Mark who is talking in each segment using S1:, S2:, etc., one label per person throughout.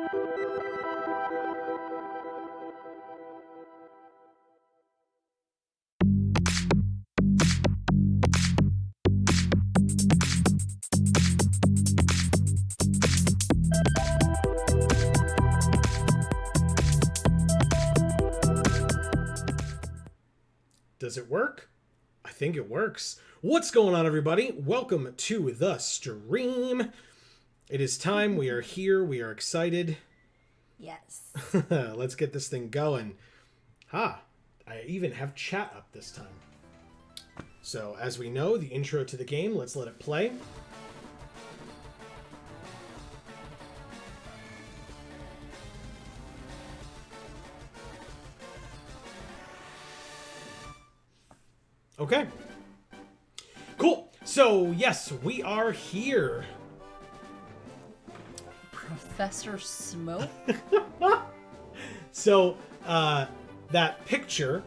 S1: Does it work? I think it works. What's going on, everybody? Welcome to the stream. It is time. We are here. We are excited.
S2: Yes.
S1: Let's get this thing going. I even have chat up this time. So, as we know, the intro to the game, let's let it play. Okay. Cool. So, yes, we are here.
S2: Professor Smoke?
S1: So, that picture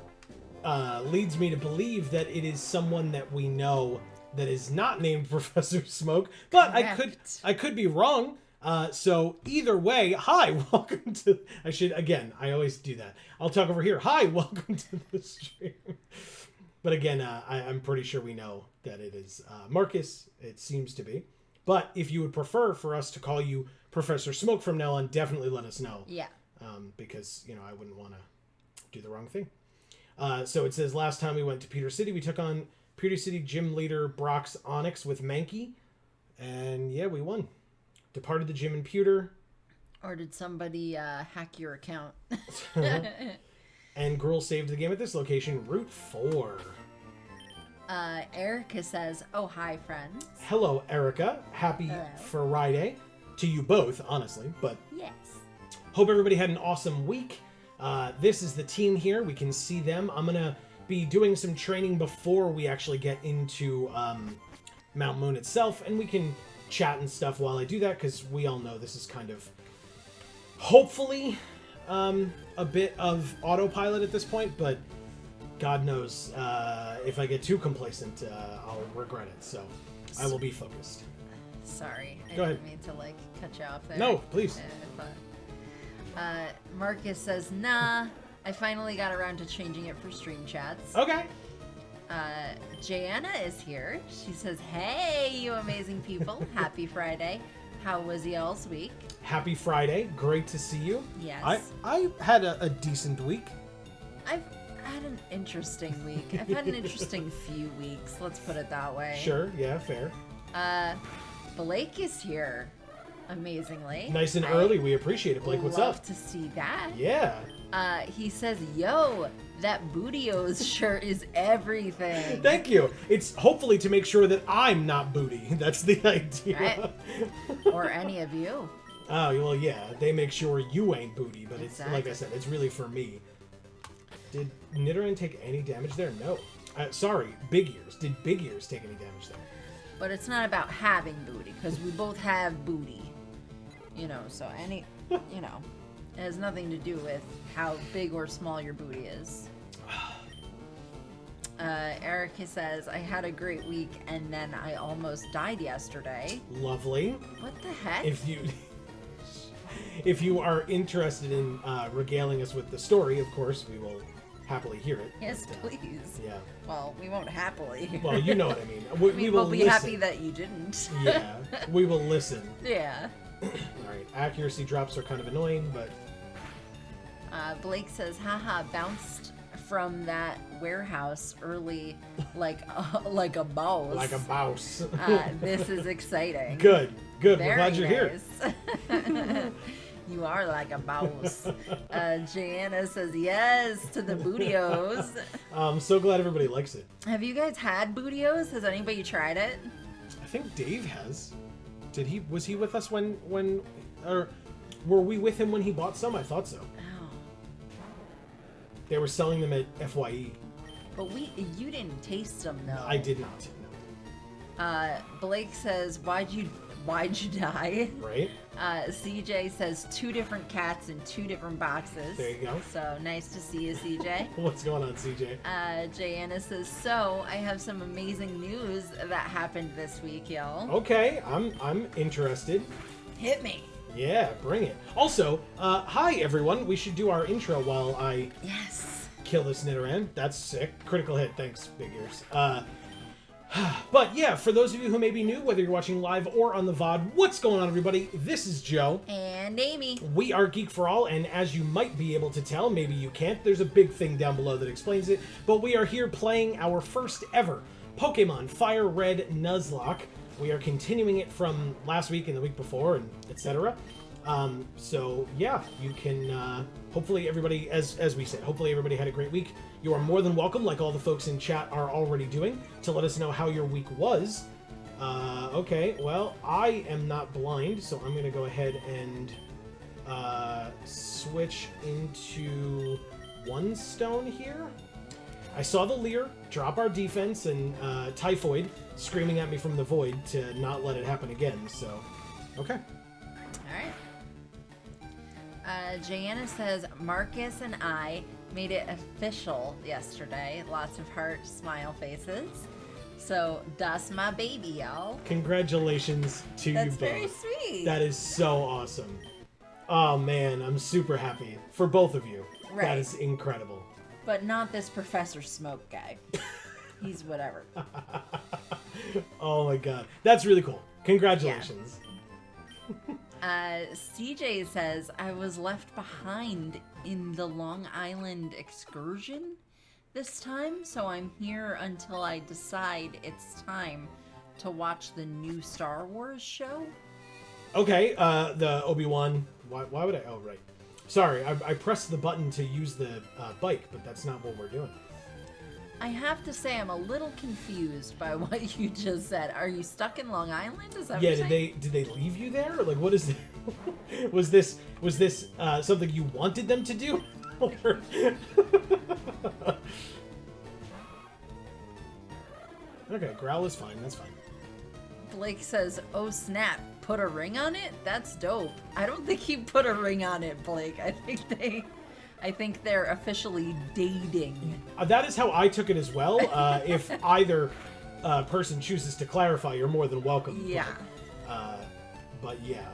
S1: leads me to believe that it is someone that we know that is not named Professor Smoke, but correct. I could be wrong. So either way, hi, welcome to, I always do that. I'll talk over here. Hi, welcome to the stream. But again, I'm pretty sure we know that it is Marcus. It seems to be. But if you would prefer for us to call you Professor Smoke from now on, definitely let us know.
S2: Yeah.
S1: Because, I wouldn't want to do the wrong thing. So it says, last time we went to Pewter City, we took on Pewter City gym leader Brock's Onyx with Mankey. And yeah, we won. Departed the gym in Pewter.
S2: Or did somebody hack your account?
S1: And Gruel saved the game at this location, Route 4.
S2: Erica says, oh, hi, friends.
S1: Hello, Erica. Happy Friday to you both, honestly. But
S2: yes.
S1: Hope everybody had an awesome week. This is the team here. We can see them. I'm going to be doing some training before we actually get into Mount Moon itself. And we can chat and stuff while I do that, because we all know this is kind of, hopefully, a bit of autopilot at this point, but God knows if I get too complacent, I'll regret it. So I will be focused.
S2: Sorry,
S1: Go ahead.
S2: didn't mean to cut you off there.
S1: No, please.
S2: Marcus says, nah, I finally got around to changing it for stream chats.
S1: Okay.
S2: Jana is here. She says, hey, you amazing people. Happy Friday. How was y'all's week?
S1: Happy Friday. Great to see you.
S2: Yes.
S1: I had a decent week.
S2: I've had an interesting week. I've had an interesting few weeks. Let's put it that way.
S1: Sure. Yeah, fair.
S2: Blake is here. Amazingly.
S1: Nice and early. We appreciate it, Blake. What's up?
S2: Love to see that.
S1: Yeah.
S2: He says, yo, that Bootios shirt is everything.
S1: Thank you. It's hopefully to make sure that I'm not booty. That's the idea.
S2: Right? Or any of you.
S1: Oh, well, yeah. They make sure you ain't booty, but
S2: Exactly.
S1: It's, like I said, it's really for me. Did Nidoran take any damage there? No. Sorry, Big Ears. Did Big Ears take any damage there?
S2: But it's not about having booty, because we both have booty. So it has nothing to do with how big or small your booty is. Erica says, I had a great week and then I almost died yesterday.
S1: Lovely.
S2: What the heck?
S1: If you are interested in regaling us with the story, of course, we will happily hear it.
S2: Yes, please.
S1: Yeah.
S2: Well, we won't happily.
S1: Well, you know what I mean. We will
S2: we'll be
S1: listen.
S2: happy that you didn't.
S1: Yeah, we will listen.
S2: Yeah.
S1: Alright, accuracy drops are kind of annoying, but...
S2: Blake says, haha, bounced from that warehouse early like a mouse.
S1: Like a mouse.
S2: This is exciting.
S1: Good. We're
S2: Very
S1: glad you're
S2: nice. Here. You are like a mouse. Jana says yes to the Bootios.
S1: I'm so glad everybody likes it.
S2: Have you guys had Bootios? Has anybody tried it?
S1: I think Dave has. Was he with us when or were we with him when he bought some? I thought so.
S2: Oh.
S1: They were selling them at FYE.
S2: But you didn't taste them though.
S1: I did not. No.
S2: Blake says, why'd you die?
S1: Right.
S2: CJ says 2 different cats in 2 different boxes.
S1: There you go.
S2: So nice to see you, CJ.
S1: What's going on, CJ?
S2: Jana says, so I have some amazing news that happened this week, y'all.
S1: Okay, I'm interested.
S2: Hit me.
S1: Yeah, bring it. Also, hi everyone. We should do our intro while I kill this Nidoran. That's sick. Critical hit. Thanks, Big Ears. But yeah, for those of you who may be new, whether you're watching live or on the VoD, what's going on, everybody? This is Joe.
S2: And Amy.
S1: We are Geek for All, and as you might be able to tell, maybe you can't, there's a big thing down below that explains it, but we are here playing our first ever Pokemon FireRed Nuzlocke. We are continuing it from last week and the week before, and etc. So yeah, you can, hopefully everybody, as we said, hopefully everybody had a great week. You are more than welcome, like all the folks in chat are already doing, to let us know how your week was. Okay, well, I am not blind, so I'm going to go ahead and switch into one stone here. I saw the Leer drop our defense and Typhoid screaming at me from the void to not let it happen again, so okay.
S2: Alright. Jana says, Marcus and I made it official yesterday. Lots of heart smile faces. So, that's my baby, y'all.
S1: Congratulations to you both.
S2: That's very sweet.
S1: That is so awesome. Oh man, I'm super happy for both of you.
S2: Right.
S1: That is incredible.
S2: But not this Professor Smoke guy. He's whatever.
S1: Oh my god. That's really cool. Congratulations.
S2: Yeah. CJ says, I was left behind in the Long Island excursion this time, so I'm here until I decide it's time to watch the new Star Wars show. Okay,
S1: the Obi-Wan. Why would I? Oh, right. Sorry, I pressed the button to use the bike, but that's not what we're doing.
S2: I have to say I'm a little confused by what you just said. Are you stuck in Long Island? Is that what you're saying?
S1: Did they leave you there? Like, what is was this something you wanted them to do? Okay, growl is fine. That's fine.
S2: Blake says, "Oh snap! Put a ring on it? That's dope." I don't think he put a ring on it, Blake. I think they're officially dating.
S1: That is how I took it as well. If either person chooses to clarify, you're more than welcome.
S2: Yeah.
S1: But yeah.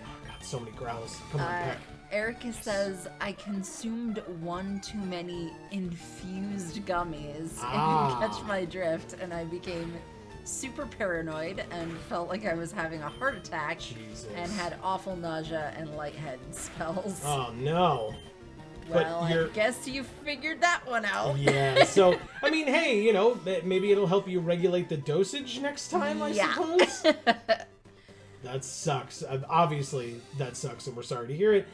S1: Oh, God, so many growls. Come on, Peck.
S2: Erica says, I consumed one too many infused gummies. If you catch my drift, and I became super paranoid and felt like I was having a heart attack.
S1: Jesus.
S2: And had awful nausea and lightheaded spells.
S1: Oh, no.
S2: Well, I guess you figured that one out.
S1: Yeah, so, I mean, hey, you know, maybe it'll help you regulate the dosage next time, I suppose? That sucks. Obviously, that sucks, and we're sorry to hear it.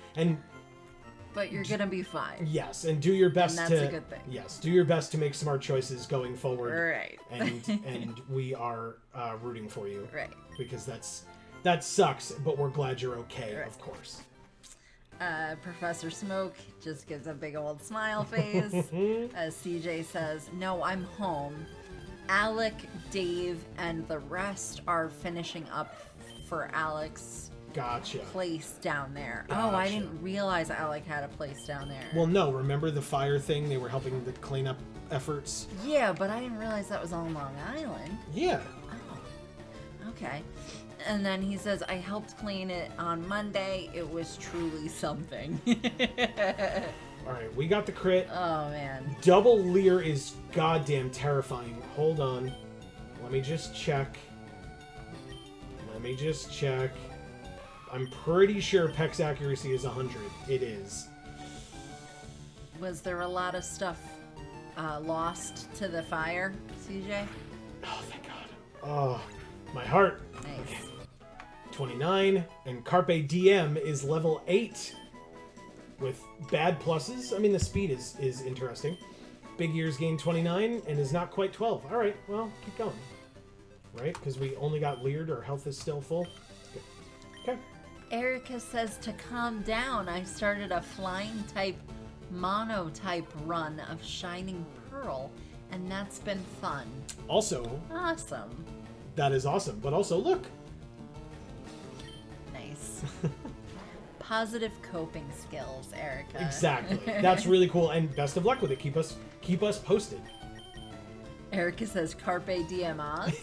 S2: But you're gonna be fine.
S1: Yes, and do your best
S2: and that's a good thing.
S1: Yes, do your best to make smart choices going forward.
S2: Right.
S1: And we are rooting for you.
S2: Right.
S1: Because that sucks, but we're glad you're okay,
S2: right.
S1: Of course.
S2: Professor Smoke just gives a big old smile face. CJ says, no, I'm home. Alec, Dave, and the rest are finishing up for Alec's place down there.
S1: Gotcha.
S2: Oh, I didn't realize Alec had a place down there.
S1: Well, no, remember the fire thing? They were helping the cleanup efforts.
S2: Yeah, but I didn't realize that was on Long Island.
S1: Yeah.
S2: Oh, okay. And then he says, I helped clean it on Monday. It was truly something.
S1: All right, we got the crit.
S2: Oh, man.
S1: Double Leer is goddamn terrifying. Hold on. Let me just check. I'm pretty sure Peck's accuracy is 100. It is.
S2: Was there a lot of stuff lost to the fire, CJ?
S1: Oh, thank God. Oh, my heart.
S2: Nice.
S1: Okay. 29, and Carpe Diem is level 8 with bad pluses. I mean, the speed is interesting. Big Ears gained 29 and is not quite 12. All right, well, keep going. Right? Because we only got Leered. Our health is still full. Okay.
S2: Erica says to calm down. I started a flying type mono-type run of Shining Pearl, and that's been fun.
S1: Also...
S2: Awesome.
S1: That is awesome. But also, look.
S2: Nice. Positive coping skills, Erica.
S1: Exactly. That's really cool, and best of luck with it. Keep us posted.
S2: Erica says Carpe Diemas.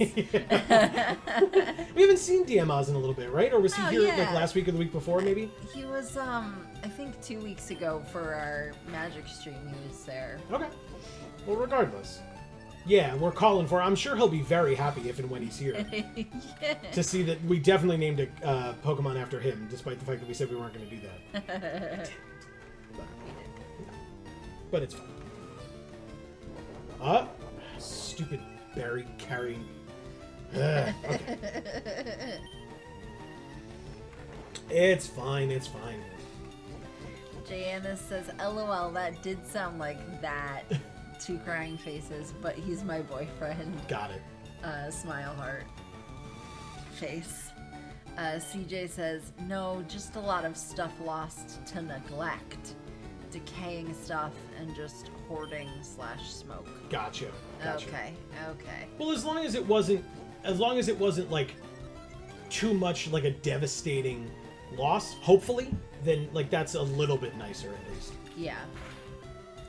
S1: We haven't seen Diamaz in a little bit, right? Or was he here
S2: yeah.
S1: like last week or the week before, maybe?
S2: He was, I think 2 weeks ago for our magic stream. He was there.
S1: Okay. Well, regardless. Yeah, we're calling for. I'm sure he'll be very happy if and when he's here
S2: Yeah.
S1: to see that we definitely named a Pokemon after him, despite the fact that we said we weren't going to do that. But it's fine. Stupid berry carrying. Okay. It's fine. It's fine.
S2: Janice says, LOL, that did sound like that. 2 crying faces, but he's my boyfriend.
S1: Got it.
S2: Smile heart. Face. CJ says, no, just a lot of stuff lost to neglect. Decaying stuff and just hoarding / smoke.
S1: Gotcha.
S2: Okay.
S1: Well, as long as it wasn't like too much like a devastating loss, hopefully, then like that's a little bit nicer at least.
S2: Yeah.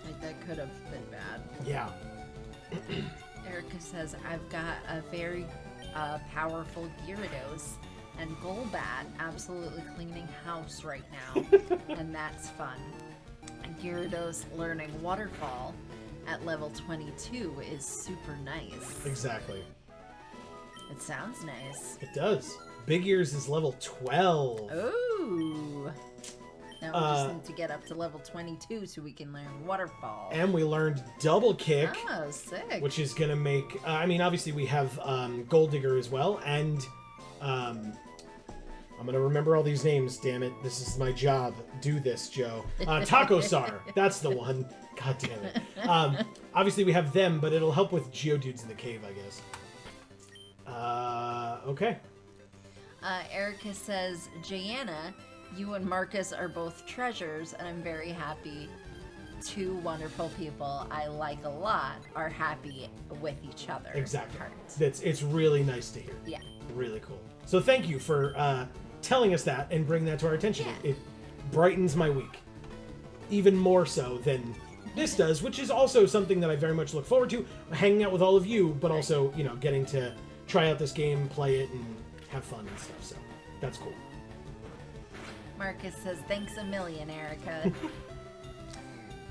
S2: Like that could have been bad.
S1: Yeah.
S2: Erica says, I've got a very powerful Gyarados and Golbat absolutely cleaning house right now. And that's fun. Gyarados learning Waterfall at level 22 is super nice.
S1: Exactly.
S2: It sounds nice.
S1: It does. Big Ears is level 12.
S2: Ooh. Now we just need to get up to level 22 so we can learn Waterfall.
S1: And we learned Double Kick.
S2: Oh, sick.
S1: Which is going to make... I mean, obviously we have Gold Digger as well. And I'm going to remember all these names, damn it. This is my job. Do this, Joe. Taco Sar. That's the one. God damn it. Obviously we have them, but it'll help with Geodudes in the cave, I guess. Okay.
S2: Erica says, Jana, you and Marcus are both treasures, and I'm very happy 2 wonderful people I like a lot are happy with each other.
S1: Exactly.
S2: Hearts.
S1: It's really nice to hear.
S2: Yeah.
S1: Really cool. So thank you for telling us that and bringing that to our attention.
S2: Yeah.
S1: It brightens my week. Even more so than this does, which is also something that I very much look forward to. Hanging out with all of you, but also, you know, getting to try out this game, play it, and have fun and stuff. So that's cool.
S2: Marcus says, thanks a million, Erica.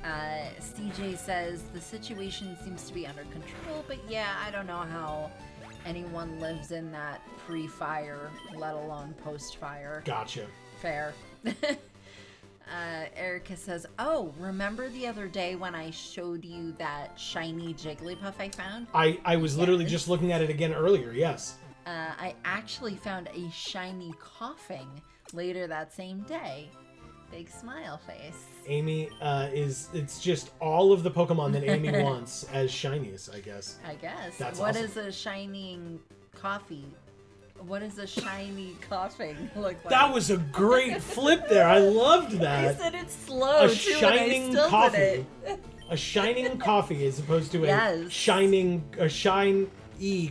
S2: CJ says, the situation seems to be under control, but yeah, I don't know how anyone lives in that pre-fire, let alone post-fire.
S1: Gotcha.
S2: Fair. Erica says, oh, remember the other day when I showed you that shiny Jigglypuff I found?
S1: I was literally just looking at it again earlier, yes.
S2: I actually found a shiny Coughing later that same day. Big smile face.
S1: Amy it's just all of the Pokemon that Amy wants as shinies, I guess.
S2: I guess.
S1: That's
S2: What
S1: awesome.
S2: is a shining coffee? What does a shiny Coughing look like?
S1: That was a great flip there. I loved
S2: I
S1: that.
S2: said it slow
S1: A
S2: too,
S1: shining
S2: and I still
S1: coffee.
S2: did it.
S1: A shining coffee as opposed to a
S2: Yes.
S1: shine-y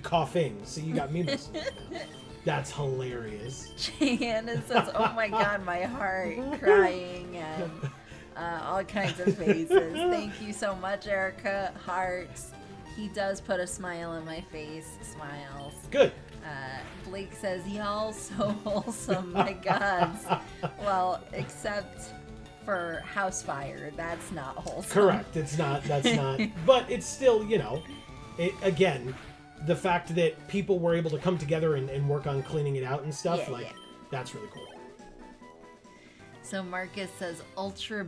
S1: coughing. So you got me mixed up now. That's hilarious.
S2: Jana says, oh my god, my heart, crying, and all kinds of faces. Thank you so much, Erica. Hearts. He does put a smile on my face. Smiles.
S1: Good.
S2: Blake says, y'all so wholesome, my gods. Well, except for house fire. That's not wholesome.
S1: Correct. It's not. That's not. But it's still, you know, again, the fact that people were able to come together and work on cleaning it out and stuff,
S2: Yeah.
S1: that's really cool.
S2: So Marcus says, Ultra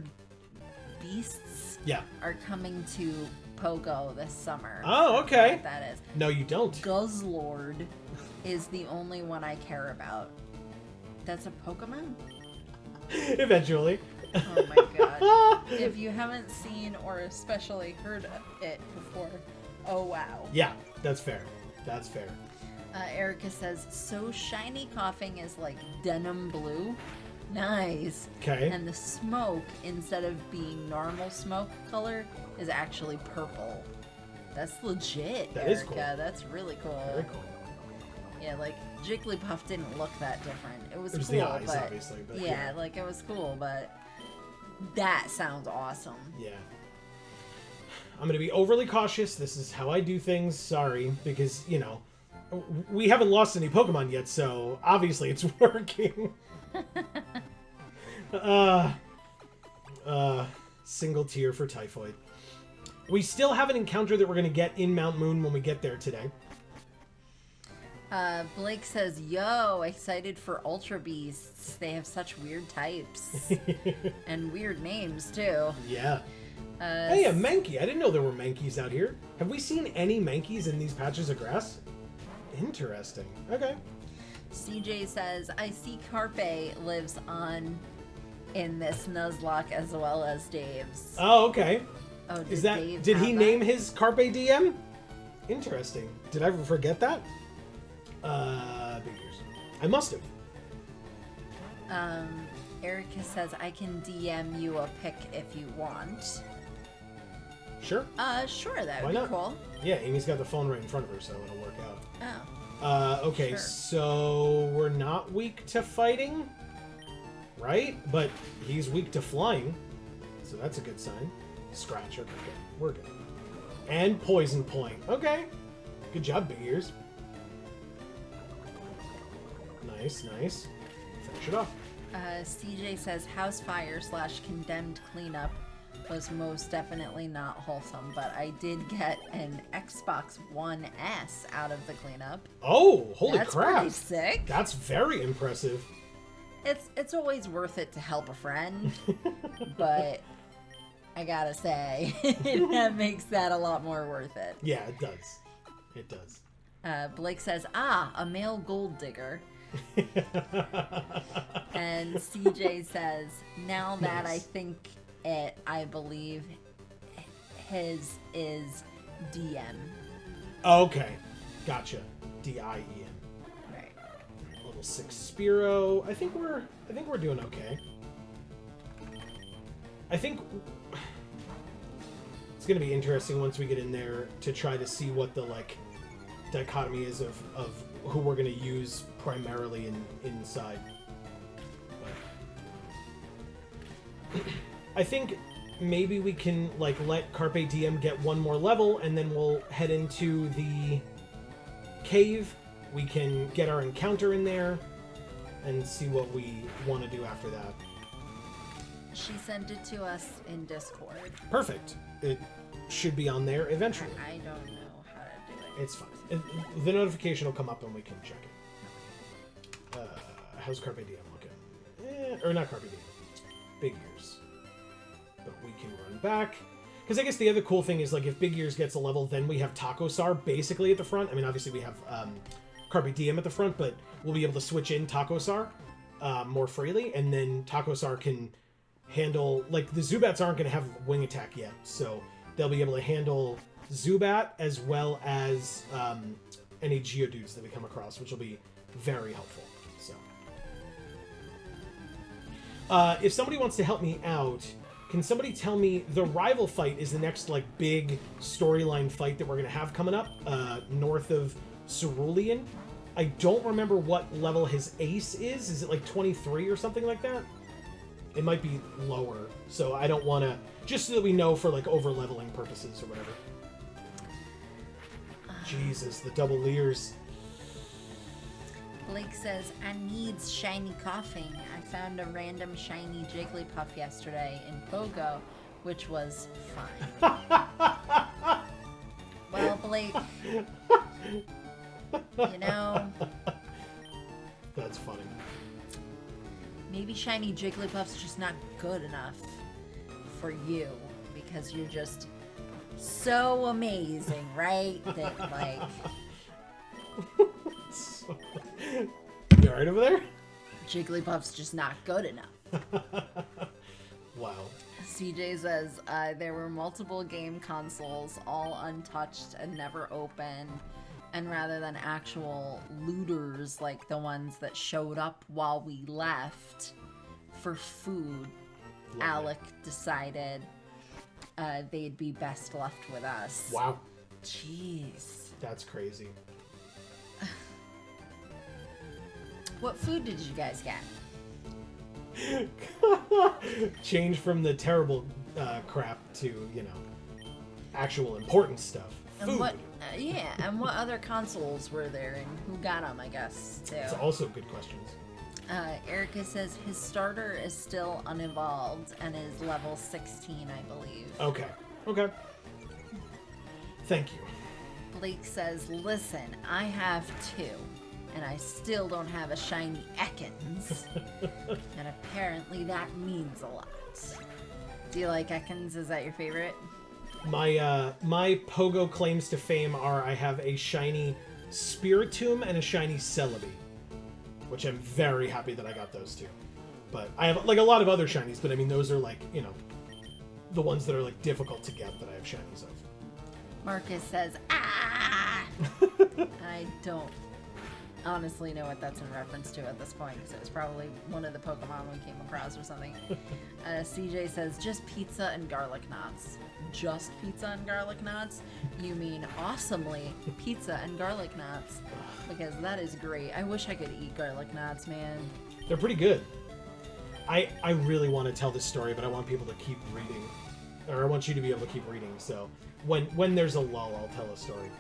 S2: Beasts are coming to Pogo this summer.
S1: Oh,
S2: I
S1: okay.
S2: don't know what that is.
S1: No, you don't.
S2: Guzzlord is the only one I care about. That's a Pokemon?
S1: Eventually.
S2: Oh my god. If you haven't seen or especially heard it before, oh wow.
S1: Yeah, that's fair. That's fair.
S2: Erica says, so shiny Coughing is like denim blue. Nice.
S1: Okay.
S2: And the smoke, instead of being normal smoke color, is actually purple. That's legit,
S1: That
S2: Erica.
S1: is cool.
S2: That's really cool.
S1: Very cool.
S2: Yeah, like Jigglypuff didn't look that different. It was
S1: It was
S2: cool,
S1: the eyes,
S2: but
S1: obviously, but
S2: yeah, like it was cool, but that sounds awesome.
S1: Yeah. I'm going to be overly cautious. This is how I do things. Sorry, because, you know, we haven't lost any Pokemon yet, so obviously it's working. Single tier for Typhoid. We still have an encounter that we're going to get in Mount Moon when we get there today.
S2: Blake says, yo, excited for Ultra Beasts. They have such weird types. And weird names, too.
S1: Yeah. Hey, a Mankey. I didn't know there were Mankeys out here. Have we seen any Mankeys in these patches of grass? Interesting. Okay.
S2: CJ says, I see Carpe lives in this Nuzlocke as well as Dave's.
S1: Oh, okay.
S2: Oh,
S1: did he name his Carpe DM? Interesting. Did I forget that? Big ears. I must have.
S2: Erica says, I can DM you a pic if you want.
S1: Sure.
S2: Sure, that
S1: Why
S2: would be
S1: not?
S2: cool.
S1: Yeah, Amy's got the phone right in front of her, so it'll work out.
S2: Oh.
S1: Okay,
S2: Sure.
S1: So we're not weak to fighting, right? But he's weak to flying, so that's a good sign. Scratch, okay, good. We're good. And Poison Point. Okay. Good job, Big Ears. Nice, nice. Finish it off.
S2: CJ says, House Fire / Condemned Cleanup was most definitely not wholesome, but I did get an Xbox One S out of the cleanup.
S1: Oh, holy
S2: That's
S1: crap.
S2: pretty sick.
S1: That's very impressive.
S2: It's always worth it to help a friend, but I gotta say, that makes that a lot more worth it.
S1: Yeah, it does. It does.
S2: Blake says, a male gold digger. And CJ says, now that
S1: Nice.
S2: I think it, I believe his is DM.
S1: Okay. Gotcha. D-I-E-N.
S2: Right.
S1: Level 6 Spearow. I think we're doing okay. I think it's gonna be interesting once we get in there to try to see what the dichotomy is of who we're gonna use primarily inside. But I think maybe we can let Carpe DM get one more level, and then we'll head into the cave. We can get our encounter in there and see what we want to do after that.
S2: She sent it to us in Discord.
S1: Perfect. It should be on there eventually.
S2: I don't know how to do it.
S1: It's fine. The notification will come up and we can check it. How's Carpe Diem looking? Or not Carpe Diem. Big Ears. But we can run back. Because I guess the other cool thing is, if Big Ears gets a level, then we have Taco-Sar basically at the front. I mean, obviously we have Carpe Diem at the front, but we'll be able to switch in Taco-Sar more freely. And then Taco-Sar can handle... the Zubats aren't going to have wing attack yet. So they'll be able to handle Zubat as well as any Geodudes that we come across, which will be very helpful. So, if somebody wants to help me out, can somebody tell me the rival fight is the next big storyline fight that we're gonna have coming up north of Cerulean? I don't remember what level his ace is. Is it 23 or something like that? It might be lower, so I don't want to, just so that we know for over leveling purposes or whatever. Jesus, the double leers.
S2: Blake says, I needs shiny coughing. I found a random shiny Jigglypuff yesterday in Pogo, which was fine. Well, Blake,
S1: That's funny.
S2: maybe shiny Jigglypuff's just not good enough for you, because you're just so amazing, right? That,
S1: You alright over there?
S2: Jigglypuff's just not good enough.
S1: Wow.
S2: CJ says, there were multiple game consoles, all untouched and never opened. And rather than actual looters, like the ones that showed up while we left for food, Alec decided they'd be best left with us.
S1: Wow.
S2: Jeez.
S1: That's crazy.
S2: What food did you guys get?
S1: Change from the terrible crap to, actual important stuff. Food.
S2: And what? And what other consoles were there, and who got them? I guess too.
S1: It's also good questions.
S2: Erica says his starter is still unevolved and is level 16, I believe.
S1: Okay. Thank you.
S2: Blake says, listen, I have 2, and I still don't have a shiny Ekans. And apparently that means a lot. Do you like Ekans? Is that your favorite?
S1: My Pogo claims to fame are I have a shiny Spiritomb and a shiny Celebi, which I'm very happy that I got those 2. But I have like a lot of other shinies, but I mean those are like, you know, the ones that are like difficult to get that I have shinies of.
S2: Marcus says, ah! I don't honestly know what that's in reference to at this point, because it was probably one of the Pokemon we came across or something. CJ says, just pizza and garlic knots. Just pizza and garlic knots? You mean awesomely pizza and garlic knots, because that is great. I wish I could eat garlic knots, man.
S1: They're pretty good. I really want to tell this story, but I want people to keep reading. Or I want you to be able to keep reading, so when there's a lull, I'll tell a story.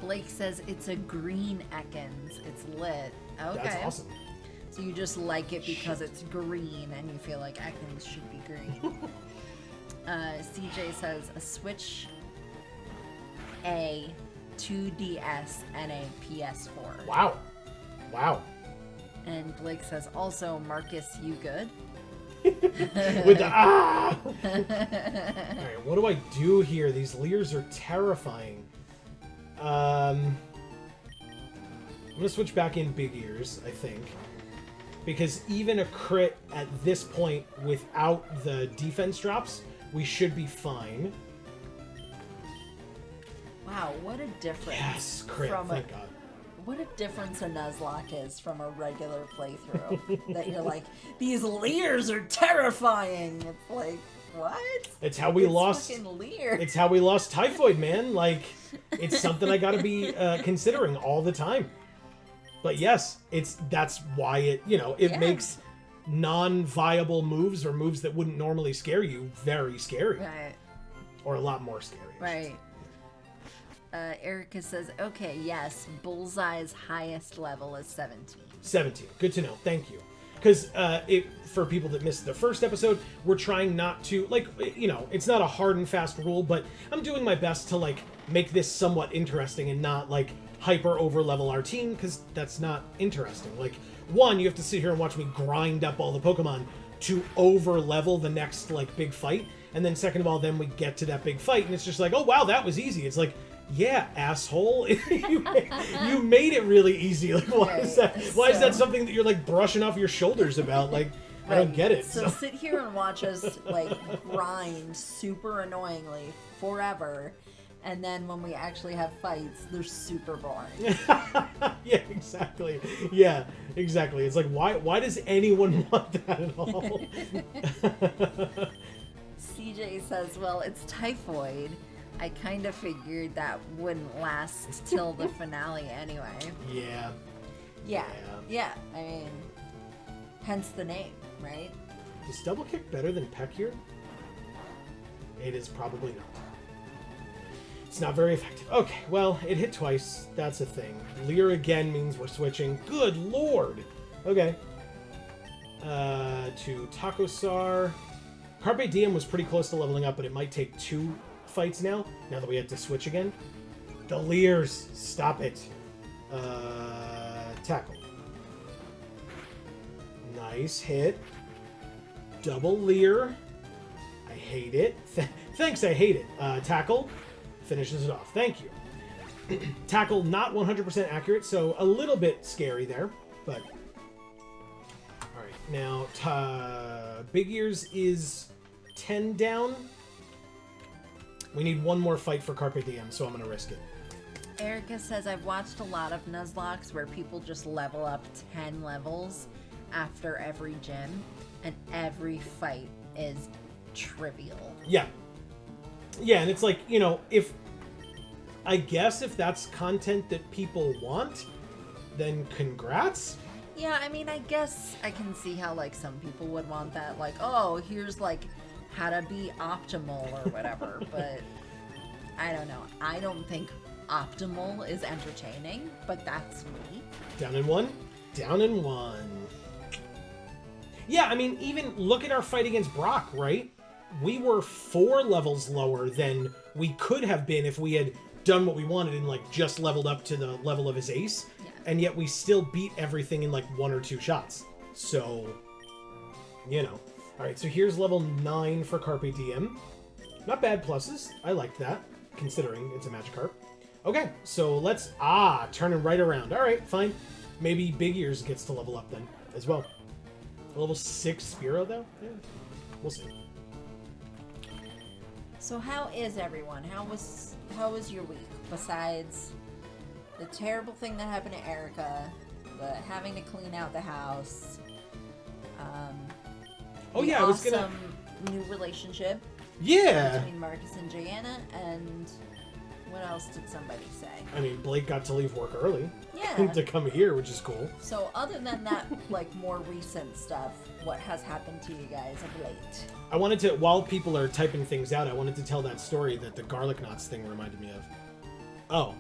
S2: Blake says it's a green Ekans. It's lit. Okay.
S1: That's awesome.
S2: So you just like it because it's green and you feel like Ekans should be green. CJ says a Switch, a 2DS, and a PS4.
S1: Wow.
S2: And Blake says also, Marcus, you good?
S1: With the ah! Alright, what do I do here? These Leers are terrifying. I'm gonna switch back in Big Ears, I think. Because even a crit at this point without the defense drops, we should be fine.
S2: Wow, what a difference.
S1: Yes, crit, thank God.
S2: What a difference a Nuzlocke is from a regular playthrough. That you're like, these Leers are terrifying. It's like, what?
S1: It's how we lost.
S2: Fucking Leer.
S1: It's how we lost Typhoid, man. Like, it's something I gotta be considering all the time. But yes, that's why it makes non-viable moves or moves that wouldn't normally scare you very scary.
S2: Right.
S1: Or a lot more scary.
S2: Right. Erica says, okay, yes, Bullseye's highest level is 17.
S1: 17. Good to know. Thank you. Because for people that missed the first episode, we're trying not to, like, it's not a hard and fast rule, but I'm doing my best to, like, make this somewhat interesting and not, like, hyper over-level our team, because that's not interesting. Like, one, you have to sit here and watch me grind up all the Pokemon to over-level the next, like, big fight, and then second of all, then we get to that big fight, and it's just like, oh, wow, that was easy. It's like, yeah, asshole. you made it really easy. Like, why is that? Why is that something that you're like brushing off your shoulders about? Like, I don't get it.
S2: So sit here and watch us like grind super annoyingly forever, and then when we actually have fights, they're super boring.
S1: Yeah, exactly. Yeah, exactly. It's like, why does anyone want that at all?
S2: CJ says, well, it's Typhoid. I kind of figured that wouldn't last till the finale anyway. Yeah. I mean, hence the name, right?
S1: Is Double Kick better than Peck here? It is probably not. It's not very effective. Okay, well, it hit twice. That's a thing. Leer again means we're switching. Good lord! Okay. To Takosar. Carpe Diem was pretty close to leveling up, but it might take 2 fights now that we had to switch again. The Leers, stop it. Tackle. Nice hit. Double Leer. I hate it. Thanks, I hate it. Tackle finishes it off. Thank you. Tackle not 100% accurate, so a little bit scary there, but all right. Now Big Ears is 10 down. We need one more fight for Carpe Diem, so I'm going to risk it.
S2: Erica says, I've watched a lot of Nuzlocks where people just level up 10 levels after every gym, and every fight is trivial.
S1: Yeah. Yeah, and it's like, if that's content that people want, then congrats.
S2: Yeah, I mean, I guess I can see how, like, some people would want that. Like, oh, here's, like, how to be optimal or whatever, but I don't know. I don't think optimal is entertaining, but that's me.
S1: Down in one. Down in one. Yeah, I mean, even look at our fight against Brock, right? We were 4 levels lower than we could have been if we had done what we wanted and, like, just leveled up to the level of his ace.
S2: Yeah.
S1: And yet we still beat everything in, like, 1 or 2 shots. So, you know. Alright, so here's level 9 for Carpe Diem. Not bad pluses. I like that, considering it's a Magikarp. Okay, so let's... turn it right around. Alright, fine. Maybe Big Ears gets to level up then, as well. Level 6 Spearow, though? Yeah, we'll see.
S2: So how is everyone? How was your week? Besides the terrible thing that happened to Erica, the having to clean out the house,
S1: I was gonna...
S2: new relationship
S1: Yeah!
S2: between Marcus and Jana, and what else did somebody say?
S1: I mean, Blake got to leave work early.
S2: Yeah.
S1: To come here, which is cool.
S2: So other than that, like, more recent stuff, what has happened to you guys of late?
S1: I wanted to, while people are typing things out, I wanted to tell that story that the garlic knots thing reminded me of. Oh.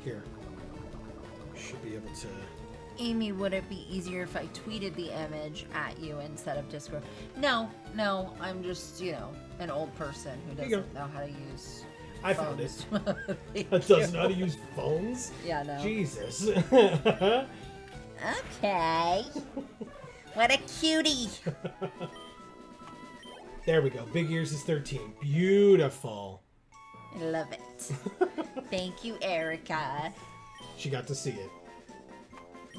S1: Here. Should be able to...
S2: Amy, would it be easier if I tweeted the image at you instead of Discord? No, I'm just, an old person who doesn't know how to use
S1: I found it.
S2: phones.
S1: That doesn't know how to use phones?
S2: Yeah, no.
S1: Jesus.
S2: Okay. What a cutie.
S1: There we go. Big Ears is 13. Beautiful.
S2: I love it. Thank you, Erica.
S1: She got to see it.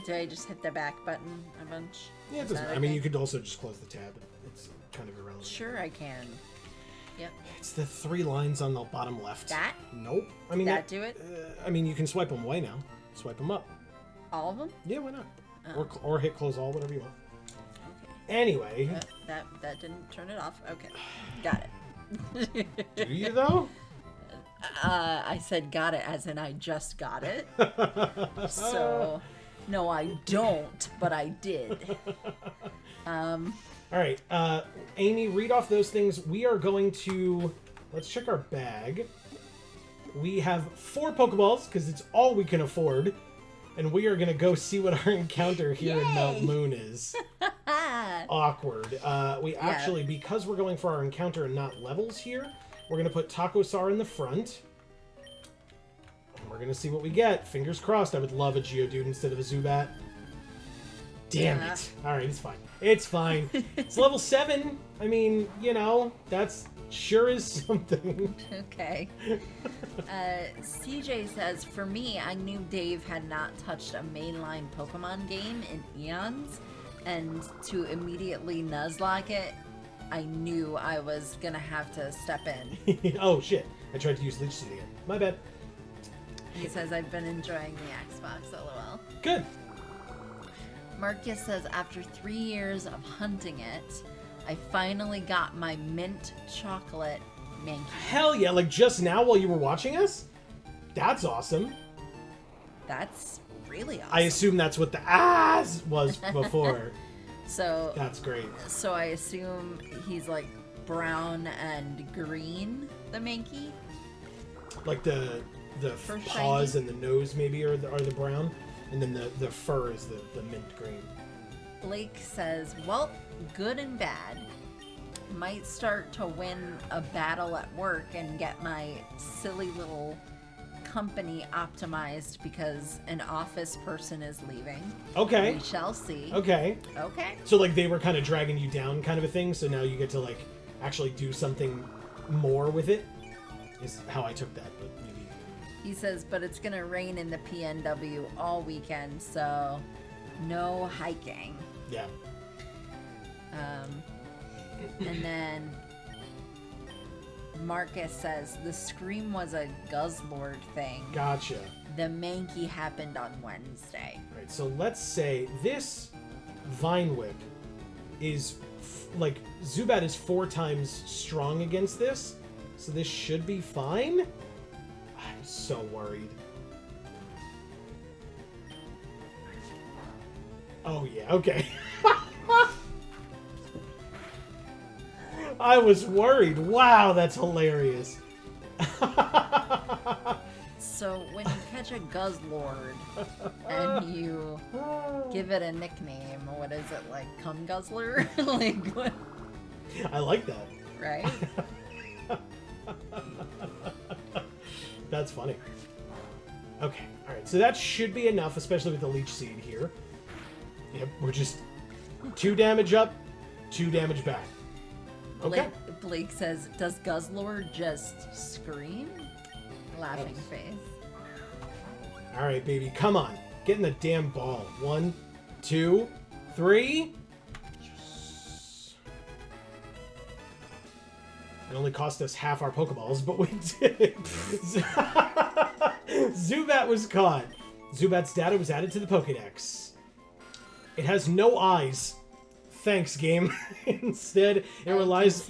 S2: Did I just hit the back button a bunch?
S1: Yeah, it
S2: Is
S1: doesn't
S2: that
S1: matter. I mean,
S2: okay?
S1: you could also just close the tab. It's kind of irrelevant.
S2: Sure, I can. Yep.
S1: It's the 3 lines on the bottom left.
S2: That?
S1: Nope. I mean,
S2: That do it?
S1: I mean, you can swipe them away now. Swipe them up.
S2: All of them?
S1: Yeah, why not?
S2: Oh.
S1: Or hit close all, whatever you want.
S2: Okay.
S1: Anyway.
S2: That didn't turn it off. Okay. Got it.
S1: Do you, though?
S2: I said got it as in I just got it. So, no, I don't, but I did.
S1: All right. Amy, read off those things. We are going to... Let's check our bag. We have 4 Pokeballs, because it's all we can afford. And we are going to go see what our encounter here in Mount Moon is. Awkward. We actually, because we're going for our encounter and not levels here, we're going to put Taco-Sar in the front. And we're going to see what we get. Fingers crossed. I would love a Geodude instead of a Zubat. Damn it. Alright, it's fine. It's fine. It's level 7. I mean, that's sure is something.
S2: Okay. CJ says, for me, I knew Dave had not touched a mainline Pokemon game in eons, and to immediately Nuzlocke it, I knew I was gonna have to step in.
S1: Oh, shit. I tried to use Leech Seed again. My bad.
S2: He says, I've been enjoying the Xbox, lol.
S1: Good.
S2: Marcus says, after 3 years of hunting it, I finally got my mint chocolate Mankey.
S1: Hell yeah, like just now while you were watching us? That's awesome.
S2: That's really awesome.
S1: I assume that's what the ass was before.
S2: So
S1: that's great.
S2: So I assume he's like brown and green, the Mankey?
S1: Like the
S2: First
S1: paws
S2: shiny?
S1: and the nose maybe are the brown, and then the fur is the mint green.
S2: Blake says, well, good and bad. Might start to win a battle at work and get my silly little company optimized because an office person is leaving.
S1: Okay.
S2: We shall see.
S1: Okay.
S2: Okay.
S1: So like they were kind of dragging you down kind of a thing, so now you get to like actually do something more with it, is how I took that, but maybe.
S2: He says, but it's gonna rain in the PNW all weekend, so no hiking.
S1: Yeah.
S2: And then Marcus says the Scream was a Guzzlord thing.
S1: Gotcha.
S2: The Mankey happened on Wednesday.
S1: Right, so let's say this Vine Whip is like Zubat is 4 times strong against this, so this should be fine. I'm so worried. Oh yeah, okay. I was worried. Wow, that's hilarious.
S2: So when you catch a Guzzlord and you give it a nickname, what is it, like cum guzzler? Like what?
S1: I like that.
S2: Right?
S1: That's funny. Okay, alright, so that should be enough, especially with the Leech Seed here. Yep, we're just 2 damage up, 2 damage back. Okay.
S2: Blake says, does Guzzlord just scream? Laughing face.
S1: Alright, baby, come on. Get in the damn ball. 1, 2, 3. Yes. It only cost us half our Pokeballs, but we did it. Zubat was caught. Zubat's data was added to the Pokédex. It has no eyes. Thanks, game. Instead, it relies.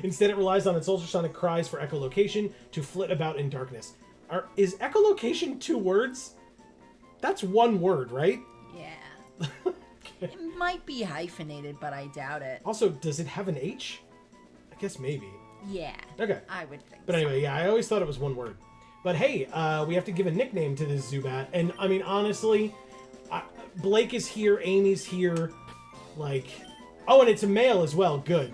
S1: Instead, it relies on its ultrasonic cries for echolocation to flit about in darkness. Is echolocation 2 words? That's 1 word, right?
S2: Yeah. Okay. It might be hyphenated, but I doubt it.
S1: Also, does it have an H? I guess maybe.
S2: Yeah.
S1: Okay.
S2: I would think.
S1: But anyway, yeah, I always thought it was 1 word. But hey, we have to give a nickname to this Zubat, and I mean, honestly, Blake is here, Amy's here. Like, oh, and it's a male as well. Good.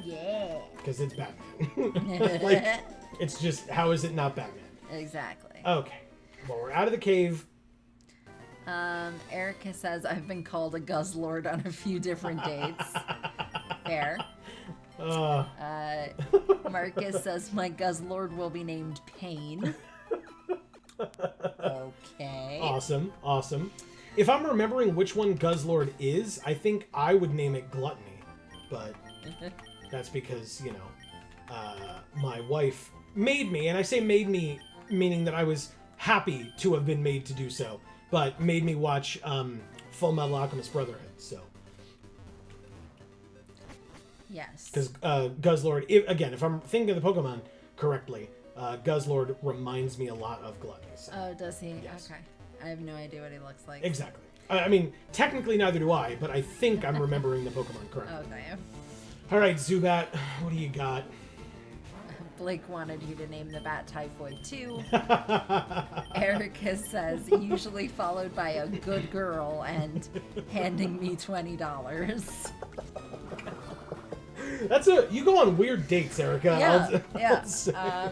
S2: Yeah.
S1: Because it's Batman. Like, it's just, how is it not Batman?
S2: Exactly.
S1: Okay. Well, we're out of the cave.
S2: Erica says, I've been called a Guzzlord on a few different dates. Fair. Marcus says, my Guzzlord will be named Pain. Okay.
S1: Awesome. Awesome. If I'm remembering which one Guzzlord is, I think I would name it Gluttony. But that's because, you know, my wife made me, and I say made me meaning that I was happy to have been made to do so, but made me watch Full Metal Alchemist Brotherhood, so.
S2: Yes.
S1: Because Guzzlord, if I'm thinking of the Pokemon correctly, Guzzlord reminds me a lot of Gluttony. So.
S2: Oh, does he?
S1: Yes.
S2: Okay. I have no idea what he looks like.
S1: Exactly. I mean, technically neither do I, but I think I'm remembering the Pokemon correctly.
S2: Oh, damn.
S1: All right, Zubat, what do you got?
S2: Blake wanted you to name the bat Typhoid too. Erica says, usually followed by a good girl and handing me $20.
S1: You go on weird dates, Erica.
S2: Yeah.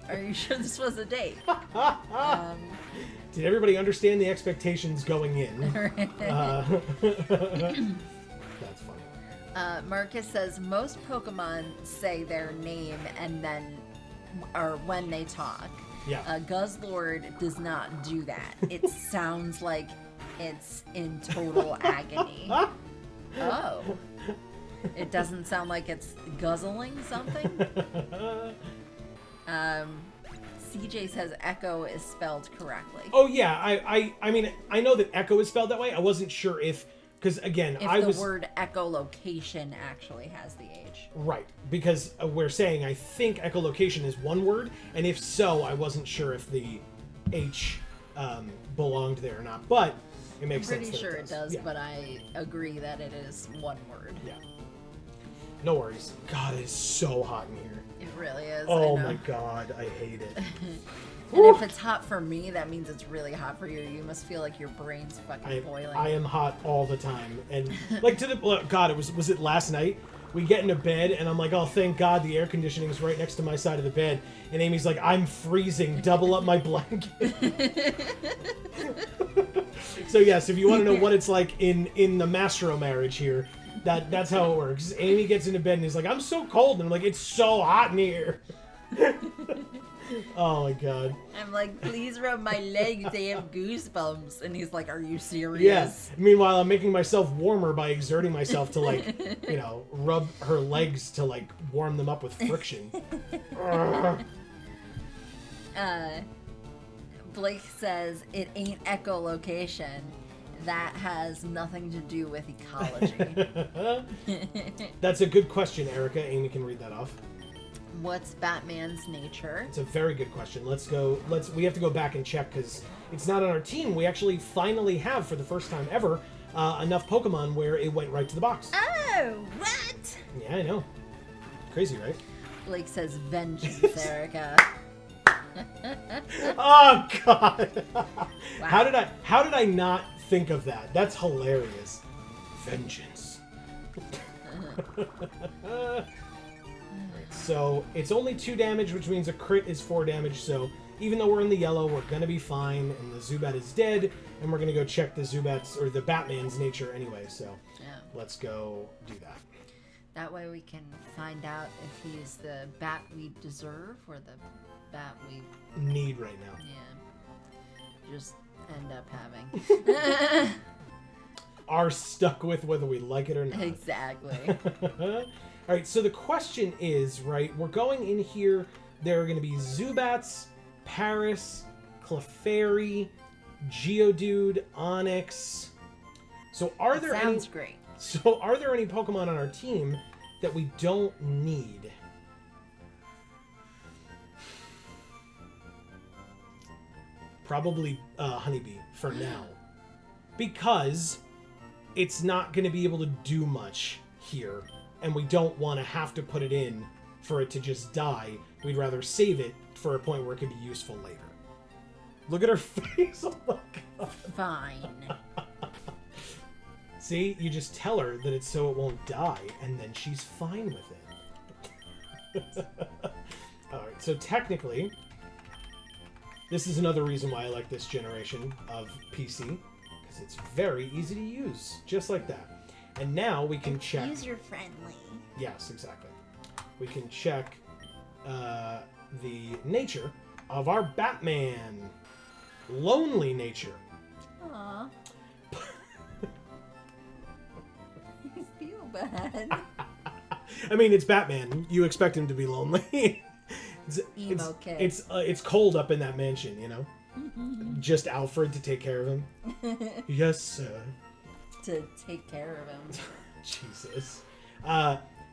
S2: Are you sure this was a date?
S1: Did everybody understand the expectations going in? That's funny.
S2: Marcus says most Pokemon say their name and then, or when they talk.
S1: Yeah.
S2: Guzzlord does not do that. It sounds like it's in total agony. Oh. It doesn't sound like it's guzzling something. CJ says Echo is spelled correctly.
S1: Oh yeah, I mean I know that Echo is spelled that way. I wasn't sure if, because again,
S2: if the word echolocation actually has the H.
S1: Right, because we're saying I think echolocation is 1 word, and if so, I wasn't sure if the H belonged there or not. But it makes sense.
S2: I'm pretty sure it does,
S1: yeah.
S2: but I agree that it is 1 word.
S1: Yeah. No worries. God, it is so hot in here.
S2: It really is.
S1: Oh my god, I hate it.
S2: And if it's hot for me, that means it's really hot for you. You must feel like your brain's fucking boiling.
S1: I am hot all the time, and like God, was it last night? We get into bed, and I'm like, oh, thank God the air conditioning is right next to my side of the bed. And Amy's like, I'm freezing. Double up my blanket. So yes, if you want to know what it's like in the Mastro marriage here, that's how it works. Amy gets into bed and is like, I'm so cold, and I'm like, it's so hot in here. Oh my god.
S2: I'm like, please rub my legs, they have goosebumps. And he's like, are you serious?
S1: Yes. Yeah. Meanwhile, I'm making myself warmer by exerting myself to, like, you know, rub her legs to, like, warm them up with friction.
S2: Blake says, it ain't echolocation. That has nothing to do with ecology.
S1: That's a good question, Erica. Amy can read that off.
S2: What's Batman's nature?
S1: It's a very good question. We have to go back and check because it's not on our team. We actually finally have, for the first time ever, enough Pokemon where it went right to the box.
S2: Oh, what?
S1: Yeah, I know. Crazy, right?
S2: Blake says vengeance, Erica.
S1: Oh God!
S2: Wow.
S1: How did I not think of that? That's hilarious. Vengeance. Alright, so it's only 2 damage, which means a crit is 4 damage. So even though we're in the yellow, we're gonna be fine. And the Zubat is dead, and we're gonna go check the Zubat's or the Batman's nature anyway. So let's go do that.
S2: That way we can find out if he's the bat we deserve or the bat we
S1: need right now.
S2: Yeah. Just end up having.
S1: Are stuck with whether we like it or not.
S2: Exactly.
S1: Alright, so the question is, right, we're going in here, there are going to be Zubats, Paris, Clefairy, Geodude, Onix. So are there
S2: Sounds great.
S1: So are there any Pokemon on our team that we don't need? Probably Honeybee for now. Because it's not going to be able to do much here. And we don't want to have to put it in for it to just die. We'd rather save it for a point where it can be useful later. Look at her face. Oh my God.
S2: Fine.
S1: See, you just tell her that it's so it won't die, and then she's fine with it. Alright, so technically, this is another reason why I like this generation of PC, because it's very easy to use, just like that. And now we can check...
S2: User-friendly.
S1: Yes, exactly. We can check the nature of our Batman. Lonely nature.
S2: Aww. I feel bad.
S1: I mean, it's Batman. You expect him to be lonely.
S2: Emo kid.
S1: It's cold up in that mansion, you know? Just Alfred to take care of him. Yes, sir.
S2: To take care of him.
S1: Jesus.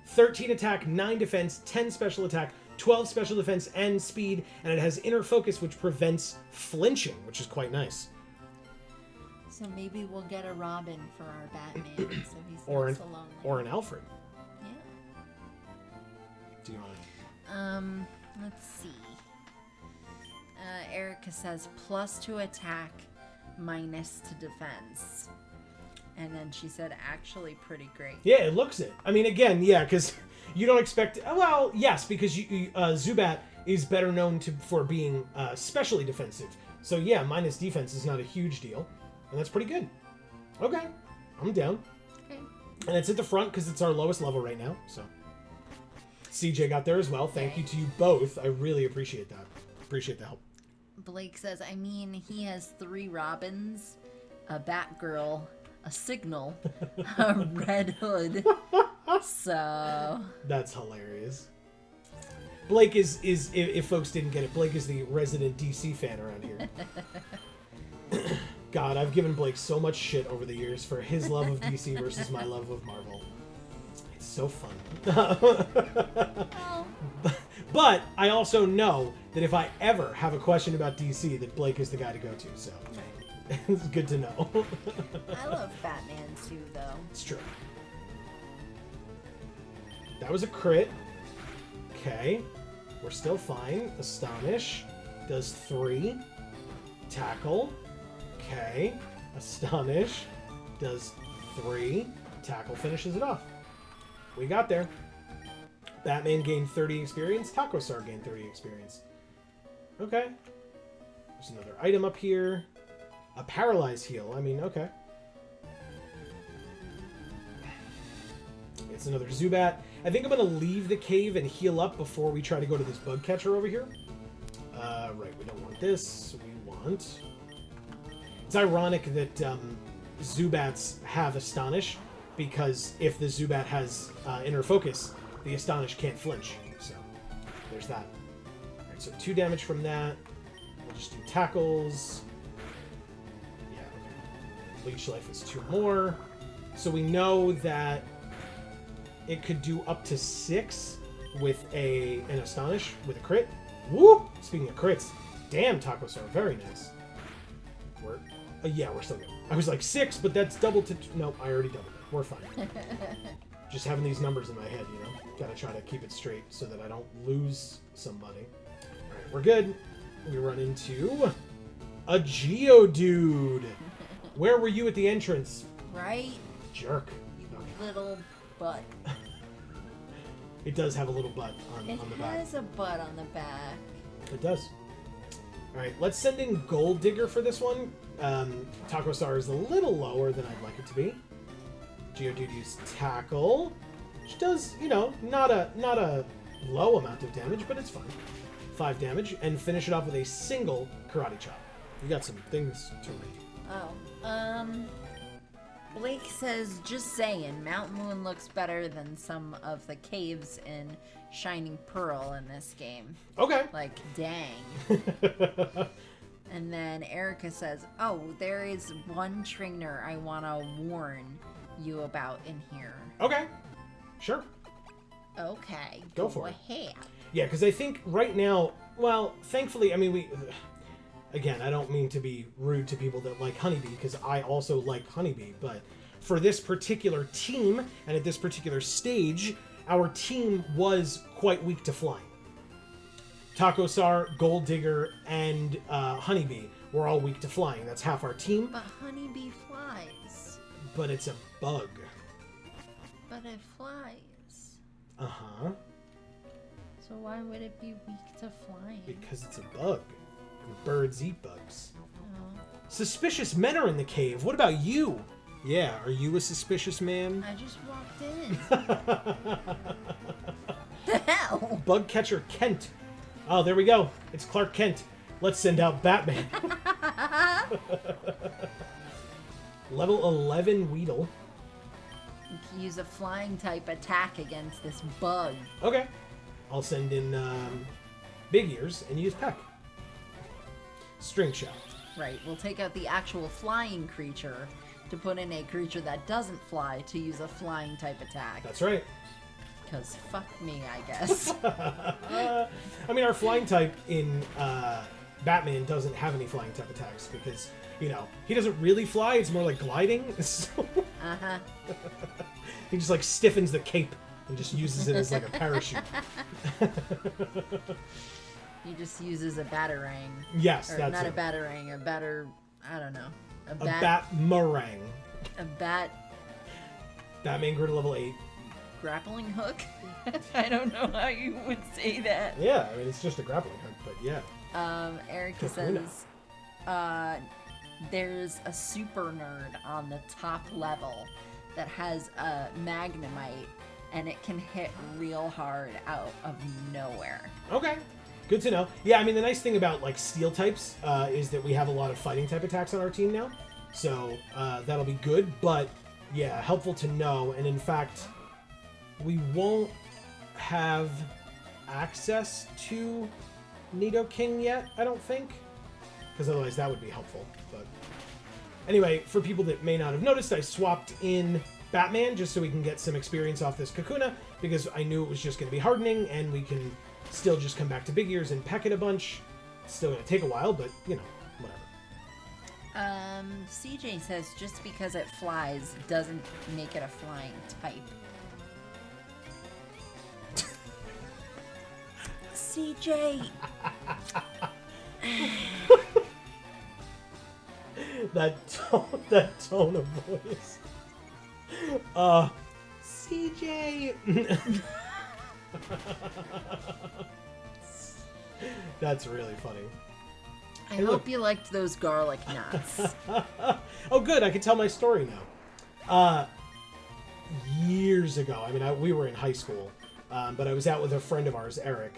S1: 13 attack, 9 defense, 10 special attack, 12 special defense and speed, and it has inner focus, which prevents flinching, which is quite nice.
S2: So maybe we'll get a Robin for our Batman, so he's
S1: Or
S2: not so lonely.
S1: Or an Alfred.
S2: Yeah.
S1: Do you want to...
S2: Let's see. Erica says +2 attack, -to defense. And then she said, actually pretty great.
S1: Yeah, it looks it. I mean, again, yeah, because you don't expect... Well, yes, because Zubat is better known for being specially defensive. So yeah, minus defense is not a huge deal. And that's pretty good. Okay, I'm down.
S2: Okay.
S1: And it's at the front because it's our lowest level right now. So CJ got there as well. Thank you to you both. I really appreciate that. Appreciate the help.
S2: Blake says, I mean, he has 3 Robins, a Batgirl, a Signal, a Red Hood. So
S1: that's hilarious. Blake is if folks didn't get it, Blake is the resident DC fan around here. God, I've given Blake so much shit over the years for his love of DC versus my love of Marvel. It's so fun.
S2: Oh.
S1: But I also know that if I ever have a question about DC, that Blake is the guy to go to, so it's good to know.
S2: I love Batman too, though.
S1: It's true. That was a crit. Okay. We're still fine. Astonish does 3. Tackle. Okay. Astonish does 3. Tackle finishes it off. We got there. Batman gained 30 experience. Takosar gained 30 experience. Okay. There's another item up here. A paralyzed heal. I mean, okay. It's another Zubat. I think I'm going to leave the cave and heal up before we try to go to this bug catcher over here. Right, we don't want this. We want... It's ironic that Zubats have Astonish, because if the Zubat has Inner Focus, the Astonish can't flinch. So, there's that. Alright, so 2 damage from that. We'll just do tackles. Yeah, okay. Leech Life is 2 more. So we know that it could do up to 6 with an Astonish, with a crit. Woo! Speaking of crits, damn, Takosar, very nice. Yeah, we're still good. I was like 6, but that's double to... No, I already doubled it. We're fine. Just having these numbers in my head, you know? Gotta try to keep it straight so that I don't lose somebody. Alright, we're good. We run into a Geodude. Where were you at the entrance?
S2: Right?
S1: Jerk.
S2: You little butt.
S1: It does have a little butt on the back.
S2: It has a butt on the back.
S1: It does. Alright, let's send in Gold Digger for this one. Taco Star is a little lower than I'd like it to be. Geodude used Tackle, which does, you know, not a low amount of damage, but it's fine. 5 damage, and finish it off with a single Karate Chop. You got some things to read.
S2: Blake says, just saying, Mount Moon looks better than some of the caves in Shining Pearl in this game.
S1: Okay.
S2: Like, dang. And then Erica says, oh, there is one trainer I want to warn you about in here.
S1: Okay. Sure.
S2: Okay.
S1: Go for it.
S2: Ahead.
S1: Yeah, because I think right now, well, thankfully, I mean, again, I don't mean to be rude to people that like Honeybee, because I also like Honeybee, but for this particular team, and at this particular stage, our team was quite weak to flying. Taco Star, Gold Digger, and Honeybee were all weak to flying. That's half our team.
S2: But Honeybee flies.
S1: But it's a bug.
S2: But it flies.
S1: Uh-huh.
S2: So why would it be weak to flying?
S1: Because it's a bug. And birds eat bugs.
S2: Oh.
S1: Suspicious men are in the cave. What about you? Yeah, are you a suspicious man?
S2: I just walked in. The hell?
S1: Bug catcher Kent. Oh, there we go. It's Clark Kent. Let's send out Batman. Level 11 Weedle.
S2: You can use a flying type attack against this bug.
S1: Okay. I'll send in Big Ears and use Peck. String Shot.
S2: Right, we'll take out the actual flying creature to put in a creature that doesn't fly to use a flying type attack.
S1: That's right.
S2: Because fuck me, I guess.
S1: I mean, our flying type in Batman doesn't have any flying type attacks because, you know, he doesn't really fly. It's more like gliding. So
S2: Uh-huh.
S1: he just, like, stiffens the cape and just uses it as, like, a parachute.
S2: He just uses a batarang.
S1: Yes,
S2: or
S1: that's
S2: not
S1: it.
S2: a batarang, I don't know.
S1: A Bat-marang.
S2: A bat
S1: Batman grew to level 8.
S2: grappling hook? I don't know how you would say that.
S1: Yeah, I mean, it's just a grappling hook, but yeah.
S2: Erica
S1: Kakuna.
S2: says, there's a super nerd on the top level that has a Magnemite, and it can hit real hard out of nowhere.
S1: Okay. Good to know. Yeah, I mean, the nice thing about, like, steel types is that we have a lot of fighting type attacks on our team now. So, that'll be good, but, yeah, helpful to know. And, in fact, we won't have access to Nidoking yet, I don't think. Because otherwise that would be helpful. But anyway, for people that may not have noticed, I swapped in Batman just so we can get some experience off this Kakuna, because I knew it was just going to be hardening, and we can still just come back to Big Ears and peck it a bunch. It's still going to take a while, but, you know, whatever.
S2: CJ says just because it flies doesn't make it a flying type. CJ!
S1: that tone of voice. CJ. That's really funny.
S2: I
S1: Hey,
S2: hope
S1: look.
S2: you liked those garlic nuts.
S1: Oh, good. I can tell my story now. Years ago, I mean, we were in high school, but I was out with a friend of ours, Eric.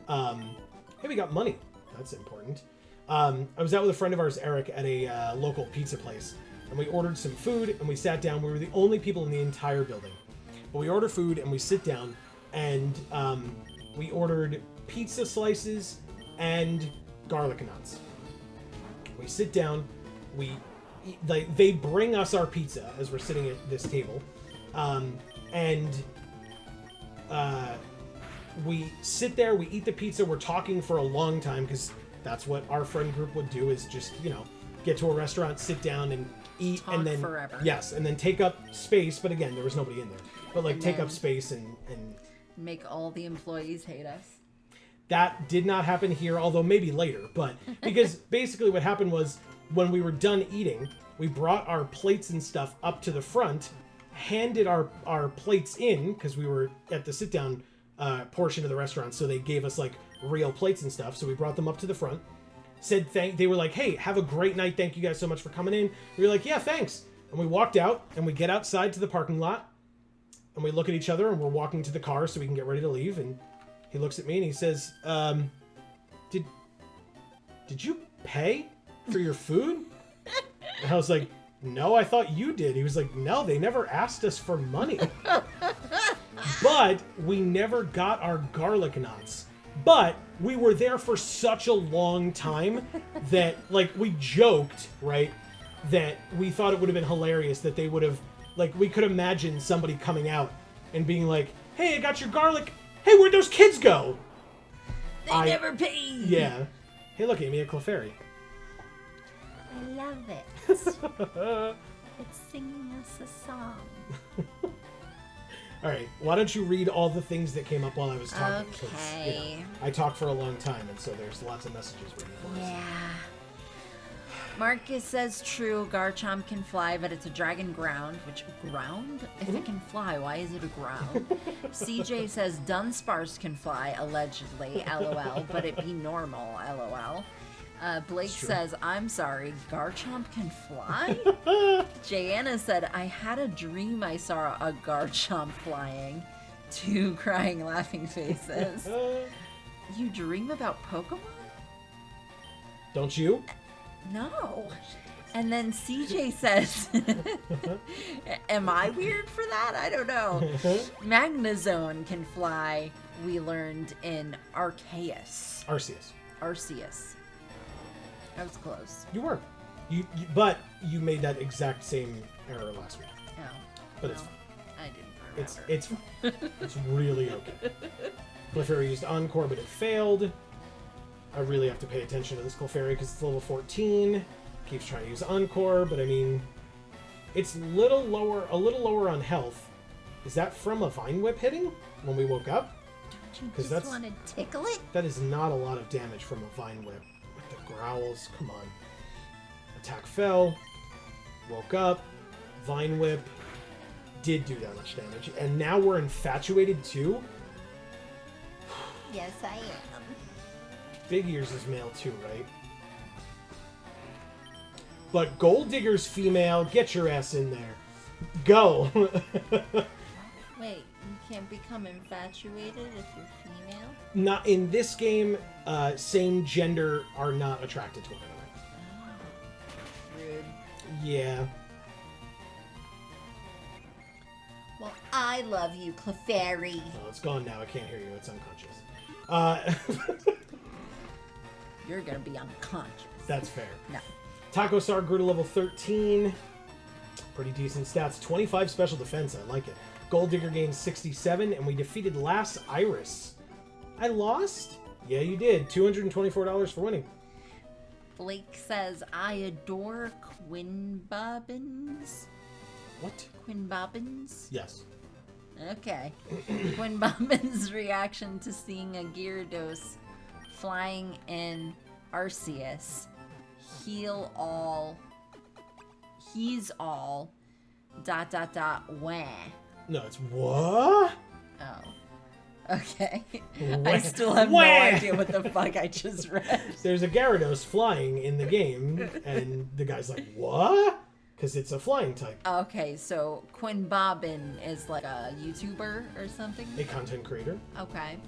S1: Hey, we got money. That's important. I was out with a friend of ours, Eric, at a local pizza place, and we ordered some food, and we sat down. We were the only people in the entire building. But we order food, and we sit down, and we ordered pizza slices and garlic nuts. We sit down, they bring us our pizza as we're sitting at this table, and we sit there, we eat the pizza, we're talking for a long time, because that's what our friend group would do, is just, you know, get to a restaurant, sit down, and eat,
S2: Talk
S1: and then
S2: forever.
S1: Yes, and then take up space, but again, there was nobody in there. But, like,
S2: And
S1: take
S2: then
S1: up space and
S2: Make all the employees hate us.
S1: That did not happen here, although maybe later. But because basically what happened was when we were done eating, we brought our plates and stuff up to the front, handed our plates in because we were at the sit-down portion of the restaurant, so they gave us like real plates and stuff. So we brought them up to the front, said they were like, hey, have a great night. Thank you guys so much for coming in. We were like, yeah, thanks. And we walked out and we get outside to the parking lot and we look at each other and we're walking to the car so we can get ready to leave. And he looks at me and he says, did you pay for your food? And I was like, no, I thought you did. He was like, no, they never asked us for money. But we never got our garlic knots. But we were there for such a long time that, like, we joked, right, that we thought it would have been hilarious that they would have, like, we could imagine somebody coming out and being like, hey, I got your garlic. Hey, where'd those kids go?
S2: They never paid.
S1: Yeah. Hey, look, Amy, a Clefairy.
S2: I love it. It's singing us a song.
S1: All right, why don't you read all the things that came up while I was talking?
S2: Okay.
S1: You know, I talk for a long time, and so there's lots of messages waiting for us.
S2: Yeah. Marcus says true, Garchomp can fly, but it's a dragon ground. Which, ground? If it can fly, why is it a ground? CJ says Dunsparce can fly, allegedly, lol, but it be normal, lol. Blake says, I'm sorry, Garchomp can fly? Jana said, I had a dream I saw a Garchomp flying. 2 crying laughing faces. You dream about Pokemon?
S1: Don't you?
S2: No. And then CJ says, am I weird for that? I don't know. Magnezone can fly, we learned in Arceus. Arceus. I was close.
S1: You were. But you made that exact same error last week.
S2: Oh.
S1: But it's fine.
S2: I didn't remember.
S1: It's fine. It's really okay. Clefairy used Encore, but it failed. I really have to pay attention to this Clefairy because it's level 14. Keeps trying to use Encore, but I mean, it's a little lower on health. Is that from a Vine Whip hitting when we woke up?
S2: Don't you just want to tickle it?
S1: That is not a lot of damage from a Vine Whip. With the growls, come on. Attack fell. Woke up. Vine Whip did do that much damage. And now we're infatuated too?
S2: Yes, I am.
S1: Big Ears is male too, right? But Gold Digger's female. Get your ass in there. Go.
S2: Wait, you can't become infatuated if you're female?
S1: Not in this game. Same gender are not attracted to one another.
S2: Oh, rude.
S1: Yeah.
S2: Well, I love you, Clefairy.
S1: Oh, it's gone now. I can't hear you. It's unconscious.
S2: You're gonna be unconscious.
S1: That's fair.
S2: No.
S1: Taco Star grew to level 13. Pretty decent stats. 25 special defense. I like it. Gold Digger gained 67, and we defeated Last Iris. I lost? Yeah, you did. $224 for winning.
S2: Blake says, I adore Quinbobbins.
S1: What?
S2: Quinbobbins?
S1: Yes.
S2: Okay. Quinbobbins' reaction to seeing a Gyarados flying in Arceus. He's all... Wah.
S1: No, it's what?
S2: Oh. Okay.
S1: Wah.
S2: I still have no idea what the fuck I just read.
S1: There's a Gyarados flying in the game, and the guy's like, what? Because it's a flying type.
S2: Okay, so Quinbobbin is like a YouTuber or something?
S1: A content creator.
S2: Okay.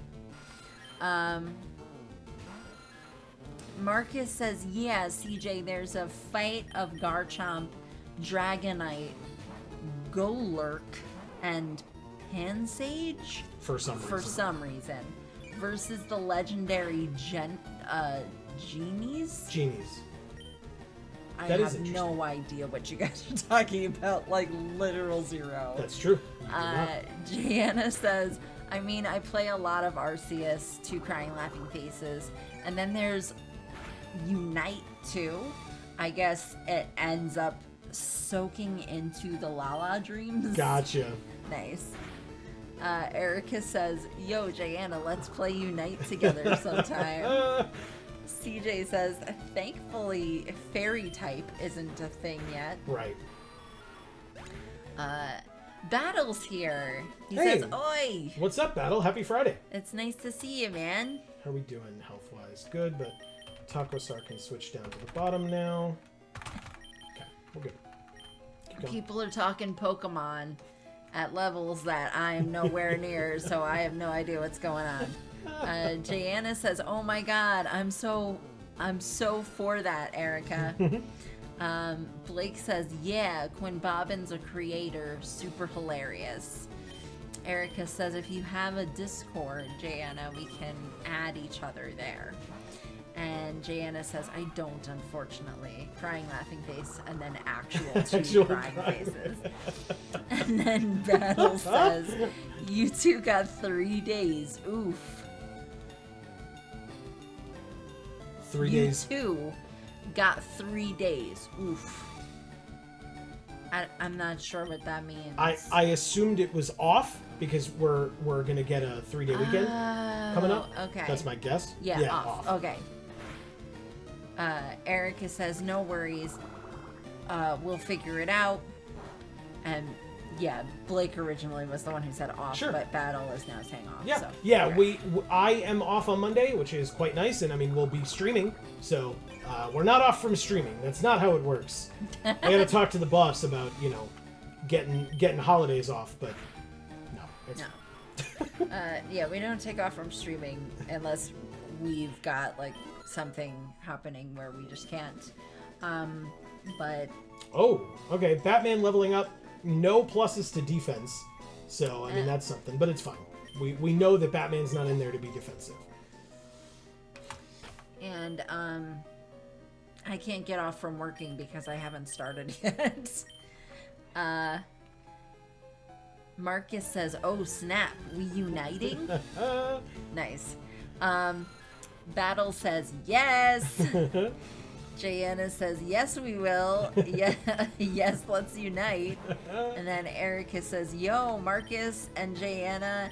S2: Marcus says, yeah, CJ, there's a fight of Garchomp, Dragonite, Golurk, and Pansage?
S1: For some reason.
S2: Versus the legendary Genies?
S1: Genies.
S2: I
S1: That is
S2: have
S1: interesting.
S2: no idea what you guys are talking about, like literal zero.
S1: That's true. You do not.
S2: Gianna says, I mean, I play a lot of Arceus, 2 crying laughing faces, and then there's Unite 2. I guess it ends up soaking into the Lala dreams.
S1: Gotcha.
S2: Nice. Erica says, yo, Jayana, let's play Unite together sometime. CJ says, thankfully, fairy type isn't a thing yet.
S1: Right.
S2: Battle's here. He
S1: Hey.
S2: says, oi!
S1: What's up, Battle? Happy Friday.
S2: It's nice to see you, man.
S1: How are we doing health-wise? Good, but Taco Star can switch down to the bottom now. Okay, we're good. Keep going.
S2: People are talking Pokemon at levels that I am nowhere near, so I have no idea what's going on. Jayana says, oh my god, I'm so for that, Erica. Blake says, yeah, Quinn Bobbin's a creator, super hilarious. Erica says, if you have a Discord, Jayana, we can add each other there. And Jayana says, I don't, unfortunately. Crying, laughing face, and then two crying faces. And then Battle says, you two got 3 days. Oof.
S1: 3 days.
S2: You two got 3 days. Oof. I'm not sure what that means.
S1: I assumed it was off because we're gonna get a 3-day weekend coming up.
S2: Okay.
S1: That's my guess.
S2: Yeah, off. Okay. Erica says, no worries. We'll figure it out. And yeah, Blake originally was the one who said off,
S1: Sure.
S2: but Battle is now saying off.
S1: Yeah,
S2: so,
S1: yeah.
S2: okay.
S1: I am off on Monday, which is quite nice, and I mean we'll be streaming, so we're not off from streaming. That's not how it works. I got to talk to the boss about getting holidays off, but no, it's
S2: No. Yeah, we don't take off from streaming unless we've got like something happening where we just can't. But
S1: Oh, okay. Batman leveling up, no pluses to defense, so I mean that's something, but it's fine. We know that Batman's not in there to be defensive.
S2: and I can't get off from working because I haven't started yet. Marcus says, oh snap, we uniting? Nice. Battle says, yes. Jayana says, yes, we will. Yeah, yes, let's unite. And then Erica says, yo, Marcus and Jayana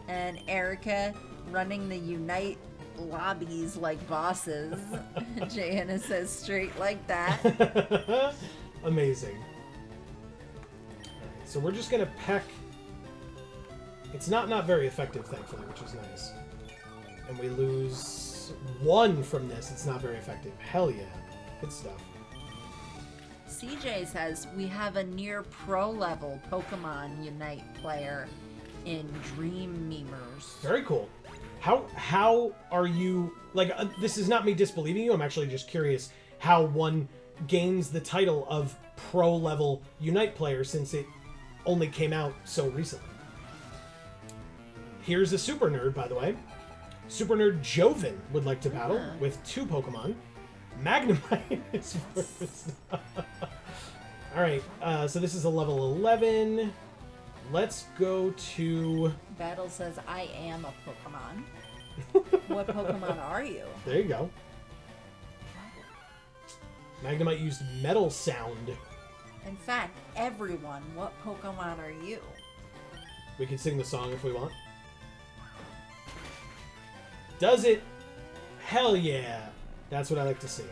S2: and Erica running the unite lobbies like bosses. Jayana says, straight like that.
S1: Amazing. Alright, so we're just gonna peck. It's not very effective, thankfully, which is nice. And we lose 1 from this. It's not very effective. Hell yeah. Good stuff.
S2: CJ says, we have a near pro level Pokemon Unite player in Dream Memers.
S1: Very cool. How are you, like, this is not me disbelieving you, I'm actually just curious how one gains the title of pro level Unite player since it only came out so recently. Here's a super nerd, by the way. Super nerd Joven would like to battle with 2 Pokemon. Magnemite is first. Alright, so this is a level 11. Let's go to...
S2: Battle says, I am a Pokemon. What Pokemon are you?
S1: There you go. Magnemite used Metal Sound.
S2: In fact, everyone, what Pokemon are you?
S1: We can sing the song if we want. Does it? Hell yeah. That's what I like to see.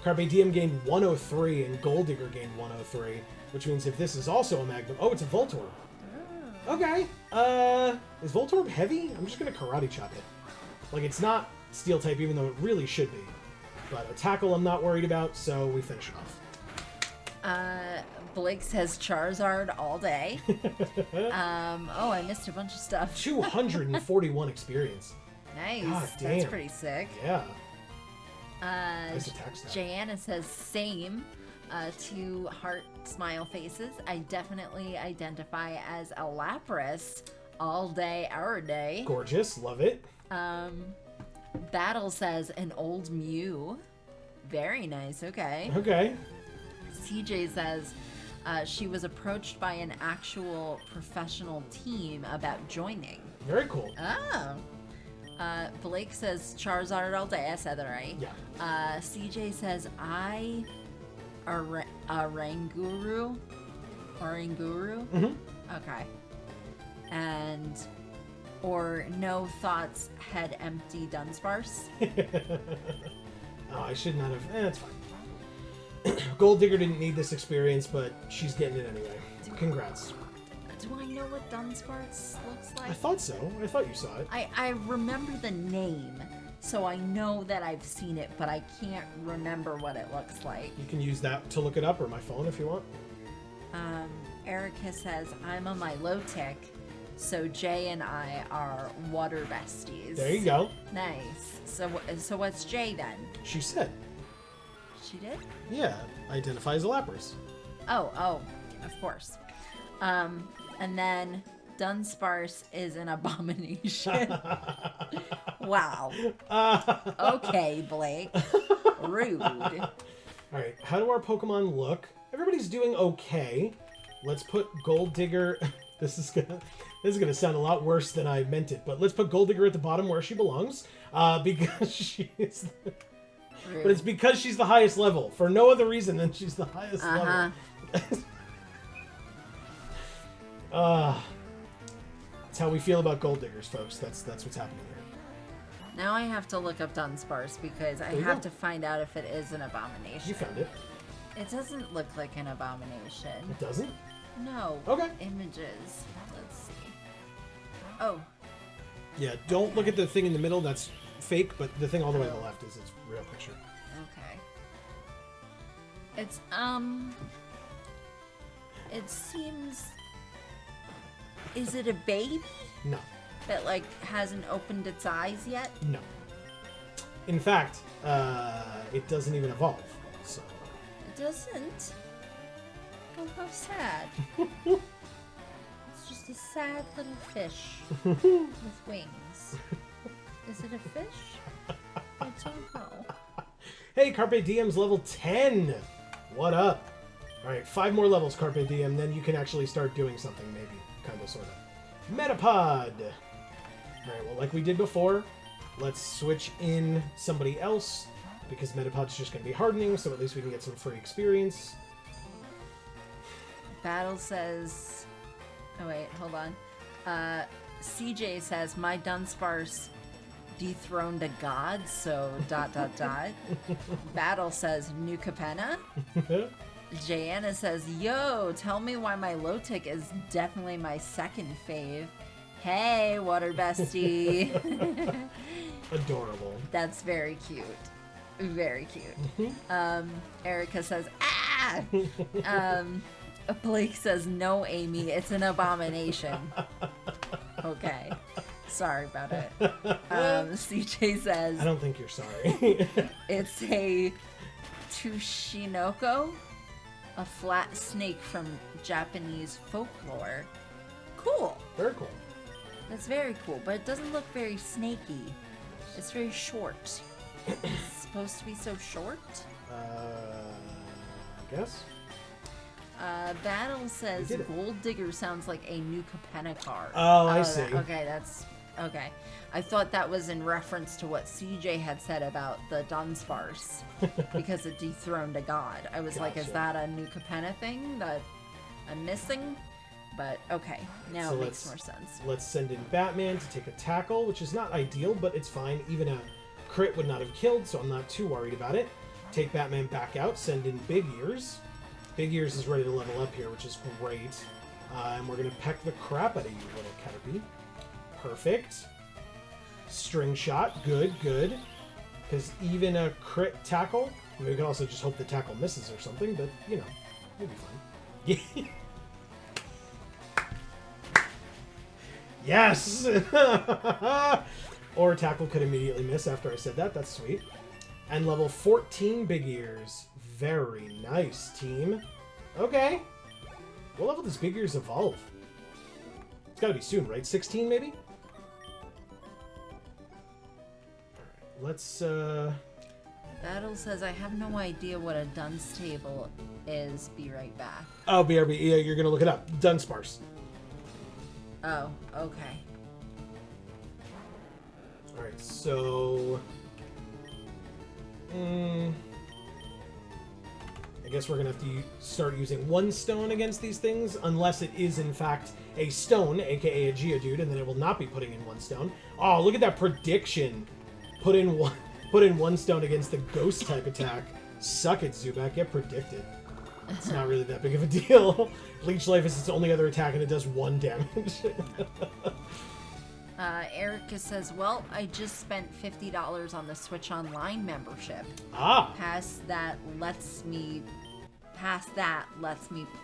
S1: Carpe Diem gained 103 and Gold Digger gained 103, which means if this is also a Magnum... Oh, it's a Voltorb.
S2: Oh.
S1: Okay. Is Voltorb heavy? I'm just going to Karate Chop it. Like, it's not Steel type, even though it really should be. But a Tackle I'm not worried about, so we finish it off.
S2: Blake says Charizard all day. Oh, I missed a bunch of stuff.
S1: 241 experience.
S2: Nice.
S1: God damn.
S2: That's pretty sick.
S1: Yeah. Nice attack stat.
S2: Jayana says same. 2 heart smile faces. I definitely identify as a Lapras all day, our day.
S1: Gorgeous. Love it.
S2: Battle says an old Mew. Very nice. Okay.
S1: Okay.
S2: CJ says she was approached by an actual professional team about joining.
S1: Very cool.
S2: Oh. Blake says Charizard all day. I said that right.
S1: Yeah.
S2: CJ says Oranguru.
S1: Mm-hmm.
S2: Okay. or no thoughts, head empty, Dunsparce.
S1: Oh, I should not have. It's fine. Gold Digger didn't need this experience, but she's getting it anyway. Congrats.
S2: Do I know what Dunsparce looks like?
S1: I thought so. I thought you saw it.
S2: I remember the name, so I know that I've seen it, but I can't remember what it looks like.
S1: You can use that to look it up, or my phone if you want.
S2: Erica says, I'm a Milotic, so Jay and I are water besties.
S1: There you go.
S2: Nice. So what's Jay then?
S1: She said.
S2: She did?
S1: Yeah, identify as a Lapras.
S2: Oh, of course. And then Dunsparce is an abomination. Wow. Okay, Blake. Rude.
S1: All right, how do our Pokemon look? Everybody's doing okay. Let's put Gold Digger. This is gonna sound a lot worse than I meant it, but let's put Gold Digger at the bottom where she belongs. Because she is.
S2: Rude.
S1: But it's because she's the highest level. For no other reason than she's the highest level. That's how we feel about Gold Diggers, folks. That's what's happening here.
S2: Now I have to look up Dunsparce because I have to find out if it is an abomination.
S1: You found it.
S2: It doesn't look like an abomination.
S1: It doesn't?
S2: No.
S1: Okay.
S2: Images. Let's see. Oh.
S1: Yeah, don't look at the thing in the middle. That's fake, but the thing all the way to the left is its real picture.
S2: Okay. It's, it seems... Is it a baby?
S1: No.
S2: That, like, hasn't opened its eyes yet?
S1: No. In fact, it doesn't even evolve, so...
S2: It doesn't? Oh, how sad. It's just a sad little fish with wings. Is it a fish? I don't know.
S1: Hey, Carpe Diem's level 10! What up? Alright, 5 more levels, Carpe Diem, then you can actually start doing something, maybe. Kind of, sort of. Metapod! Alright, well, like we did before, let's switch in somebody else, because Metapod's just going to be hardening, so at least we can get some free experience.
S2: Battle says... Oh, wait, hold on. CJ says, my Dunsparce dethroned a god, so ... Battle says, New Capenna. Jayanna says, yo, tell me why my Lotic is definitely my second fave. Hey, water bestie.
S1: Adorable.
S2: That's very cute. Very cute. Erica says, ah! Blake says, no, Amy, it's an abomination. Okay. Sorry about it. CJ says...
S1: I don't think you're sorry.
S2: It's a Tushinoko, a flat snake from Japanese folklore. Cool.
S1: Very cool.
S2: That's very cool, but it doesn't look very snaky. It's very short. It's supposed to be so short?
S1: I guess.
S2: Battle says Gold Digger sounds like a New Capenna card.
S1: Oh, I see.
S2: Okay, that's... Okay. I thought that was in reference to what CJ had said about the Dunsparce, because it dethroned a god. I was like, is that a New Capenna thing that I'm missing? But, okay. Now it makes more sense.
S1: Let's send in Batman to take a tackle, which is not ideal, but it's fine. Even a crit would not have killed, so I'm not too worried about it. Take Batman back out, send in Big Ears. Big Ears is ready to level up here, which is great. And we're going to peck the crap out of you, little Caterpie. Perfect. String shot. Good, good. Because even a crit tackle, I mean, we can also just hope the tackle misses or something, but, you know, we'll be fine. Yes! Or tackle could immediately miss after I said that. That's sweet. And level 14 Big Ears. Very nice, team. Okay. What level does Big Ears evolve? It's gotta be soon, right? 16, maybe? Alright, let's,
S2: Battle says, I have no idea what a dunce table is. Be right back.
S1: Oh, BRB. Yeah, you're gonna look it up. Dunsparce.
S2: Oh, okay.
S1: Alright, so... I guess we're going to have to start using 1 stone against these things, unless it is, in fact, a stone, aka a Geodude, and then it will not be putting in 1 stone. Oh, look at that prediction. Put in 1 stone against the ghost-type attack. Suck it, Zubat. Get predicted. It's not really that big of a deal. Leech Life is its only other attack, and it does 1 damage.
S2: Erica says, well, I just spent $50 on the Switch Online membership.
S1: Ah.
S2: Past that lets me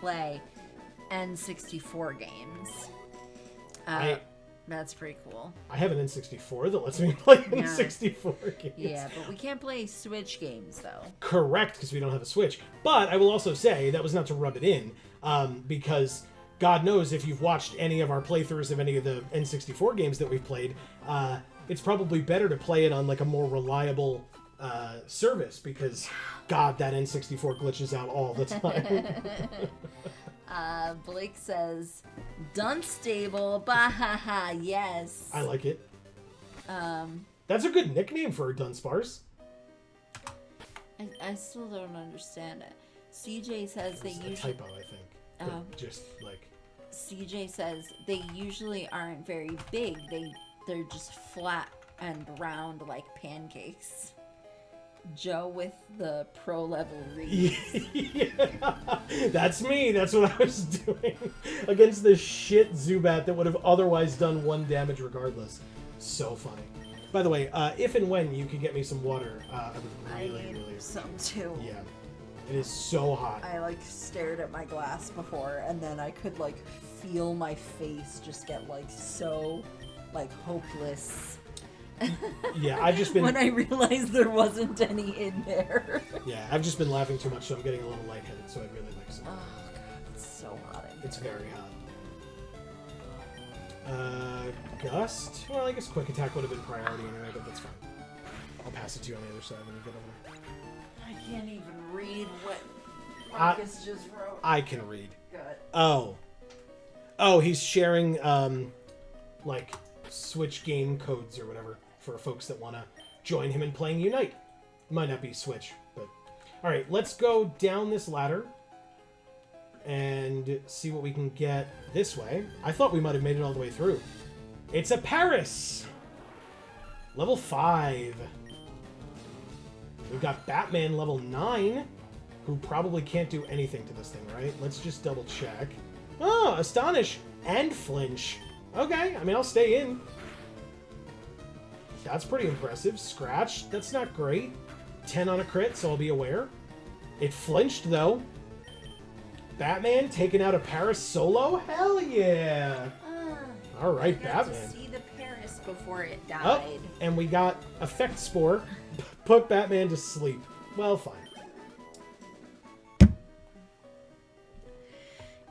S2: play N64 games. That's pretty cool.
S1: I have an N64 that lets me play N64 games.
S2: Yeah, but we can't play Switch games, though.
S1: Correct, because we don't have a Switch. But I will also say, that was not to rub it in, because God knows if you've watched any of our playthroughs of any of the N64 games that we've played, it's probably better to play it on like a more reliable service, because God, that N64 glitches out all the time.
S2: Blake says, Dunstable, bahaha, yes.
S1: I like it. That's a good nickname for a Dunsparce.
S2: I still don't understand it. CJ says they usually...
S1: typo, I think. Just like...
S2: CJ says they usually aren't very big. They're just flat and round like pancakes. Joe with the pro level reads.
S1: Yeah, that's me. That's what I was doing against this shit Zubat that would have otherwise done 1 damage regardless. So funny. By the way, if and when you could get me some water, I would really
S2: some too.
S1: Yeah, it is so hot.
S2: I like stared at my glass before, and then I could like feel my face just get like so like hopeless.
S1: Yeah, I've just been...
S2: when I realized there wasn't any in there.
S1: Yeah, I've just been laughing too much, so I'm getting a little lightheaded, so I'd really like some.
S2: Oh, God, it's so hot in here.
S1: It's very hot. Gust? Well, I guess Quick Attack would have been priority anyway, but that's fine. I'll pass it to you on the other side when you get over there.
S2: I can't even read what Marcus just wrote.
S1: I can read.
S2: Good.
S1: Oh, he's sharing, like, Switch game codes or whatever for folks that want to join him in playing Unite. Might not be Switch, but... Alright, let's go down this ladder and see what we can get this way. I thought we might have made it all the way through. It's a Paris! Level 5. We've got Batman level 9, who probably can't do anything to this thing, right? Let's just double check. Oh, Astonish and Flinch. Okay, I mean, I'll stay in. That's pretty impressive. Scratch, that's not great. 10 on a crit, so I'll be aware. It flinched, though. Batman taking out a Paris solo? Hell yeah! Alright, Batman.
S2: To see the Paris before it died.
S1: Oh, and we got Effect Spore. Put Batman to sleep. Well, fine.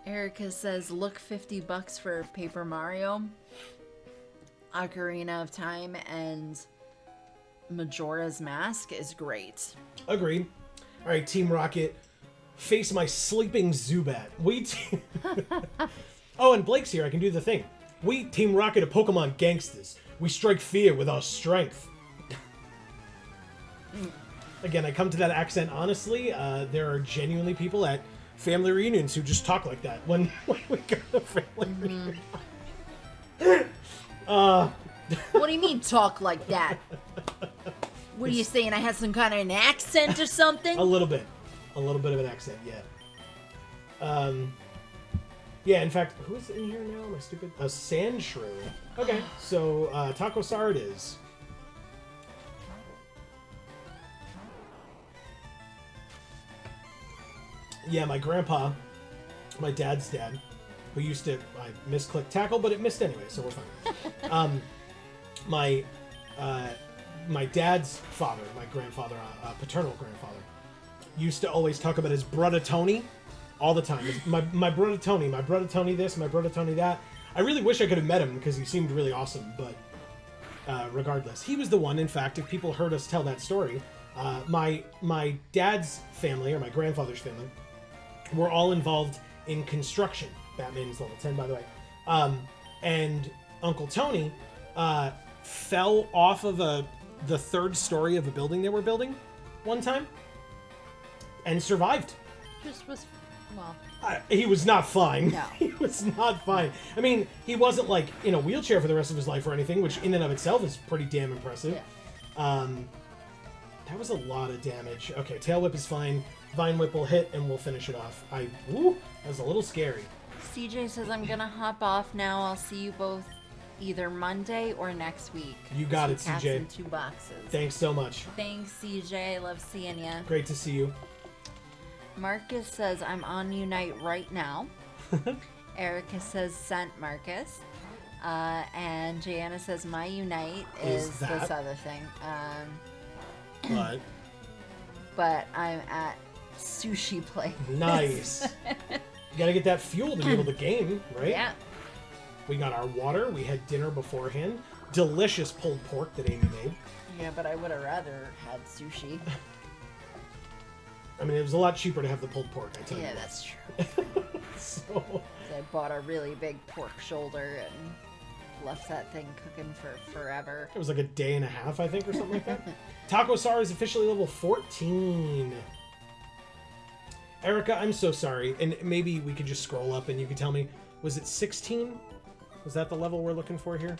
S2: Erica says, look, $50 for Paper Mario, Ocarina of Time, and Majora's Mask is great.
S1: Agreed. Alright, Team Rocket. Face my sleeping Zubat. Oh, and Blake's here. I can do the thing. We, Team Rocket, are Pokemon gangsters. We strike fear with our strength. Again, I come to that accent honestly. There are genuinely people at family reunions who just talk like that when we go to family reunion.
S2: What do you mean talk like that? What are you saying? I had some kind of an accent or something?
S1: A little bit of an accent, yeah. Yeah, in fact, who's in here now? Am I stupid? A Sandshrew. Okay, so Taco Sar it is. Yeah, my grandpa, my dad's dad, who used to, I misclicked tackle, but it missed anyway, so we're fine. My dad's father, my grandfather, paternal grandfather, used to always talk about his brother Tony all the time. My brother Tony this, my brother Tony that. I really wish I could have met him because he seemed really awesome, but regardless. He was the one, in fact, if people heard us tell that story, my dad's family, or my grandfather's family, were all involved in construction. Batman's level 10, by the way. And Uncle Tony fell off of the 3rd story of a building they were building one time and survived.
S2: Just was, well...
S1: he was not fine.
S2: No.
S1: He was not fine. I mean, he wasn't, like, in a wheelchair for the rest of his life or anything, which in and of itself is pretty damn impressive.
S2: Yeah.
S1: That was a lot of damage. Okay, Tail Whip is fine. Vine Whip will hit, and we'll finish it off. Woo, that was a little scary.
S2: CJ says, I'm gonna hop off now. I'll see you both either Monday or next week.
S1: You got it,
S2: cats
S1: CJ.
S2: and 2 boxes.
S1: Thanks so much.
S2: Thanks, CJ. Love seeing ya.
S1: Great to see you.
S2: Marcus says, I'm on Unite right now. Erica says, sent Marcus. And Jana says, my Unite is this other thing. But I'm at sushi place.
S1: Nice. You gotta get that fuel to be able to game, right?
S2: Yeah.
S1: We got our water. We had dinner beforehand. Delicious pulled pork that Amy made.
S2: Yeah, but I would have rather had sushi.
S1: I mean, it was a lot cheaper to have the pulled pork, I tell you.
S2: Yeah, that's true.
S1: So...
S2: I bought a really big pork shoulder and left that thing cooking for forever.
S1: It was like a day and a half, I think, or something like that. Taco Sar is officially level 14. Erica, I'm so sorry. And maybe we could just scroll up and you can tell me, was it 16? Was that the level we're looking for here?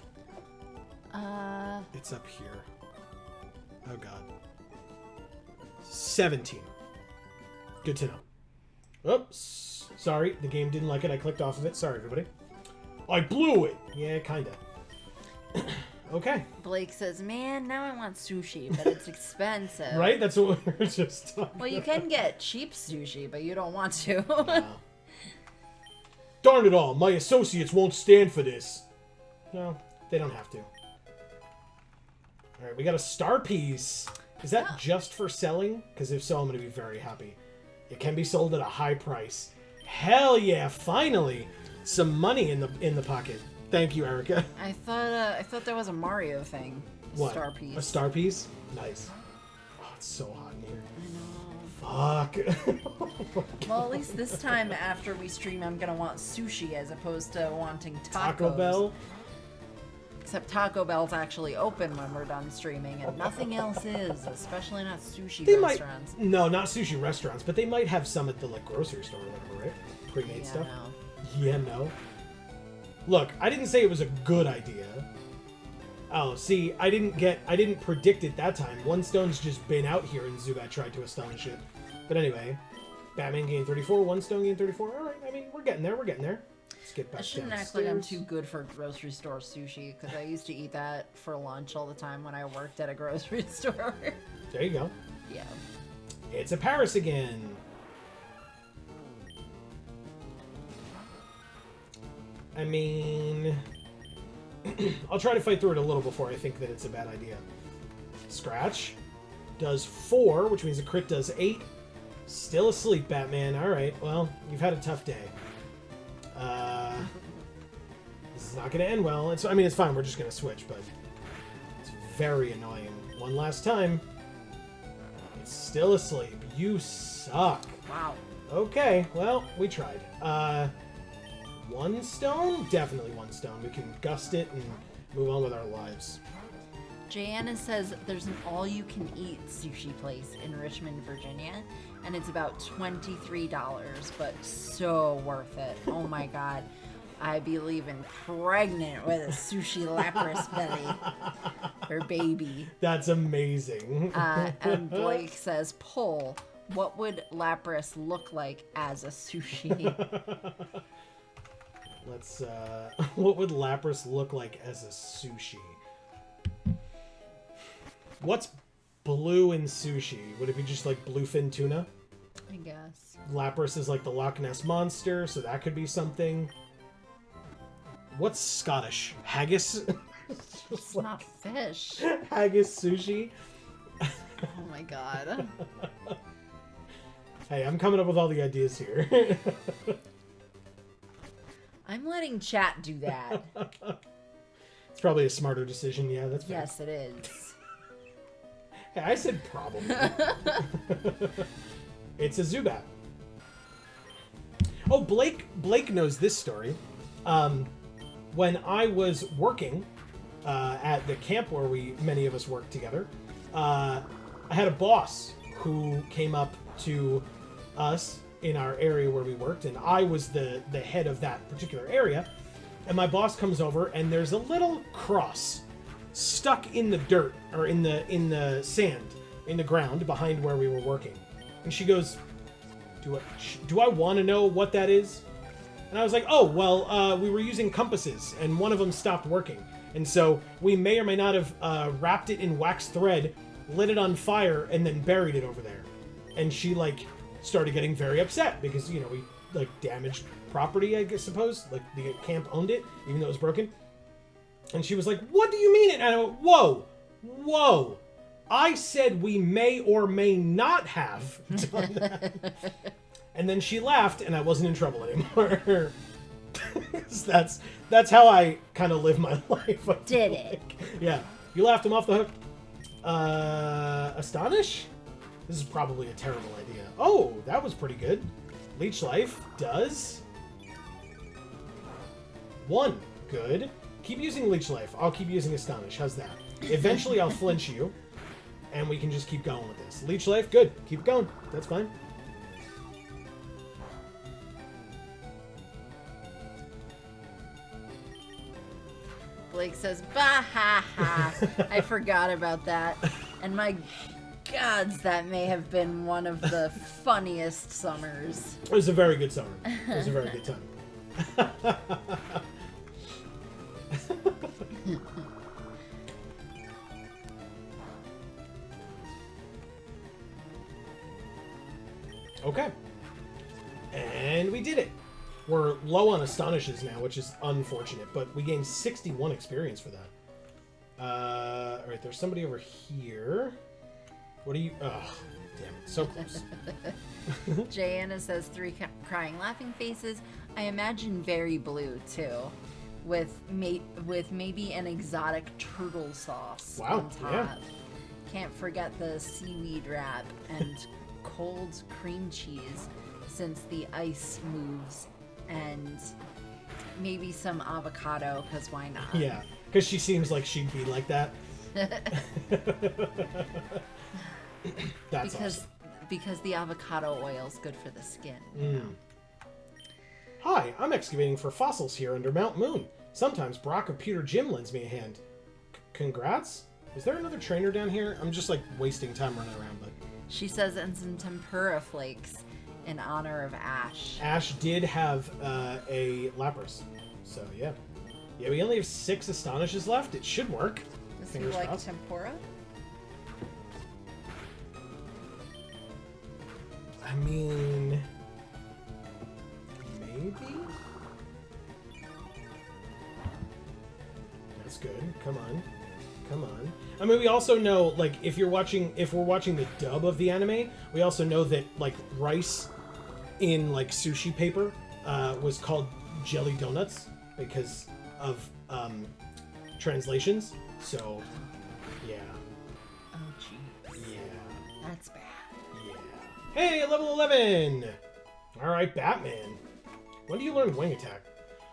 S1: It's up here. Oh, God. 17. Good to know. Oops. Sorry, the game didn't like it. I clicked off of it. Sorry, everybody. I blew it. Yeah, kind of. Okay.
S2: Blake says, man, now I want sushi, but it's expensive.
S1: Right? That's what we were just talking
S2: Well, you can get cheap sushi, but you don't want to.
S1: Wow. Darn it all. My associates won't stand for this. No, they don't have to. Alright, we got a star piece. Is that just for selling? Because if so, I'm going to be very happy. It can be sold at a high price. Hell yeah, finally! Some money in the pocket. Thank you, Erica.
S2: I thought there was a Mario thing.
S1: What?
S2: Star piece.
S1: A star piece? Nice. Oh, it's so hot in here.
S2: I know.
S1: Fuck.
S2: Well, at least this time after we stream, I'm gonna want sushi as opposed to wanting tacos.
S1: Taco Bell?
S2: Except Taco Bell's actually open when we're done streaming, and nothing else is, especially not sushi restaurants.
S1: No, not sushi restaurants, but they might have some at the like grocery store or whatever, right? Pre-made stuff.
S2: No.
S1: Yeah, no. Look, I didn't say it was a good idea. Oh, see, I didn't predict it that time. One stone's just been out here and Zubat tried to astonish it. But anyway, Batman gained 34, one stone gained 34. Alright, I mean, we're getting there, Let's get back
S2: I shouldn't
S1: downstairs.
S2: act like I'm too good for grocery store sushi, because I used to eat that for lunch all the time when I worked at a grocery store.
S1: There you go.
S2: Yeah.
S1: It's a Paris again. I mean... I'll try to fight through it a little before I think that it's a bad idea. Scratch. Does 4, which means a crit does 8. Still asleep, Batman. Alright, well, you've had a tough day. This is not going to end well. I mean, it's fine. We're just going to switch, but it's very annoying. One last time. It's still asleep. You suck.
S2: Wow.
S1: Okay, well, we tried. 1 stone? Definitely 1 stone. We can gust it and move on with our lives.
S2: Jana says there's an all-you-can-eat sushi place in Richmond, Virginia, and it's about $23, but so worth it. Oh my god. I'd be leaving pregnant with a sushi Lapras belly. Her baby.
S1: That's amazing.
S2: And Blake says, poll, what would Lapras look like as a sushi?
S1: Let's, what would Lapras look like as a sushi? What's blue in sushi? Would it be just like bluefin tuna?
S2: I guess.
S1: Lapras is like the Loch Ness Monster, so that could be something. What's Scottish? Haggis?
S2: It's not fish.
S1: Haggis sushi?
S2: Oh my god.
S1: Hey, I'm coming up with all the ideas here.
S2: I'm letting chat do that.
S1: It's probably a smarter decision. Yeah, that's fair.
S2: Yes, it is.
S1: Hey, I said probably. It's a Zubat. Oh, Blake knows this story. When I was working at the camp where many of us worked together, I had a boss who came up to us in our area where we worked, and I was the head of that particular area. And my boss comes over, and there's a little cross stuck in the dirt, or in the sand, in the ground behind where we were working. And she goes, do I want to know what that is? And I was like, oh, well, we were using compasses, and one of them stopped working. And so we may or may not have wrapped it in wax thread, lit it on fire, and then buried it over there. And she, like, started getting very upset because, you know, we, like, damaged property, I suppose. Like, the camp owned it, even though it was broken. And she was like, what do you mean? And I went, whoa. I said we may or may not have done that. And then she laughed, and I wasn't in trouble anymore. that's how I kind of live my life.
S2: Did it?
S1: Yeah. You laughed him off the hook. Astonish? This is probably a terrible idea. Oh, that was pretty good. Leech Life does 1. Good. Keep using Leech Life. I'll keep using Astonish. How's that? Eventually I'll flinch you, and we can just keep going with this. Leech Life, good. Keep it going. That's fine.
S2: Blake says, bah ha ha. I forgot about that. And my gods, that may have been one of the funniest summers.
S1: It was a very good summer. It was a very good time. Okay. And we did it. We're low on Astonishes now, which is unfortunate, but we gained 61 experience for that. Alright, there's somebody over here. What are you... Oh, damn it. So close.
S2: Jayanna says 3 crying laughing faces. I imagine very blue, too. With maybe an exotic turtle sauce on top. Yeah. Can't forget the seaweed wrap and cold cream cheese since the ice moves, and maybe some avocado, because why not?
S1: Yeah, because she seems like she'd be like that. That's awesome.
S2: Because the avocado oil is good for the skin. You know?
S1: Hi, I'm excavating for fossils here under Mount Moon. Sometimes Brock of Pewter Gym lends me a hand. Congrats? Is there another trainer down here? I'm just like wasting time running around, but...
S2: She says, and some tempura flakes in honor of Ash.
S1: Ash did have a Lapras, so yeah. Yeah, we only have 6 Astonishes left. It should work.
S2: Does he like crossed. Tempura?
S1: I mean... maybe? That's good. Come on. Come on. I mean, we also know, like, if we're watching the dub of the anime, we also know that, like, rice in, like, sushi paper was called jelly donuts because of translations. So, yeah.
S2: Oh, jeez.
S1: Yeah.
S2: That's bad.
S1: Yeah. Hey, level 11! Alright, Batman. When do you learn Wing Attack?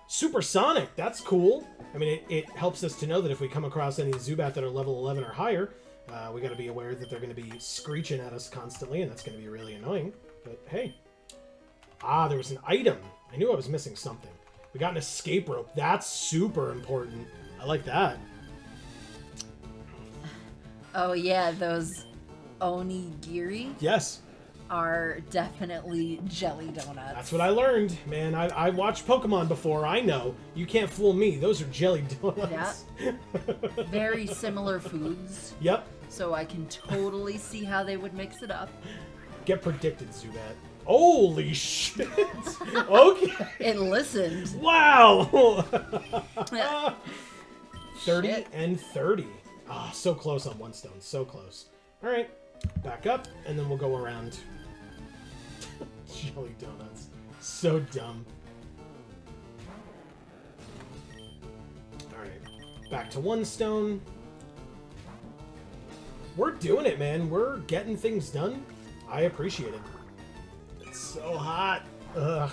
S1: Supersonic! That's cool! I mean, it helps us to know that if we come across any Zubat that are level 11 or higher, we gotta be aware that they're gonna be screeching at us constantly, and that's gonna be really annoying. But hey. Ah, there was an item! I knew I was missing something. We got an escape rope. That's super important. I like that.
S2: Oh yeah, those onigiri?
S1: Yes.
S2: Are definitely jelly donuts.
S1: That's what I learned, man. I watched Pokemon before. I know. You can't fool me. Those are jelly donuts.
S2: Yeah. Very similar foods.
S1: Yep.
S2: So I can totally see how they would mix it up.
S1: Get predicted, Zubat. Holy shit. Okay.
S2: It listened.
S1: Wow. 30
S2: Shit.
S1: and 30. Ah, oh, so close on one stone. So close. All right. Back up, and then we'll go around. Jelly donuts. So dumb. Alright. Back to one stone. We're doing it, man. We're getting things done. I appreciate it. It's so hot. Ugh.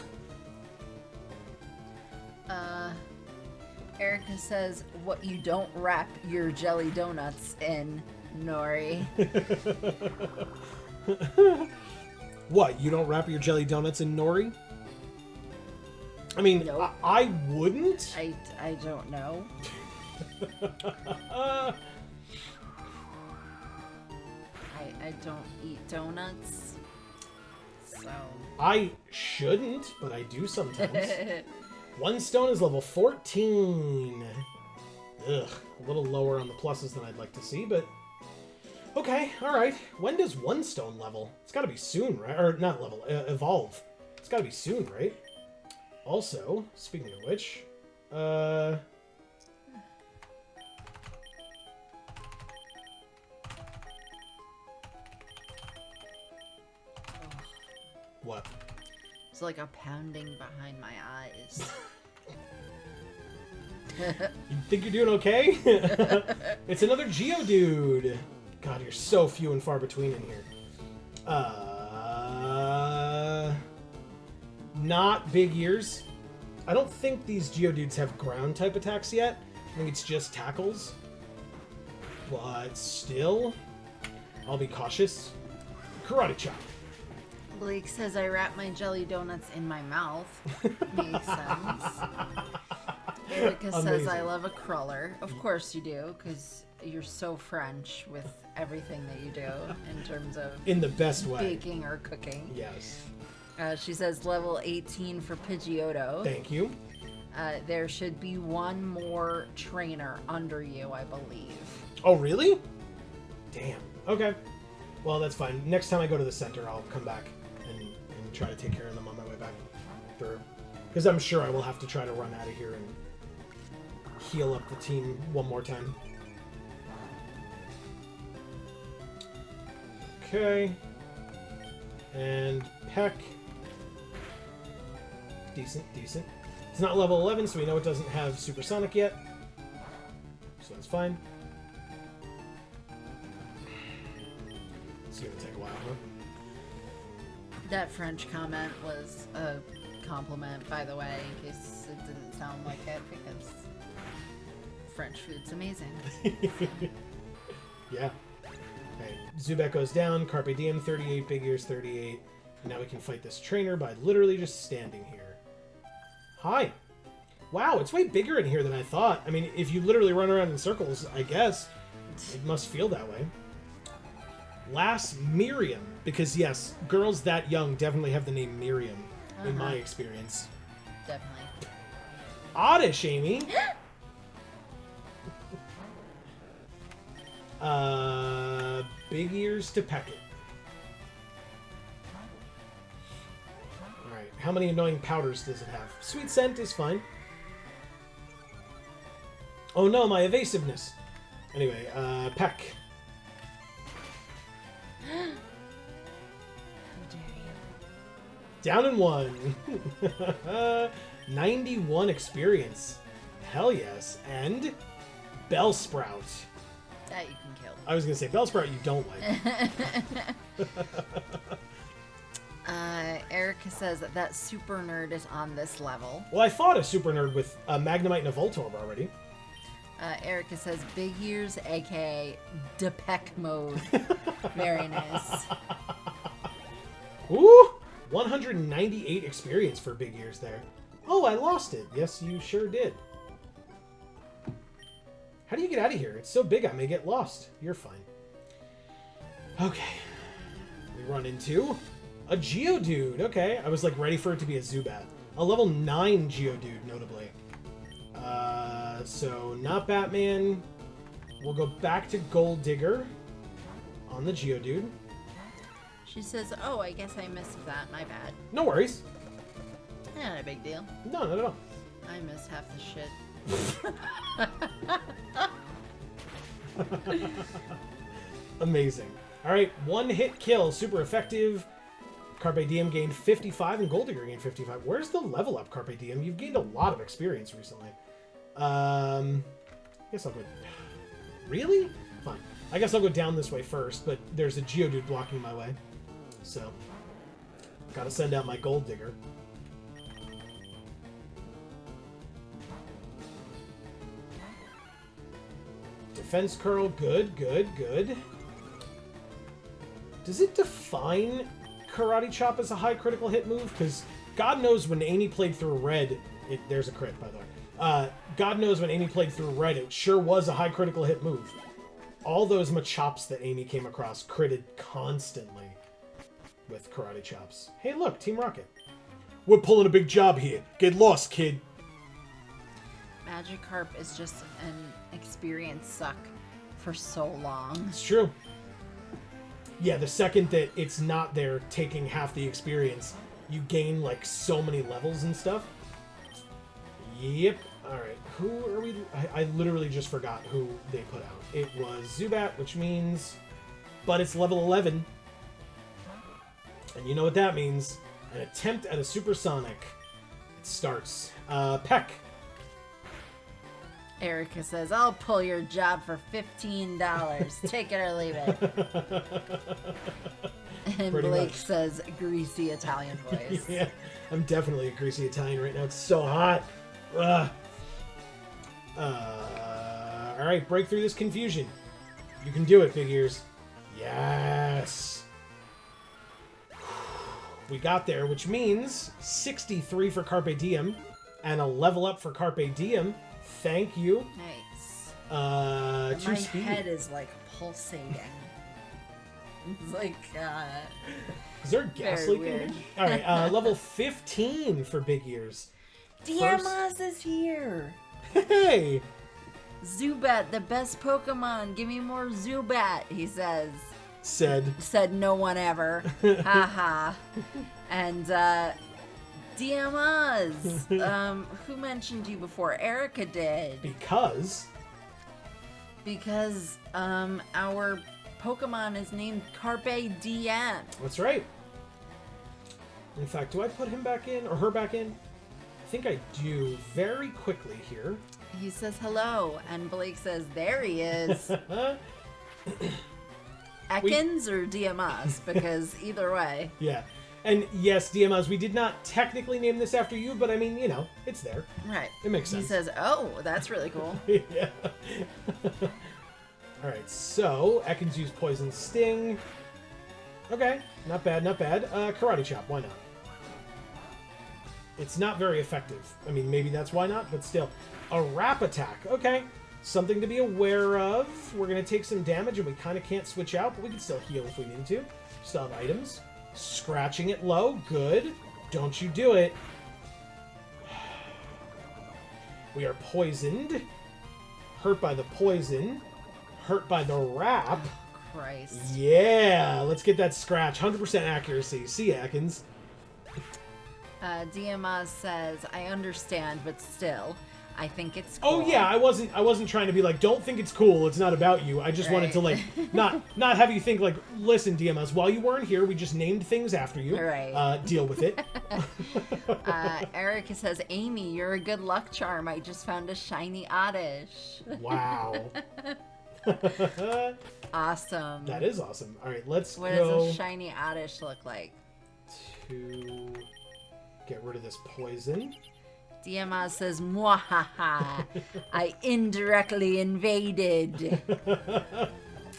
S2: Erica says, what you don't wrap your jelly donuts in, Nori.
S1: What, you don't wrap your jelly donuts in nori? I mean,
S2: Nope.
S1: I wouldn't.
S2: I don't know. I don't eat donuts, so...
S1: I shouldn't, but I do sometimes. One stone is level 14. Ugh, a little lower on the pluses than I'd like to see, but... Okay, alright. When does one stone level? It's gotta be soon, right? Or not level, evolve. It's gotta be soon, right? Also, speaking of which, what?
S2: It's like a pounding behind my eyes.
S1: You think you're doing okay? It's another Geodude. God, you're so few and far between in here. Not big ears. I don't think these Geodudes have ground type attacks yet. I think it's just tackles. But still, I'll be cautious. Karate chop.
S2: Blake says I wrap my jelly donuts in my mouth. Makes sense. Erica says I love a cruller. Of course you do, because you're so French with everything that you do in terms of
S1: in the best way.
S2: Baking or cooking.
S1: Yes.
S2: She says level 18 for Pidgeotto.
S1: Thank you.
S2: There should be one more trainer under you, I believe.
S1: Oh, really? Damn. Okay. Well, that's fine. Next time I go to the center, I'll come back and try to take care of them on my way back through. Because I'm sure I will have to try to run out of here and heal up the team one more time. Okay. And Peck. Decent, decent. It's not level 11, so we know it doesn't have Supersonic yet. So that's fine. It's gonna take a while, huh?
S2: That French comment was a compliment, by the way, in case it didn't sound like it, because French food's amazing.
S1: Yeah. Okay, Zubat goes down, Carpe Diem 38, Big Ears 38. And now we can fight this trainer by literally just standing here. Hi. Wow, it's way bigger in here than I thought. I mean, if you literally run around in circles, I guess it must feel that way. Last Miriam, because yes, girls that young definitely have the name Miriam in my experience.
S2: Definitely.
S1: Oddish, Amy. Big Ears to Peck it. Alright, how many annoying powders does it have? Sweet Scent is fine. Oh no, my evasiveness. Anyway, Peck.
S2: How dare you?
S1: Down in 1. 91 experience. Hell yes. And Bellsprout.
S2: That you can kill.
S1: I was going to say, Bellsprout you don't like.
S2: Erica says that super nerd is on this level.
S1: Well, I fought a super nerd with a Magnemite and a Voltorb already.
S2: Erica says big ears, aka Depeck mode. Very nice.
S1: Ooh! 198 experience for Big Ears there. Oh, I lost it. Yes, you sure did. How do you get out of here? It's so big I may get lost. You're fine. Okay. We run into a Geodude. Okay, I was like ready for it to be a Zubat. A level 9 Geodude, notably. So not Batman. We'll go back to Gold Digger on the Geodude.
S2: She says, oh, I guess I missed that. My bad.
S1: No worries.
S2: Not a big deal.
S1: No, not at all.
S2: I missed half the shit.
S1: Amazing. Alright, one hit kill. Super effective. Carpe Diem gained 55 and Gold Digger gained 55. Where's the level up, Carpe Diem? You've gained a lot of experience recently. I guess I'll go... Really? Fine. I guess I'll go down this way first, but there's a Geodude blocking my way. So, gotta send out my Gold Digger. Defense Curl, good, good, good. Does it define Karate Chop is a high critical hit move, because God knows when Amy played through Red, there's a crit, by the way. God knows when Amy played through Red, it sure was a high critical hit move. All those Machops that Amy came across critted constantly with Karate Chops. Hey, look, Team Rocket. We're pulling a big job here. Get lost, kid.
S2: Magikarp is just an experience suck for so long.
S1: It's true. Yeah, the second that it's not there taking half the experience, you gain, like, so many levels and stuff. Yep. Alright, who are we... I literally just forgot who they put out. It was Zubat, which means... But it's level 11. And you know what that means. An attempt at a supersonic. It starts. Peck.
S2: Erica says, I'll pull your job for $15. Take it or leave it. And
S1: Pretty
S2: Blake
S1: much.
S2: says, greasy Italian voice.
S1: Yeah, I'm definitely a greasy Italian right now. It's so hot. Ugh. Alright, break through this confusion. You can do it, Big Ears. Yes. We got there, which means 63 for Carpe Diem and a level up for Carpe Diem. Thank you.
S2: Nice.
S1: 2
S2: My
S1: speed.
S2: head is like pulsating. It's like,
S1: Is there gas
S2: very
S1: leaking?
S2: weird.
S1: Alright, level 15 for Big Ears.
S2: Diamaz is here.
S1: Hey!
S2: Zubat, the best Pokemon. Give me more Zubat, he says.
S1: Said
S2: No one ever. Haha. And, Diamaz. Who mentioned you before? Erica did.
S1: because
S2: Our Pokemon is named Carpe Diem.
S1: that's right. In fact, do I put him back in or her back in? I think I do very quickly here.
S2: He says hello, and Blake says there he is. Ekans or Diamaz? Because either way.
S1: Yeah. And yes, DMs, we did not technically name this after you, but I mean, you know, it's there.
S2: Right.
S1: It makes sense.
S2: He says, oh, that's really cool.
S1: Yeah. Alright, so Ekans use Poison Sting. Okay, not bad, not bad. Karate Chop, why not? It's not very effective. I mean, maybe that's why not, but still. A Wrap Attack, okay. Something to be aware of. We're going to take some damage, and we kind of can't switch out, but we can still heal if we need to. Still have items. Scratching it low, good. Don't you do it. We are poisoned. Hurt by the poison. Hurt by the wrap.
S2: Christ.
S1: Yeah, let's get that scratch. 100% accuracy. See ya, Ekans.
S2: Diamaz says, I understand, but still, I think it's cool.
S1: Oh yeah, I wasn't trying to be like, don't think it's cool, it's not about you. I just wanted to like not have you think like, listen, DMS, while you weren't here, we just named things after you.
S2: Right.
S1: Deal with it.
S2: Erica says, Amy, you're a good luck charm. I just found a shiny Oddish.
S1: Wow.
S2: Awesome.
S1: That is awesome. All right, let's
S2: What
S1: go
S2: does a shiny Oddish look like?
S1: to get rid of this poison.
S2: Diamaz says, mwahaha, I indirectly invaded.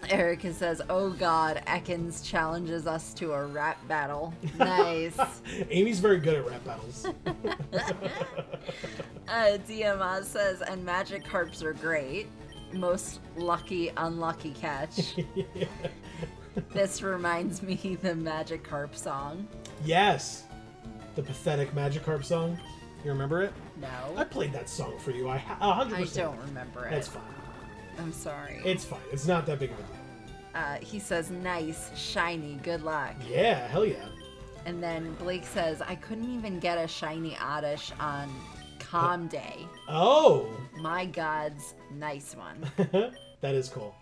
S2: Erica says, oh god, Ekans challenges us to a rap battle. Nice.
S1: Amy's very good at rap battles.
S2: Diamaz says, and Magikarps are great. Most lucky, unlucky catch.
S1: Yeah.
S2: This reminds me the Magikarp song.
S1: Yes. The pathetic Magikarp song. You remember it?
S2: No.
S1: I played that song for you. 100%.
S2: I don't remember it.
S1: That's fine.
S2: I'm sorry.
S1: It's fine. It's not that big of a deal.
S2: He says, nice, shiny, good luck.
S1: Yeah, hell yeah.
S2: And then Blake says, I couldn't even get a shiny Oddish on Calm Day.
S1: Oh.
S2: My god's nice one.
S1: That is cool.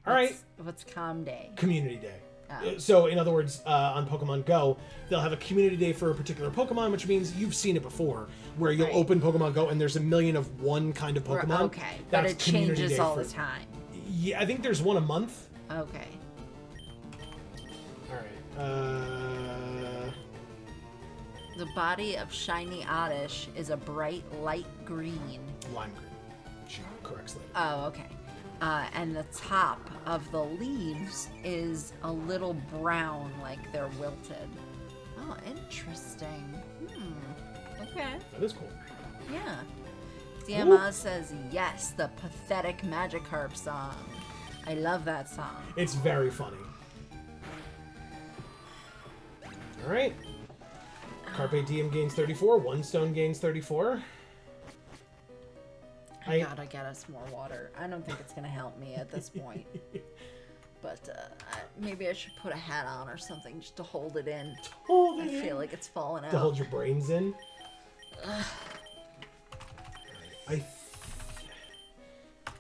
S1: All right.
S2: What's Calm Day?
S1: Community Day.
S2: Oh.
S1: So, in other words, on Pokemon Go, they'll have a community day for a particular Pokemon, which means you've seen it before, where you'll open Pokemon Go and there's a million of one kind of Pokemon.
S2: Okay, but it changes all the time.
S1: Yeah, I think there's one a month.
S2: Okay.
S1: All right.
S2: The body of shiny Oddish is a bright light green.
S1: Lime green. She corrects later.
S2: Oh, okay. And the top of the leaves is a little brown, like they're wilted. Oh, interesting. Okay.
S1: That is cool.
S2: Yeah. DMA says, yes, the pathetic Magikarp song. I love that song.
S1: It's very funny. Alright. Carpe Diem gains 34. One stone gains 34.
S2: I gotta get us more water. I don't think it's gonna help me at this point. But maybe I should put a hat on or something just to hold it in. I feel like it's falling out.
S1: To hold your brains in? I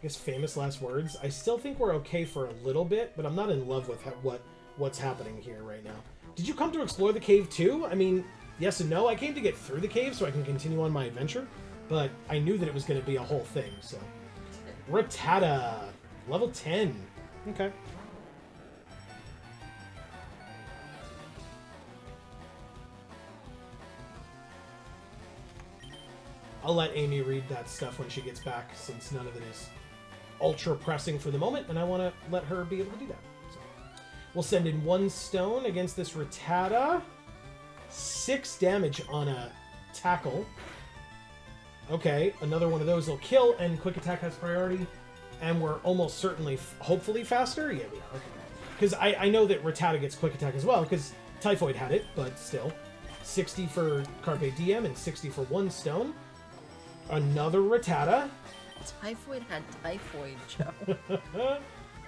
S1: guess famous last words. I still think we're okay for a little bit, but I'm not in love with what's happening here right now. Did you come to explore the cave too? I mean, yes and no. I came to get through the cave so I can continue on my adventure, but I knew that it was going to be a whole thing, so. Rattata. Level 10. Okay. I'll let Amy read that stuff when she gets back, since none of it is ultra pressing for the moment, and I want to let her be able to do that. So, we'll send in 1 stone against this Rattata. 6 damage on a tackle. Okay, another one of those will kill, and quick attack has priority, and we're almost certainly, hopefully faster? Yeah, we are. Okay. Because I know that Rattata gets quick attack as well, because Typhoid had it, but still. 60 for Carpe Diem and 60 for 1 stone. Another Rattata.
S2: Typhoid had typhoid, Joe.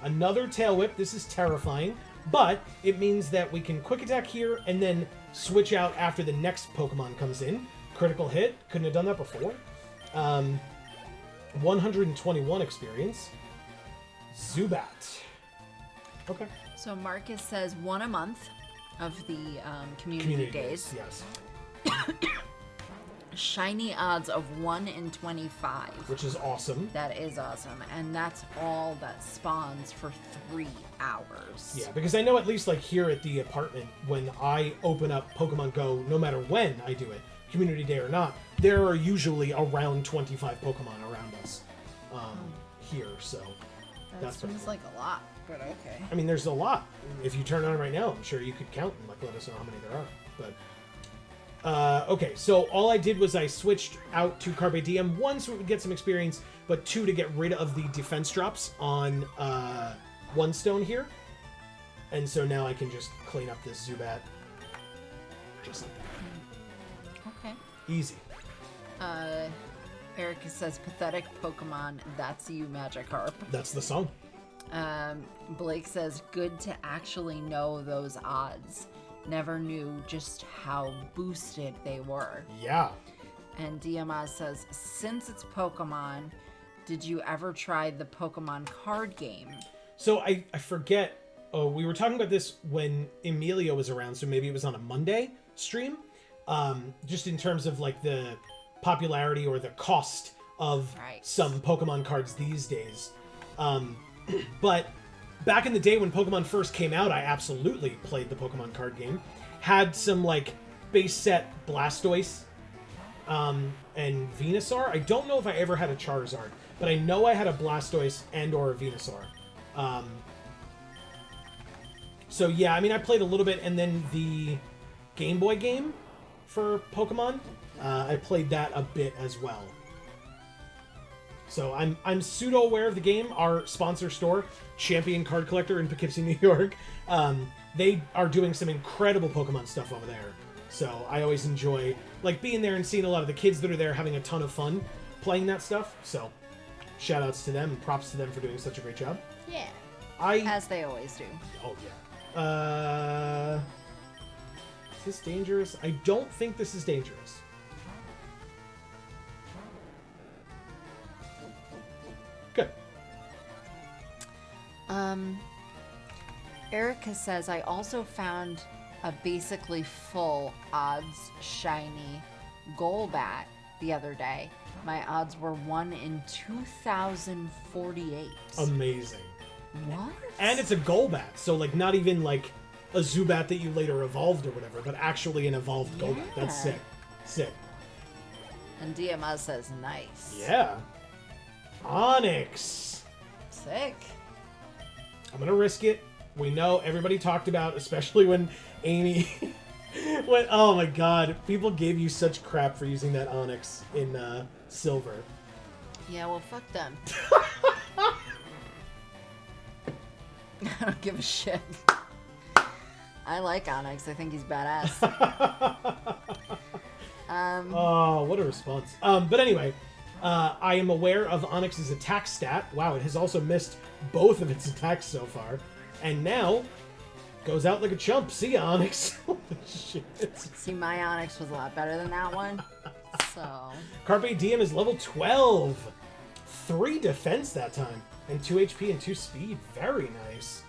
S1: Another Tail Whip. This is terrifying, but it means that we can quick attack here and then switch out after the next Pokemon comes in. Critical hit. Couldn't have done that before. 121 experience. Zubat. Okay.
S2: So Marcus says 1 a month of the community days.
S1: Yes.
S2: Shiny odds of 1 in 25.
S1: Which is awesome.
S2: That is awesome. And that's all that spawns for 3 hours.
S1: Yeah, because I know at least like here at the apartment, when I open up Pokemon Go, no matter when I do it, community day or not, there are usually around 25 Pokemon around us here, so
S2: that seems like a lot, but okay.
S1: I mean, there's a lot. If you turn on right now, I'm sure you could count and like let us know how many there are. But okay, so all I did was I switched out to Carpe Diem, 1 so it would get some experience, but 2 to get rid of the defense drops on 1 stone here. And so now I can just clean up this Zubat. Just like that.
S2: Okay.
S1: Easy.
S2: Erica says, pathetic Pokemon, that's you, Magikarp.
S1: That's the song.
S2: Blake says, good to actually know those odds. Never knew just how boosted they were.
S1: Yeah.
S2: And DMA says, since it's Pokemon, did you ever try the Pokemon card game?
S1: So I forget. Oh, we were talking about this when Emilio was around, so maybe it was on a Monday stream. Just in terms of like the popularity or the cost of some Pokemon cards these days. But back in the day when Pokemon first came out, I absolutely played the Pokemon card game. Had some like base set Blastoise and Venusaur. I don't know if I ever had a Charizard, but I know I had a Blastoise and or a Venusaur. So yeah, I mean, I played a little bit, and then the Game Boy game for Pokemon, I played that a bit as well. So I'm pseudo aware of the game. Our sponsor store, Champion Card Collector in Poughkeepsie, New York, they are doing some incredible Pokemon stuff over there. So I always enjoy like being there and seeing a lot of the kids that are there having a ton of fun playing that stuff. So shout outs to them and props to them for doing such a great job.
S2: Yeah. As they always do.
S1: Oh yeah. Is this dangerous? I don't think this is dangerous. Good.
S2: Erica says, I also found a basically full odds shiny Golbat the other day. My odds were 1 in 2048.
S1: Amazing.
S2: What?
S1: And it's a Golbat, so like not even like a Zubat that you later evolved or whatever, but actually an evolved Golbat. That's sick. Sick.
S2: And DMS says, nice.
S1: Yeah. Onyx.
S2: Sick.
S1: I'm gonna risk it. We know everybody talked about, especially when Amy What? Oh my god. People gave you such crap for using that Onyx in Silver.
S2: Yeah, well, fuck them. I don't give a shit. I like Onyx. I think he's badass.
S1: Oh, what a response. But anyway, I am aware of Onyx's attack stat. Wow, it has also missed both of its attacks so far. And now, goes out like a chump. See ya, Onyx. Shit.
S2: See, my Onyx was a lot better than that one. So...
S1: Carpe Diem is level 12. 3 defense that time. And 2 HP and 2 speed. Very nice.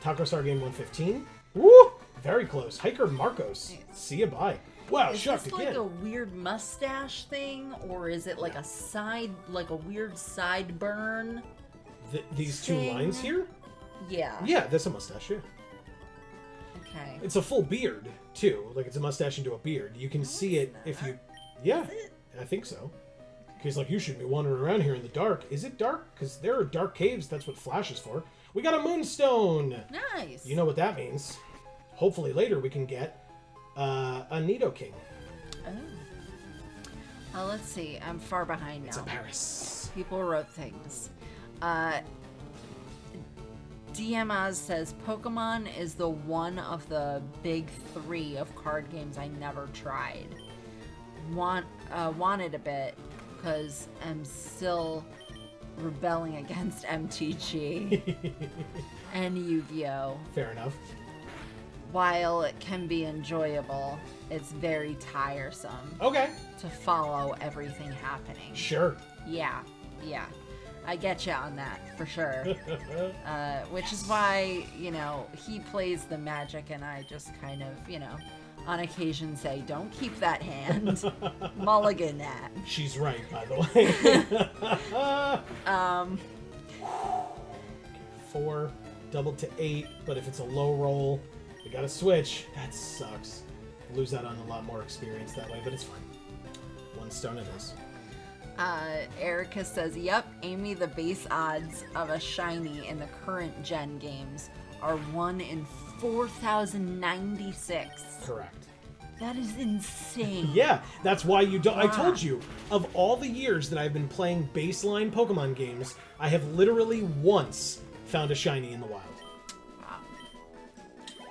S1: Taco Star game 115. Woo! Very close. Hiker Marcos.
S2: Nice.
S1: See ya, bye. Wow,
S2: is
S1: shocked
S2: this
S1: again.
S2: like a weird mustache thing, or is it like a side, like a weird sideburn?
S1: These two
S2: thing?
S1: lines here?
S2: Yeah.
S1: Yeah, that's a mustache, yeah.
S2: Okay.
S1: It's a full beard, too. Like, it's a mustache into a beard. You can see it if you... Yeah,
S2: Is it?
S1: I think so. He's like, you shouldn't be wandering around here in the dark. Is it dark? Because there are dark caves. That's what Flash is for. We got a Moonstone!
S2: Nice.
S1: You know what that means. Hopefully later we can get a Nidoking.
S2: Oh. Let's see. I'm far behind now.
S1: It's a Paris.
S2: People wrote things. DMaz says Pokemon is the one of the big 3 of card games I never tried. Wanted a bit because I'm still rebelling against MTG and Yu-Gi-Oh!
S1: Fair enough.
S2: While it can be enjoyable, it's very tiresome
S1: Okay.
S2: to follow everything happening.
S1: Sure.
S2: Yeah. I get you on that, for sure. Which is why, he plays the Magic and I just kind of, on occasion say, don't keep that hand. Mulligan that.
S1: She's right, by the way. 4, doubled to 8, but if it's a low roll, we gotta switch. That sucks. Lose out on a lot more experience that way, but it's fine. 1 stone it is.
S2: Erica says, yep, Amy, the base odds of a shiny in the current gen games are 1 in 4,096.
S1: Correct.
S2: That is insane.
S1: Yeah, that's why you don't... I
S2: Wow.
S1: told you, of all the years that I've been playing baseline Pokemon games, I have literally once found a shiny in the wild.
S2: Wow.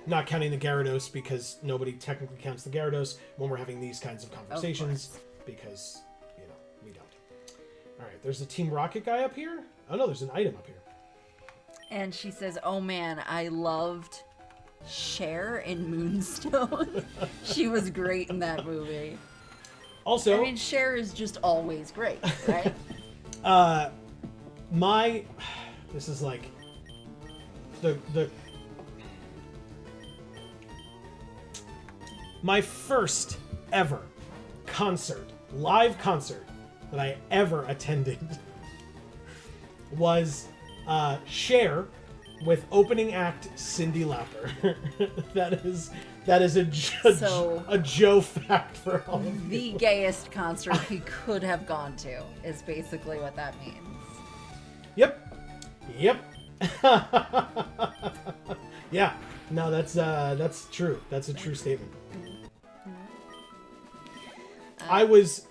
S1: Not counting the Gyarados, because nobody technically counts the Gyarados when we're having these kinds of conversations, because, we don't. Alright, there's a Team Rocket guy up here? Oh no, there's an item up here.
S2: And she says, oh man, I loved Cher in Moonstone. She was great in that movie.
S1: Also...
S2: I mean, Cher is just always great, right?
S1: This is like... The... My first ever live concert that I ever attended was Cher with opening act Cyndi Lauper. that is a Joe fact for all of you.
S2: The gayest concert he could have gone to is basically what that means.
S1: Yep. Yeah. No, that's true. That's a true statement. I was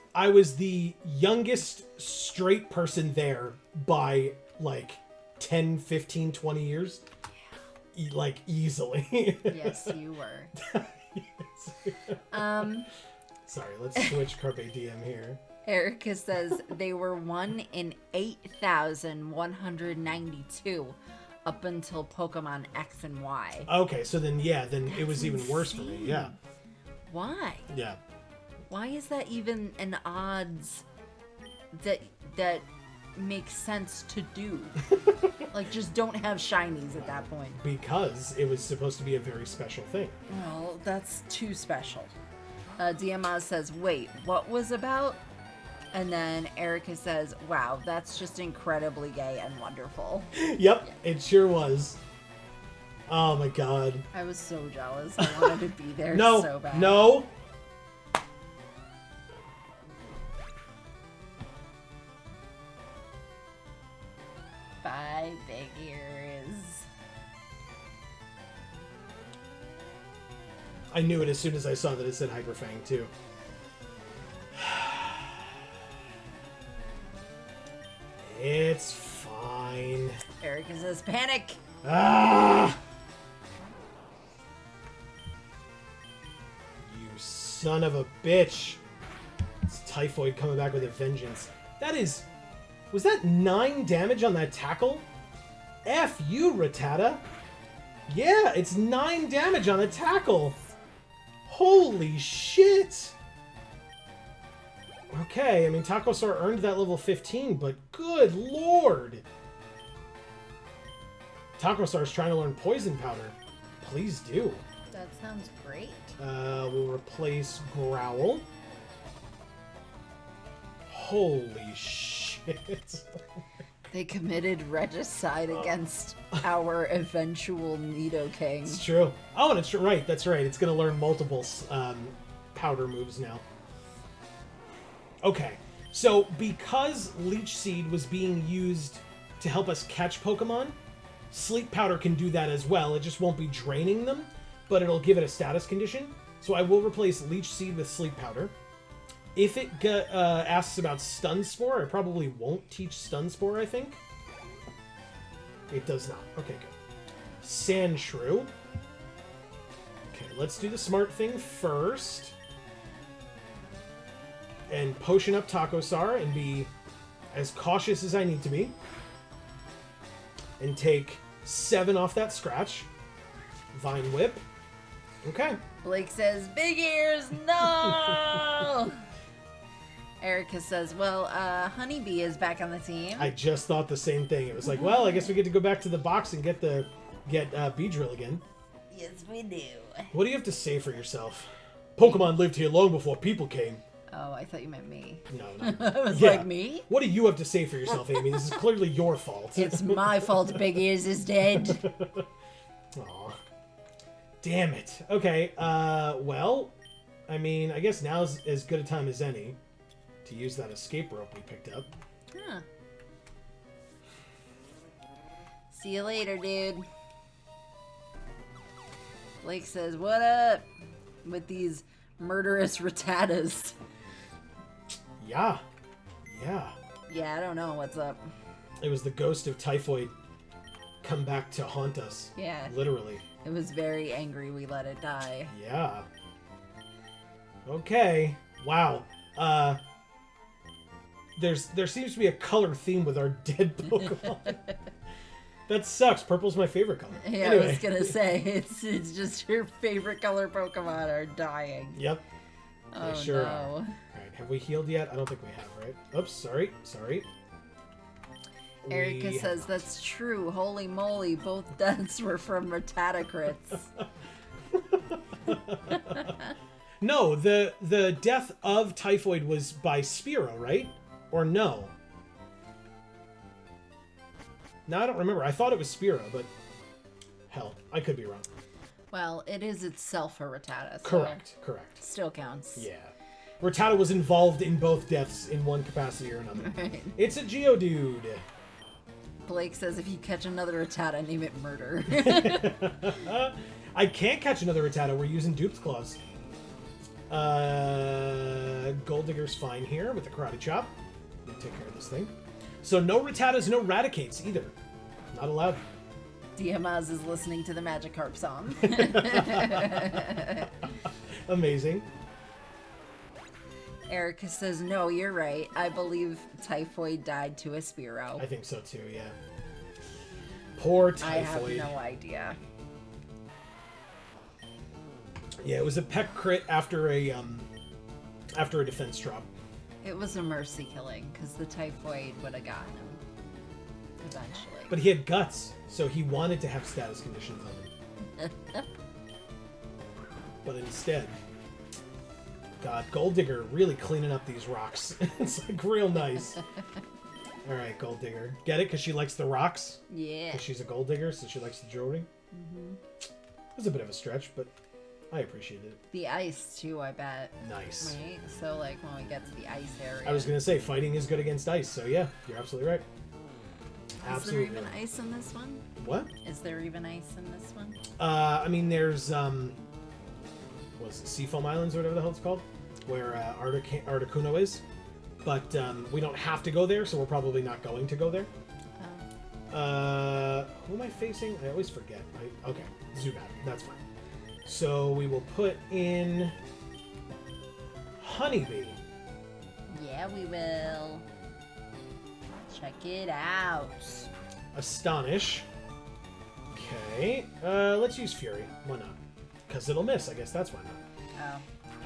S1: the youngest straight person there by like 10, 15, 20 years. Like easily.
S2: Yes, you were.
S1: Sorry, let's switch Carpe Diem here.
S2: Erica says they were 1 in 8,192 up until Pokemon X and Y.
S1: Okay, so then
S2: That's
S1: it was even worse for me. Yeah.
S2: Why?
S1: Yeah.
S2: Why is that even an odds that makes sense to do? Like, just don't have shinies at that point.
S1: Because it was supposed to be a very special thing.
S2: Well, that's too special. DMaz says, wait, what was about? And then Erica says, wow, that's just incredibly gay and wonderful.
S1: Yep, it sure was. Oh my god.
S2: I was so jealous. I wanted to be there
S1: No,
S2: so bad.
S1: no.
S2: Bye, big ears.
S1: I knew it as soon as I saw that it said Hyper Fang, too. It's fine.
S2: Erica says, panic!
S1: Ah! You son of a bitch. It's Typhoid coming back with a vengeance. That is... Was that 9 damage on that tackle? F you, Rattata. Yeah, it's 9 damage on a tackle. Holy shit. Okay, I mean, Taco-Star earned that level 15, but good lord. Taco-Star's trying to learn Poison Powder. Please do.
S2: That sounds great.
S1: We'll replace Growl. Holy shit.
S2: They committed regicide against our eventual Nidoking.
S1: It's true. Oh, and it's right. That's right. It's going to learn multiple powder moves now. Okay. So, because Leech Seed was being used to help us catch Pokemon, Sleep Powder can do that as well. It just won't be draining them, but it'll give it a status condition. So I will replace Leech Seed with Sleep Powder. If it asks about Stun Spore, I probably won't teach Stun Spore, I think. It does not. Okay, good. Sandshrew. Okay, let's do the smart thing first. And potion up Taco-Sar and be as cautious as I need to be. And take 7 off that scratch. Vine Whip. Okay.
S2: Blake says, big ears, no! Erica says, well, Honeybee is back on the team.
S1: I just thought the same thing. It was like, well, I guess we get to go back to the box and get Beedrill again.
S2: Yes, we do.
S1: What do you have to say for yourself? Pokemon lived here long before people came.
S2: Oh, I thought you meant me.
S1: No.
S2: I was like, me?
S1: What do you have to say for yourself, Amy? This is clearly your fault.
S2: It's my fault Big Ears is dead.
S1: Aw. Damn it. Okay, well, I mean, I guess now's as good a time as any to use that escape rope we picked up.
S2: Huh. See you later, dude. Blake says, what up? With these murderous Rattatas.
S1: Yeah.
S2: Yeah, I don't know what's up.
S1: It was the ghost of Typhoid come back to haunt us.
S2: Yeah.
S1: Literally.
S2: It was very angry we let it die.
S1: Yeah. Okay. Wow. There seems to be a color theme with our dead Pokemon. That sucks. Purple's my favorite color.
S2: Yeah,
S1: anyway.
S2: I was gonna say it's just your favorite color Pokemon are dying.
S1: Yep.
S2: Oh
S1: They sure
S2: no.
S1: are. All right. Have we healed yet? I don't think we have, right? Oops. Sorry.
S2: Erica says that's true. Holy moly, both deaths were from Rattata crits.
S1: No, the death of Typhoid was by Spearow, right? Or no? No, I don't remember. I thought it was Spearow, but hell, I could be wrong.
S2: Well, it is itself a Rattata. So
S1: Correct.
S2: Still counts.
S1: Yeah. Rattata was involved in both deaths in one capacity or another.
S2: Right.
S1: It's a Geodude.
S2: Blake says if you catch another Rattata, name it Murder.
S1: I can't catch another Rattata. We're using Dupe's Claws. Gold Digger's fine here with the Karate Chop. Let me take care of this thing. So no Rattatas, no Raticates either. Not allowed.
S2: Diamaz is listening to the Magikarp song.
S1: Amazing.
S2: Erica says, no, you're right. I believe Typhoid died to a Spearow.
S1: I think so too, yeah. Poor Typhoid.
S2: I have no idea.
S1: Yeah, it was a peck crit after a defense drop.
S2: It was a mercy killing, because the Typhoid would have gotten him. Eventually.
S1: But he had guts, so he wanted to have status conditions on him. But instead... God, Gold Digger really cleaning up these rocks. It's like real nice. Alright, Gold Digger. Get it? Because she likes the rocks?
S2: Yeah.
S1: Because she's a Gold Digger, so she likes the jewelry? Mm-hmm. It was a bit of a stretch, but I appreciated it.
S2: The ice, too, I bet.
S1: Nice.
S2: Right? So, like, when we get to the ice area.
S1: I was going to say, fighting is good against ice, so yeah, you're absolutely right. Absolutely.
S2: Is there even ice in this one?
S1: What?
S2: Is there even ice in this one?
S1: I mean, there's was it Seafoam Islands or whatever the hell it's called, where Articuno is. But we don't have to go there, so we're probably not going to go there. Who am I facing? I always forget. Okay, Zubat. That's fine. So we will put in Honeybee.
S2: Yeah, we will. Check it out.
S1: Astonish. Okay. Let's use Fury. Why not? Because it'll miss. I guess that's why not.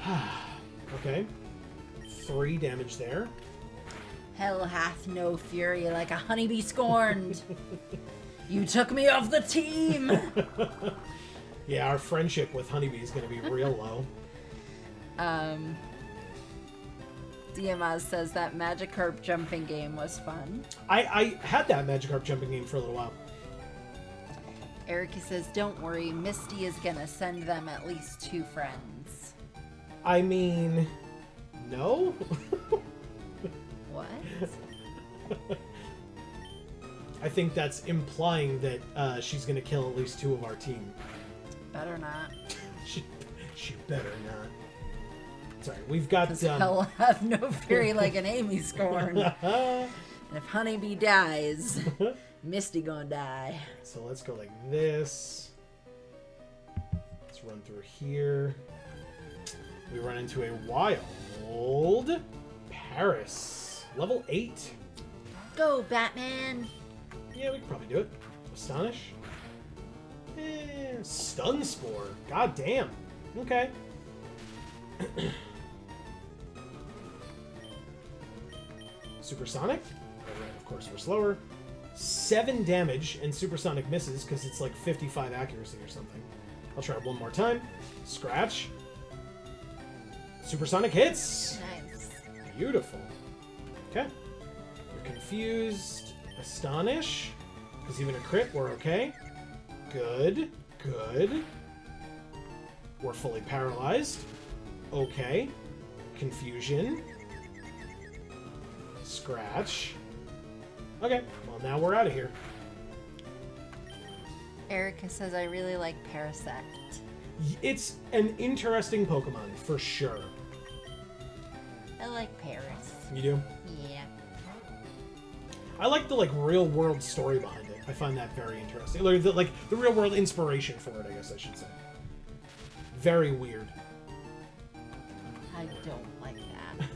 S2: Oh.
S1: Okay. 3 damage there.
S2: Hell hath no fury like a honeybee scorned. You took me off the team.
S1: Yeah, our friendship with Honeybee is going to be real low.
S2: DMaz says that Magikarp jumping game was fun.
S1: I had that Magikarp jumping game for a little while.
S2: Erica says, don't worry, Misty is gonna send them at least 2 friends.
S1: I mean, no?
S2: What?
S1: I think that's implying that she's gonna kill at least 2 of our team.
S2: Better not.
S1: she better not. Sorry, we've got...
S2: Hell have no fury like an Amy scorn. And if Honeybee dies, Misty gonna die.
S1: So let's go like this. Let's run through here. We run into a wild Paris. Level 8.
S2: Go, Batman!
S1: Yeah, we can probably do it. Astonish. Stun Spore. God damn. Okay. Supersonic. Alright, of course we're slower. 7 damage, and Supersonic misses because it's like 55 accuracy or something. I'll try it one more time. Scratch. Supersonic hits.
S2: Nice.
S1: Beautiful. Okay. You're confused. Astonish. Because even a crit, we're okay. Good. Good. We're fully paralyzed. Okay. Confusion. Scratch. Okay. Well, now we're out of here.
S2: Erica says, I really like Parasect.
S1: It's an interesting Pokemon, for sure.
S2: I like Paris.
S1: You do?
S2: Yeah.
S1: I like the, like, real-world story behind it. I find that very interesting. Like, the real-world inspiration for it, I guess I should say. Very weird.
S2: I don't like that.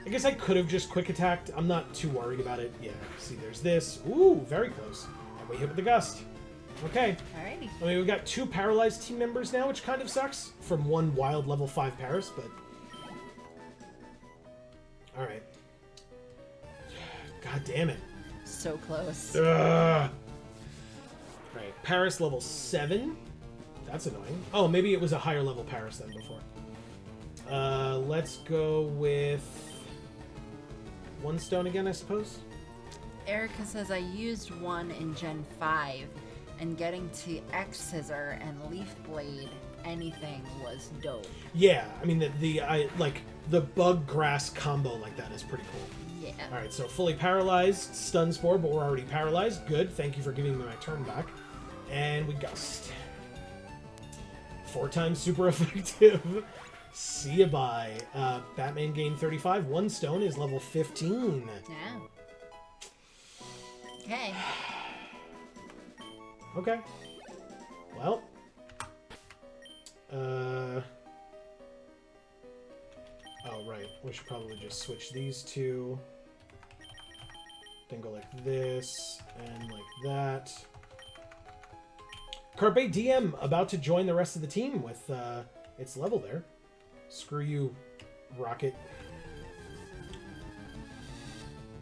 S1: I guess I could have just quick attacked. I'm not too worried about it. Yeah, see, there's this. Ooh, very close. And we hit with the gust. Okay.
S2: Alrighty.
S1: I mean, we've got 2 paralyzed team members now, which kind of sucks. From 1 wild level 5 Paris, but... Alright. God damn it.
S2: So close.
S1: Ugh. Alright, Paris level 7. That's annoying. Oh, maybe it was a higher level Paris than before. Let's go with... 1 stone again, I suppose?
S2: Erica says, I used 1 in Gen 5, and getting to X-Scissor and Leaf Blade, anything was dope.
S1: Yeah, I mean, the bug grass combo like that is pretty cool.
S2: Yeah.
S1: Alright, so fully paralyzed, stun spore, but we're already paralyzed. Good, thank you for giving me my turn back. And we gust. 4 times super effective. See ya bye. Batman gained 35. 1 stone is level 15.
S2: Yeah. Okay.
S1: Okay. Well. Oh, right. We should probably just switch these 2. Then go like this, and like that. Carpe Diem about to join the rest of the team with its level there. Screw you, Rocket.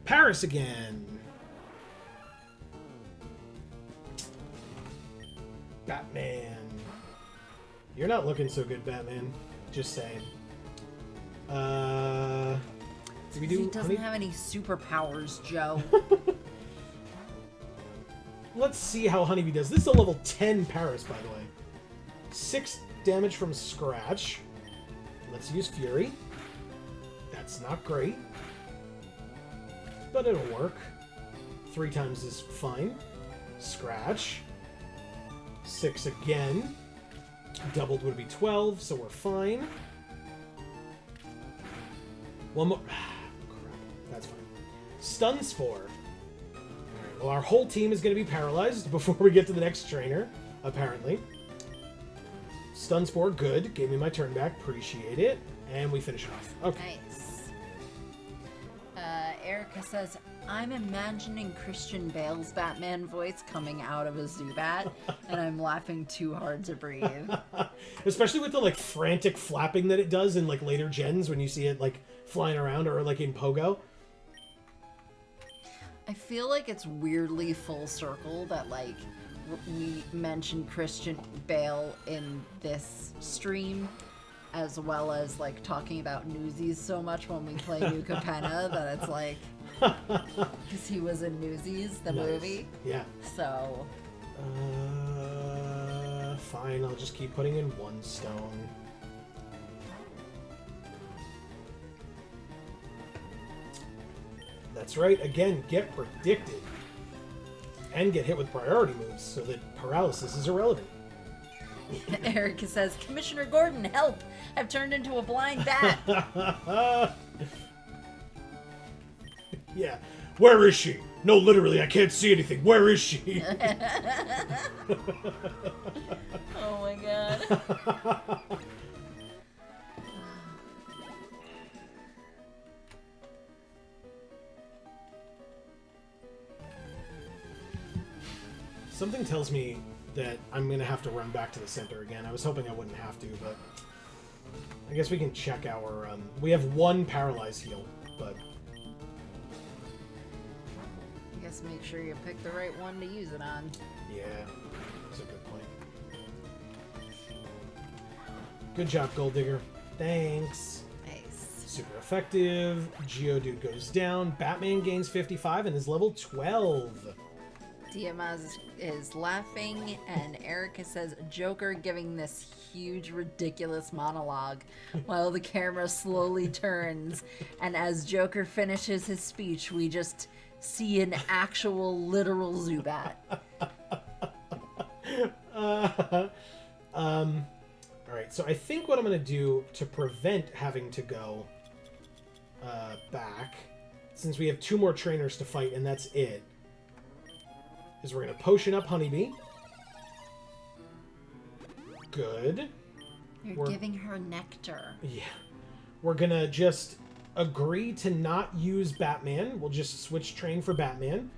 S1: Paris again. Batman. You're not looking so good, Batman. Just saying. Did we do?
S2: He doesn't have any superpowers, Joe.
S1: Let's see how Honeybee does. This is a level 10 Paris, by the way. 6 damage from Scratch. Let's use Fury. That's not great. But it'll work. 3 times is fine. Scratch. 6 again. Doubled would be 12, so we're fine. One more. Crap. That's fine. Stun Spore. Alright, well, our whole team is going to be paralyzed before we get to the next trainer, apparently. Stun Spore, good. Gave me my turn back. Appreciate it. And we finish it off. Okay.
S2: Nice. Erica says, I'm imagining Christian Bale's Batman voice coming out of a Zubat, and I'm laughing too hard to breathe.
S1: Especially with the, like, frantic flapping that it does in, like, later gens when you see it, like, flying around, or, like, in Pogo.
S2: I feel like it's weirdly full circle that, like, we mentioned Christian Bale in this stream, as well as, like, talking about Newsies so much when we play New Capenna that it's like, because he was in Newsies, the movie.
S1: Yeah.
S2: So.
S1: Fine, I'll just keep putting in one stone. That's right, again, get predicted. And get hit with priority moves so that paralysis is irrelevant.
S2: Erica says, Commissioner Gordon, help! I've turned into a blind bat.
S1: Yeah. Where is she? No, literally, I can't see anything. Where is she?
S2: Oh my god.
S1: Something tells me that I'm going to have to run back to the center again. I was hoping I wouldn't have to, but I guess we can check our... we have one paralyzed heal, but...
S2: I guess make sure you pick the right one to use it on.
S1: Yeah, that's a good point. Good job, Gold Digger. Thanks.
S2: Nice.
S1: Super effective. Geodude goes down. Batman gains 55 and is level 12.
S2: Diamaz is laughing, and Erica says, Joker giving this huge, ridiculous monologue while the camera slowly turns, and as Joker finishes his speech, we just see an actual, literal Zubat.
S1: Alright, so I think what I'm going to do to prevent having to go back, since we have 2 more trainers to fight and that's it, is we're going to potion up Honeybee. Good.
S2: You're giving her nectar.
S1: Yeah. We're going to just agree to not use Batman. We'll just switch train for Batman.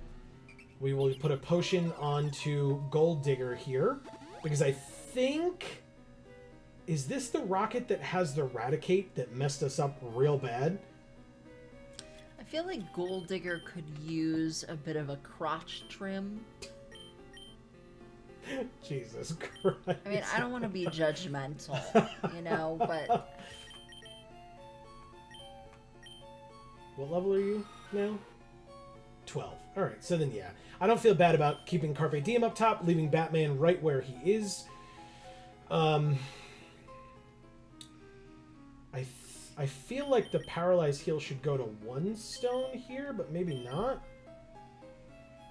S1: We will put a potion onto Gold Digger here, because I think... Is this the rocket that has the Raticate that messed us up real bad?
S2: I feel like Gold Digger could use a bit of a crotch trim.
S1: Jesus Christ.
S2: I mean, I don't want to be judgmental, you know, but...
S1: What level are you now? 12. Alright, so then yeah. I don't feel bad about keeping Carpe Diem up top, leaving Batman right where he is. I feel like the Paralyzed Heal should go to 1 stone here, but maybe not.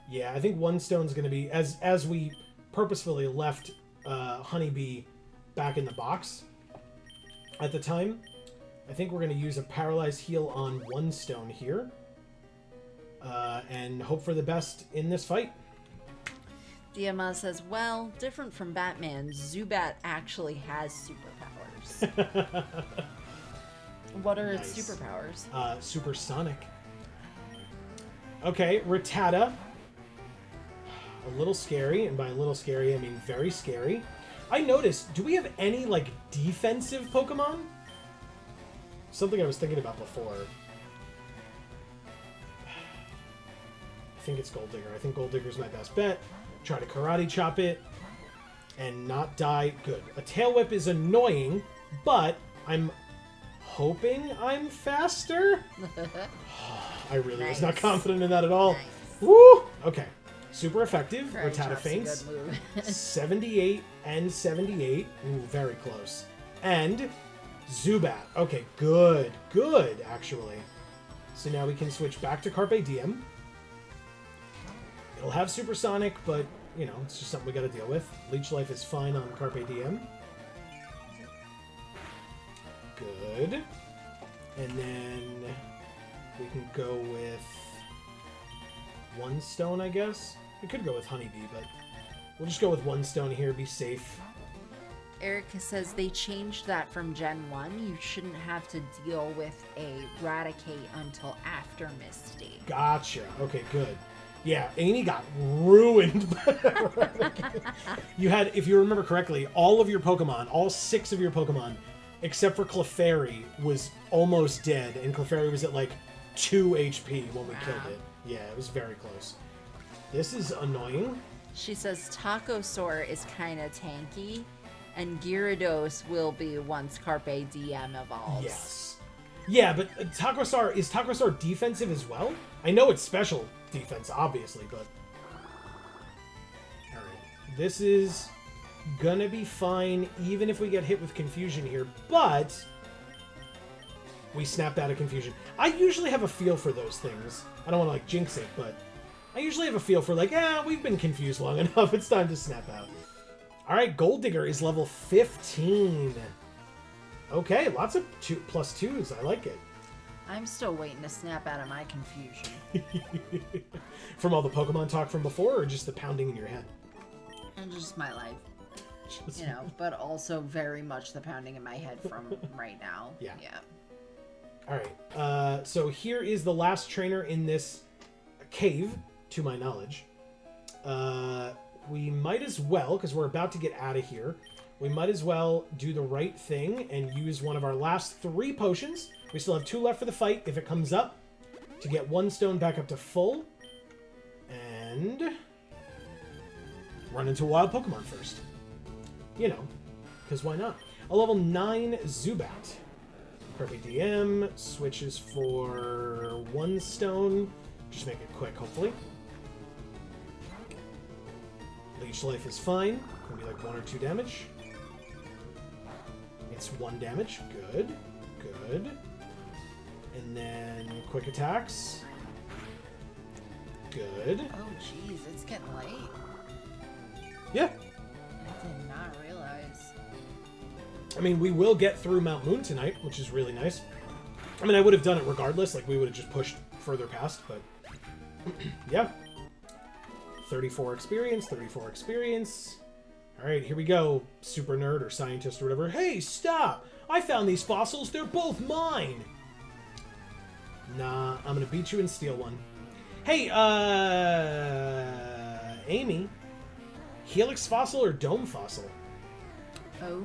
S1: Yeah, I think 1 stone's going to be... As we purposefully left Honeybee back in the box at the time, I think we're going to use a Paralyzed Heal on 1 stone here. And hope for the best in this fight.
S2: Diamaz says, well, different from Batman, Zubat actually has superpowers. What are its superpowers?
S1: Supersonic. Okay, Rattata. A little scary, and by a little scary, I mean very scary. I noticed, do we have any, like, defensive Pokemon? Something I was thinking about before. I think it's Gold Digger. I think Gold Digger's my best bet. Try to Karate Chop it and not die. Good. A Tail Whip is annoying, but I'm hoping I'm faster. I really was not confident in that at all.
S2: Nice.
S1: Woo! Okay. Super effective.
S2: Karate
S1: Rattata
S2: Chop's a
S1: feints.
S2: good move.
S1: 78 and 78. Ooh, very close. And Zubat. Okay, good. Good, actually. So now we can switch back to Carpe Diem. It'll have Supersonic, but, you know, it's just something we gotta deal with. Leech Life is fine on Carpe Diem. Good. And then we can go with 1 stone, I guess. We could go with Honeybee, but we'll just go with 1 stone here, be safe.
S2: Erica says they changed that from Gen 1. You shouldn't have to deal with a Raticate until after Misty.
S1: Gotcha. Okay, good. Yeah, Amy got ruined by Raticate. You had, if you remember correctly, all of your Pokemon, all 6 of your Pokemon, except for Clefairy, was almost dead, and Clefairy was at like 2 HP when we killed it. Yeah, it was very close. This is annoying.
S2: She says Tacosaur is kind of tanky, and Gyarados will be once Carpe Diem evolves.
S1: Yes. Yeah, but is Tacosaur defensive as well? I know it's special defense, obviously, but... Alright. This is gonna be fine, even if we get hit with confusion here, but... We snapped out of confusion. I usually have a feel for those things. I don't want to, like, jinx it, but... I usually have a feel for, like, we've been confused long enough. It's time to snap out. Alright, Gold Digger is level 15. Okay, lots of +2s. I like it.
S2: I'm still waiting to snap out of my confusion.
S1: From all the Pokemon talk from before, or just the pounding in your head?
S2: And just my life. You know, but also very much the pounding in my head from right now.
S1: Yeah.
S2: Yeah.
S1: Alright, so here is the last trainer in this cave, to my knowledge. We might as well, because we're about to get out of here, we might as well do the right thing and use one of our last 3 potions. We still have 2 left for the fight, if it comes up, to get 1 stone back up to full. And run into a wild Pokemon first. You know, because why not? A level 9 Zubat. Carpe Diem switches for 1 stone. Just make it quick, hopefully. Leech Life is fine. Maybe like 1 or 2 damage. It's 1 damage. Good. Good. And then quick attacks. Good.
S2: Oh, jeez, it's getting late.
S1: Yeah.
S2: I did not realize.
S1: I mean, we will get through Mount Moon tonight, which is really nice. I mean, I would have done it regardless. Like, we would have just pushed further past, but... yeah. 34 experience, 34 experience. Alright, here we go, super nerd or scientist or whatever. Hey, stop! I found these fossils, they're both mine! Nah, I'm gonna beat you and steal one. Hey, Amy. Helix fossil or dome fossil?
S2: Oh.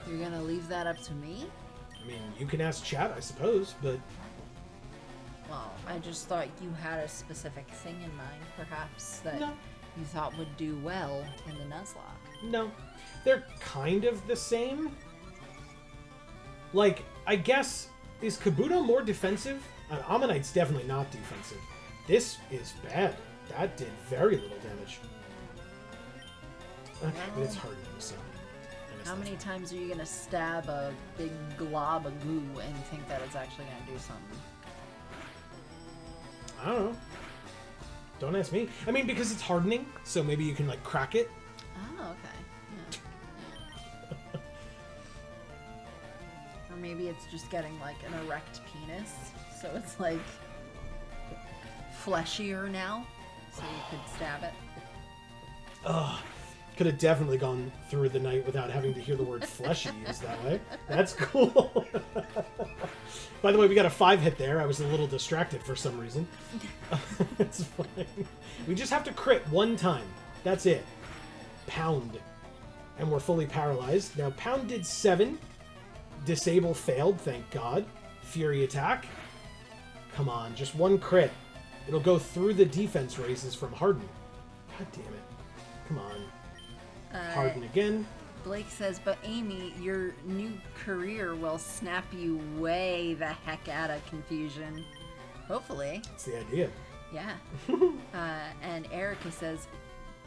S2: You're gonna leave that up to me?
S1: I mean, you can ask chat, I suppose, but...
S2: Well, I just thought you had a specific thing in mind, perhaps, that you thought would do well in the Nuzlocke.
S1: No. They're kind of the same. Like, I guess, is Kabuto more defensive? Ammonite's definitely not defensive. This is bad. That did very little damage. Okay, but it's hardening, so...
S2: How many times are you gonna stab a big glob of goo and think that it's actually gonna do something?
S1: I don't know. Don't ask me. I mean, because it's hardening, so maybe you can, like, crack it.
S2: Oh, okay. Yeah. Or maybe it's just getting, like, an erect penis, so it's, like, fleshier now, so you could stab it.
S1: Ugh. Could have definitely gone through the night without having to hear the word fleshy used that way. That's cool. By the way, we got a 5 hit there. I was a little distracted for some reason. It's fine. We just have to crit 1 time. That's it. Pound. And we're fully paralyzed. Now, Pound did 7. Disable failed, thank God. Fury attack. Come on, just 1 crit. It'll go through the defense raises from Harden. God damn it. Come on. Harden again.
S2: Blake says, but Amy, your new career will snap you way the heck out of confusion. Hopefully.
S1: That's the idea.
S2: Yeah. And Erica says,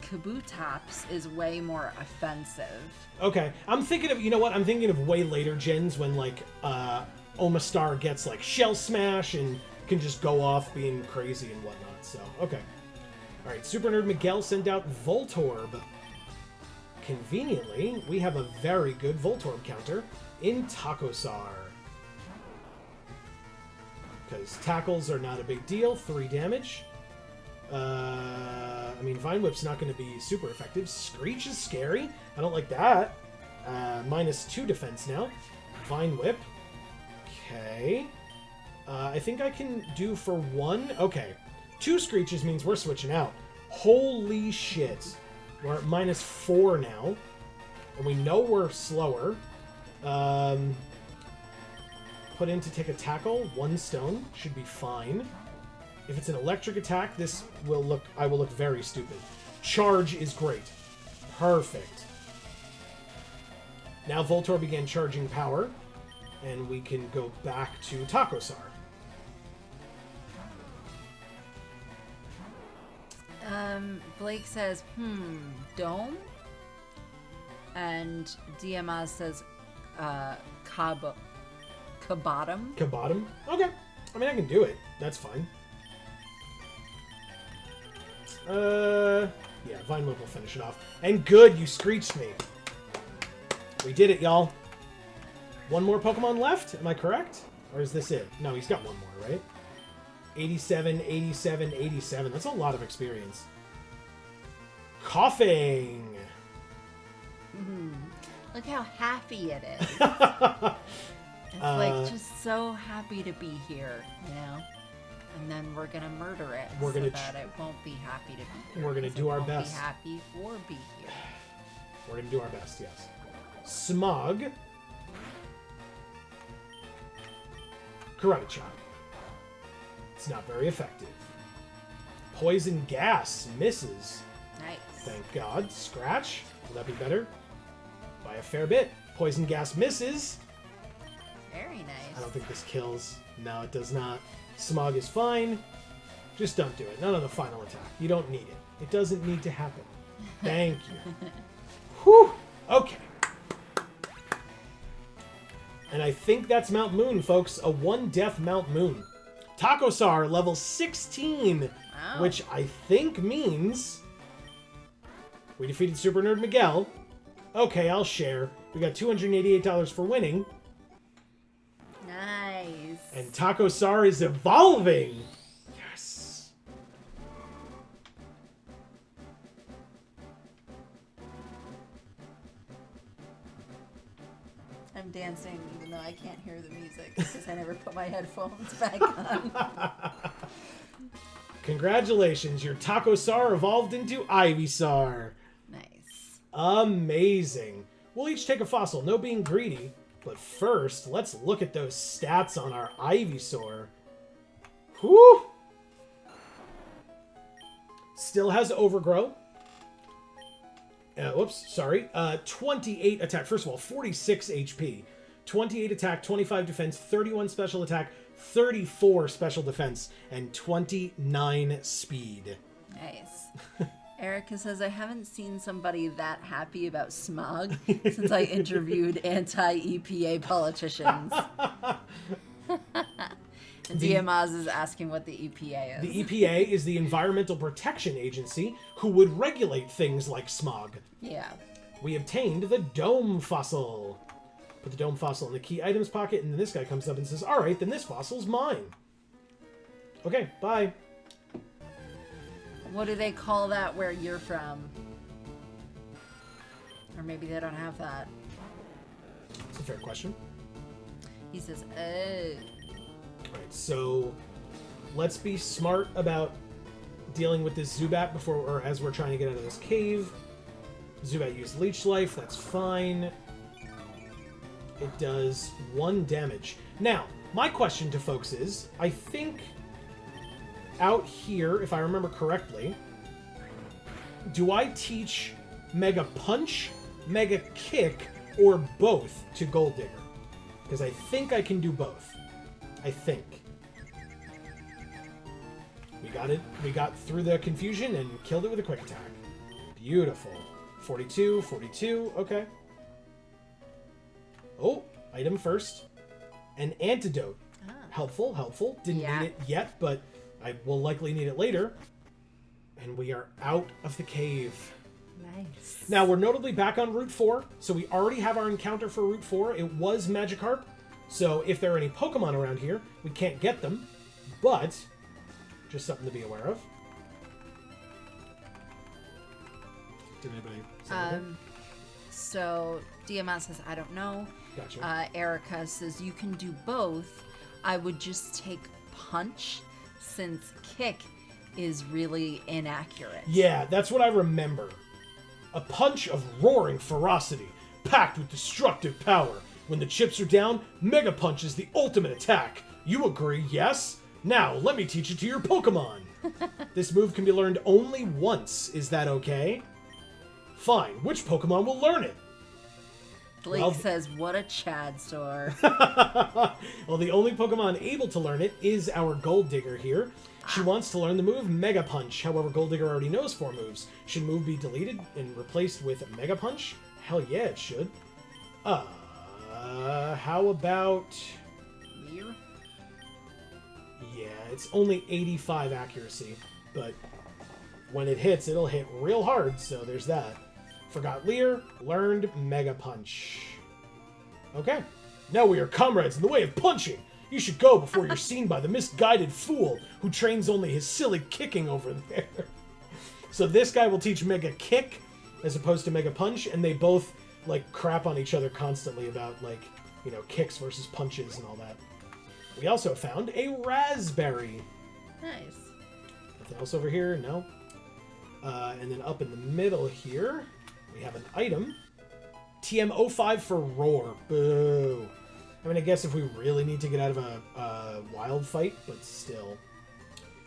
S2: Kabutops is way more offensive.
S1: Okay. I'm thinking of, you know what? I'm thinking of way later gens when, like, Omastar gets, like, Shell Smash and can just go off being crazy and whatnot. So, okay. Alright, Super Nerd Miguel sent out Voltorb. conveniently, we have a very good Voltorb counter in Takosar. Because tackles are not a big deal. 3 damage. I mean, Vine Whip's not going to be super effective. Screech is scary. I don't like that. -2 defense now. Vine Whip. Okay. I think I can do for 1. Okay. 2 Screeches means we're switching out. Holy shit. We're at -4 now. And we know we're slower. Put in to take a tackle. 1 stone. Should be fine. If it's an electric attack, I will look very stupid. Charge is great. Perfect. Now Voltorb began charging power, and we can go back to Takosar.
S2: Blake says, dome? And DMA says, Kabotum?
S1: Kabotum? Okay. I mean, I can do it. That's fine. Yeah, Vine Whip will finish it off. And good, you screeched me. We did it, y'all. 1 more Pokemon left? Am I correct? Or is this it? No, he's got 1 more, right? 87, 87, 87. That's a lot of experience. Coughing!
S2: Look how happy it is. It's like just so happy to be here, you know? And then we're gonna murder it so that it won't be happy to be here.
S1: We're gonna do our best.
S2: Be happy or be here.
S1: We're gonna do our best, yes. Smog. Karate Chop. It's not very effective. Poison Gas misses.
S2: Nice.
S1: Thank God. Scratch. Will that be better? By a fair bit. Poison Gas misses.
S2: Very nice.
S1: I don't think this kills. No, it does not. Smog is fine. Just don't do it. None of the final attack. You don't need it. It doesn't need to happen. Thank you. Whew. Okay. And I think that's Mount Moon, folks. A 1-death Mount Moon. Takosar, level 16.
S2: Wow.
S1: Which I think means we defeated Super Nerd Miguel. Okay, I'll share. We got $288 for winning.
S2: Nice.
S1: And Takosar is evolving. Yes.
S2: I'm dancing even though I can't hear the music because I never put my headphones back on.
S1: Congratulations, your Takosar evolved into Ivysaur.
S2: Nice.
S1: Amazing. We'll each take a fossil, no being greedy. But first, let's look at those stats on our Ivysaur. Whew! Still has Overgrow. Whoops, sorry. 28 attack. First of all, 46 HP. 28 attack, 25 defense, 31 special attack, 34 special defense, and 29 speed.
S2: Nice. Erica says, I haven't seen somebody that happy about smog since I interviewed anti-EPA politicians. And DMAZ is asking what the EPA is.
S1: The EPA is the Environmental Protection Agency who would regulate things like smog.
S2: Yeah.
S1: We obtained the Dome Fossil. Put the Dome Fossil in the key items pocket, and then this guy comes up and says, alright, then this fossil's mine. Okay, bye.
S2: What do they call that where you're from? Or maybe they don't have that.
S1: That's a fair question.
S2: He says, oh.
S1: Alright, so let's be smart about dealing with this Zubat before, or as we're trying to get out of this cave. Zubat used Leech Life, that's fine. It does 1 damage. Now, my question to folks is, I think out here, if I remember correctly, do I teach Mega Punch, Mega Kick, or both to Gold Digger? Because I think I can do both. I think. We got it. We got through the confusion and killed it with a quick attack. Beautiful. 42, 42, okay. Oh, item first. An antidote.
S2: Ah.
S1: Helpful, helpful. Didn't need it yet, but I will likely need it later. And we are out of the cave.
S2: Nice.
S1: Now, we're notably back on Route 4, so we already have our encounter for Route 4. It was Magikarp, so if there are any Pokemon around here, we can't get them, but just something to be aware of. Did anybody say anything?
S2: So DMS says, I don't know.
S1: Gotcha.
S2: Erica says, you can do both. I would just take Punch, since Kick is really inaccurate.
S1: Yeah, that's what I remember. A punch of roaring ferocity, packed with destructive power. When the chips are down, Mega Punch is the ultimate attack. You agree, yes? Now, let me teach it to your Pokemon. This move can be learned only once. Is that okay? Fine. Which Pokemon will learn it?
S2: Blake says, what a Chad store.
S1: Well, the only Pokemon able to learn it is our Gold Digger here. She wants to learn the move Mega Punch. However, Gold Digger already knows 4 moves. Should move be deleted and replaced with Mega Punch? Hell yeah, it should. How about...
S2: Leer?
S1: Yeah, it's only 85 accuracy, but when it hits, it'll hit real hard, so there's that. Forgot Leer, learned Mega Punch. Okay. Now we are comrades in the way of punching. You should go before you're seen by the misguided fool who trains only his silly kicking over there. So this guy will teach Mega Kick as opposed to Mega Punch, and they both, like, crap on each other constantly about, like, you know, kicks versus punches and all that. We also found a raspberry.
S2: Nice.
S1: Nothing else over here? No. And then up in the middle here, we have an item. TM05 for Roar. Boo. I mean, I guess if we really need to get out of a wild fight, but still.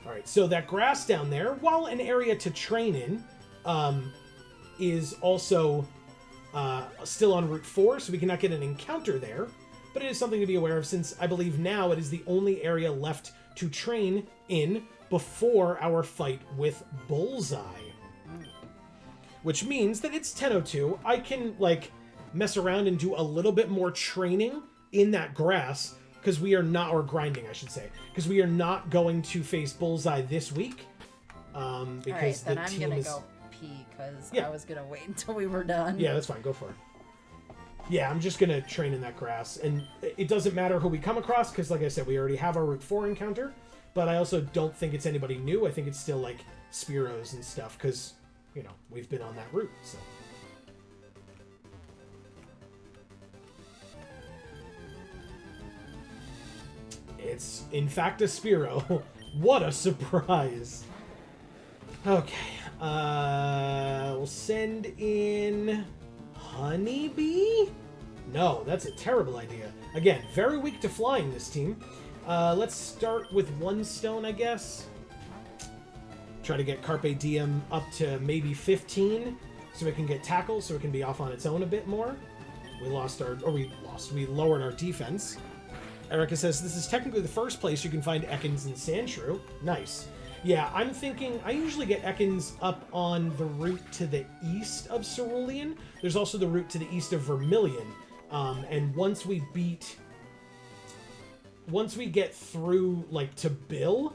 S1: Alright, so that grass down there, while an area to train in, is also still on Route 4, so we cannot get an encounter there. But it is something to be aware of, since I believe now it is the only area left to train in before our fight with Bullseye. Which means that it's 10:02. I can, like, mess around and do a little bit more training in that grass, because we are not, or grinding, I should say, because we are not going to face Bullseye this week. Because
S2: then I'm gonna go pee, because I was gonna wait until we were done.
S1: Yeah, that's fine. Go for it. Yeah, I'm just gonna train in that grass, and it doesn't matter who we come across, because, like I said, we already have our Route 4 encounter, but I also don't think it's anybody new. I think it's still, like, Spearows and stuff, because, you know, we've been on that route, so... It's, in fact, a Spearow. What a surprise. Okay. We'll send in... Honeybee? No, that's a terrible idea. Again, very weak to flying, this team. Let's start with 1 stone, I guess. Try to get Carpe Diem up to maybe 15, so it can get tackled, so it can be off on its own a bit more. We lowered our defense. Erica says, this is technically the first place you can find Ekans and Sandshrew. Nice. Yeah, I'm thinking, I usually get Ekans up on the route to the east of Cerulean. There's also the route to the east of Vermilion. And once we get through, like, to Bill,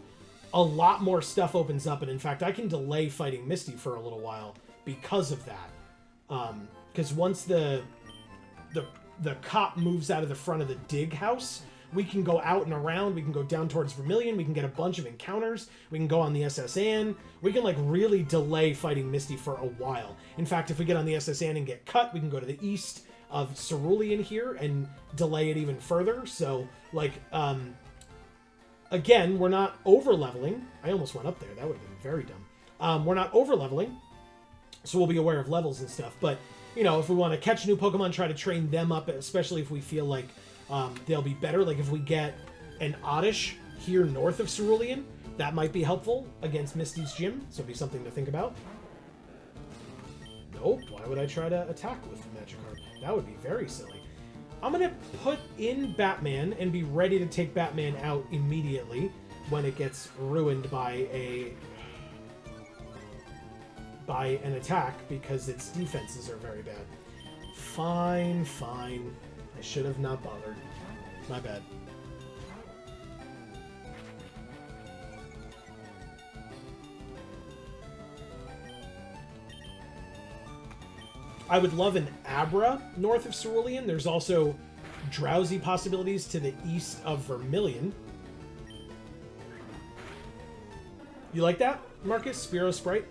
S1: a lot more stuff opens up. And in fact, I can delay fighting Misty for a little while because of that. Because once the cop moves out of the front of the dig house, we can go out and around, we can go down towards Vermilion, we can get a bunch of encounters, we can go on the SSN, we can, like, really delay fighting Misty for a while. In fact, if we get on the SSN and get cut, we can go to the east of Cerulean here and delay it even further. So, like, again, we're not over-leveling. I almost went up there, that would have been very dumb. We're not over-leveling, so we'll be aware of levels and stuff, but, you know, if we want to catch new Pokemon, try to train them up, especially if we feel like they'll be better. Like, if we get an Oddish here north of Cerulean, that might be helpful against Misty's gym, so it'll be something to think about. Nope, why would I try to attack with Magikarp? That would be very silly. I'm going to put in Batman and be ready to take Batman out immediately when it gets ruined by an attack, because its defenses are very bad. Fine. I should have not bothered. My bad. I would love an Abra north of Cerulean. There's also Drowsy possibilities to the east of Vermilion. You like that, Marcus? Spearow Sprite?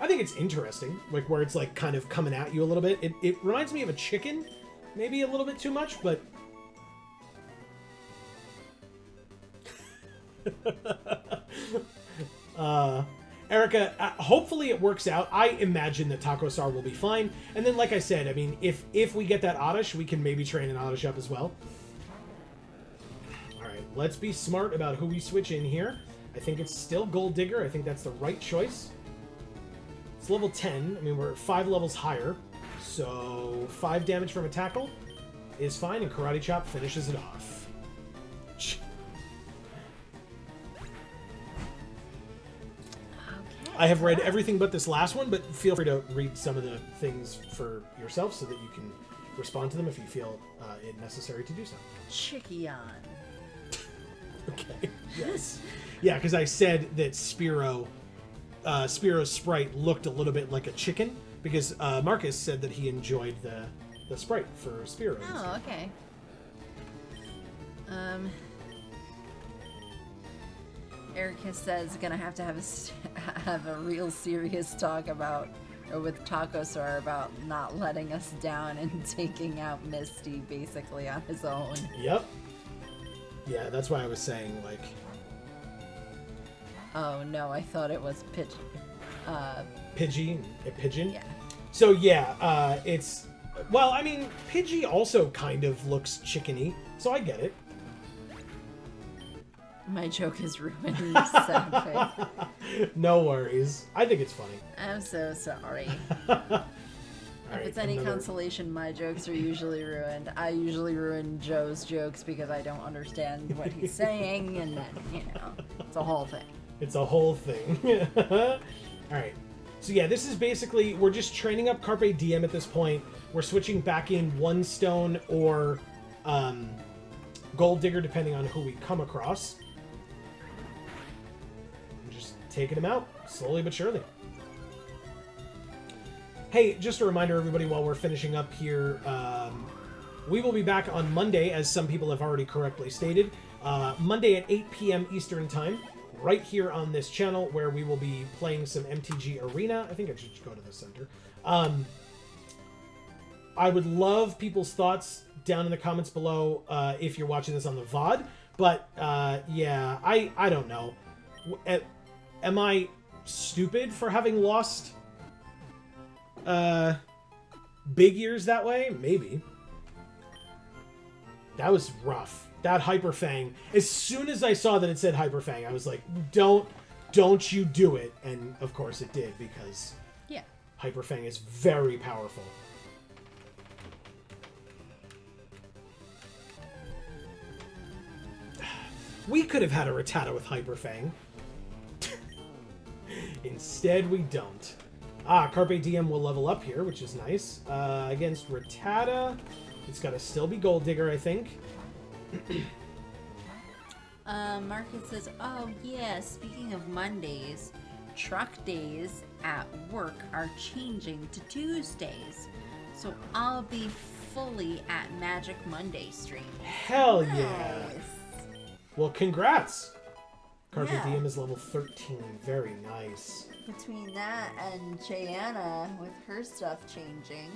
S1: I think it's interesting, like where it's like kind of coming at you a little bit. It reminds me of a chicken, maybe a little bit too much, but... Erica, hopefully it works out. I imagine that Takosar will be fine. And then, like I said, I mean, if we get that Oddish, we can maybe train an Oddish up as well. All right, let's be smart about who we switch in here. I think it's still Gold Digger. I think that's the right choice. It's level 10. I mean, we're 5 levels higher. So 5 damage from a tackle is fine, and Karate Chop finishes it off. I have read everything but this last one, but feel free to read some of the things for yourself so that you can respond to them if you feel it necessary to do so.
S2: Chickion.
S1: Okay. Yes. Yeah, because I said that Spearow's sprite looked a little bit like a chicken, because Marcus said that he enjoyed the sprite for Spearow.
S2: Oh, okay. Erica says gonna have to have a real serious talk with Takosar about not letting us down and taking out Misty basically on his own.
S1: Yep. Yeah, that's why I was saying, like...
S2: Oh, no, I thought it was
S1: Pidgey? A pigeon?
S2: Yeah.
S1: So, yeah, it's... Well, I mean, Pidgey also kind of looks chickeny, so I get it.
S2: My joke is ruined, sad face.
S1: No worries. I think it's funny.
S2: I'm so sorry.
S1: If
S2: it's any consolation, my jokes are usually ruined. I usually ruin Joe's jokes because I don't understand what he's saying, and then, it's a whole thing.
S1: It's a whole thing. Alright. So yeah, this is basically, we're just training up Carpe Diem at this point. We're switching back in One Stone or Gold Digger, depending on who we come across. Just taking him out, slowly but surely. Hey, just a reminder, everybody, while we're finishing up here, we will be back on Monday, as some people have already correctly stated. Monday at 8 p.m. Eastern Time, right here on this channel, where we will be playing some MTG Arena. I think I should go to the center. I would love people's thoughts down in the comments below if you're watching this on the VoD. But, yeah, I don't know. Am I stupid for having lost... big ears that way? Maybe. That was rough. That Hyper Fang. As soon as I saw that it said Hyper Fang, I was like, don't you do it. And of course it did, because
S2: yeah,
S1: Hyper Fang is very powerful. We could have had a Rattata with Hyper Fang. Instead, we don't. Carpe Diem will level up here, which is nice. Against Rattata, it's got to still be Gold Digger, I think.
S2: Market says, oh yeah, speaking of Mondays, truck days at work are changing to Tuesdays. So I'll be fully at Magic Monday stream.
S1: Hell yeah!
S2: Nice.
S1: Well, congrats! Carpe
S2: Yeah.
S1: Diem is level 13. Very nice.
S2: Between that and Cheyenne with her stuff changing,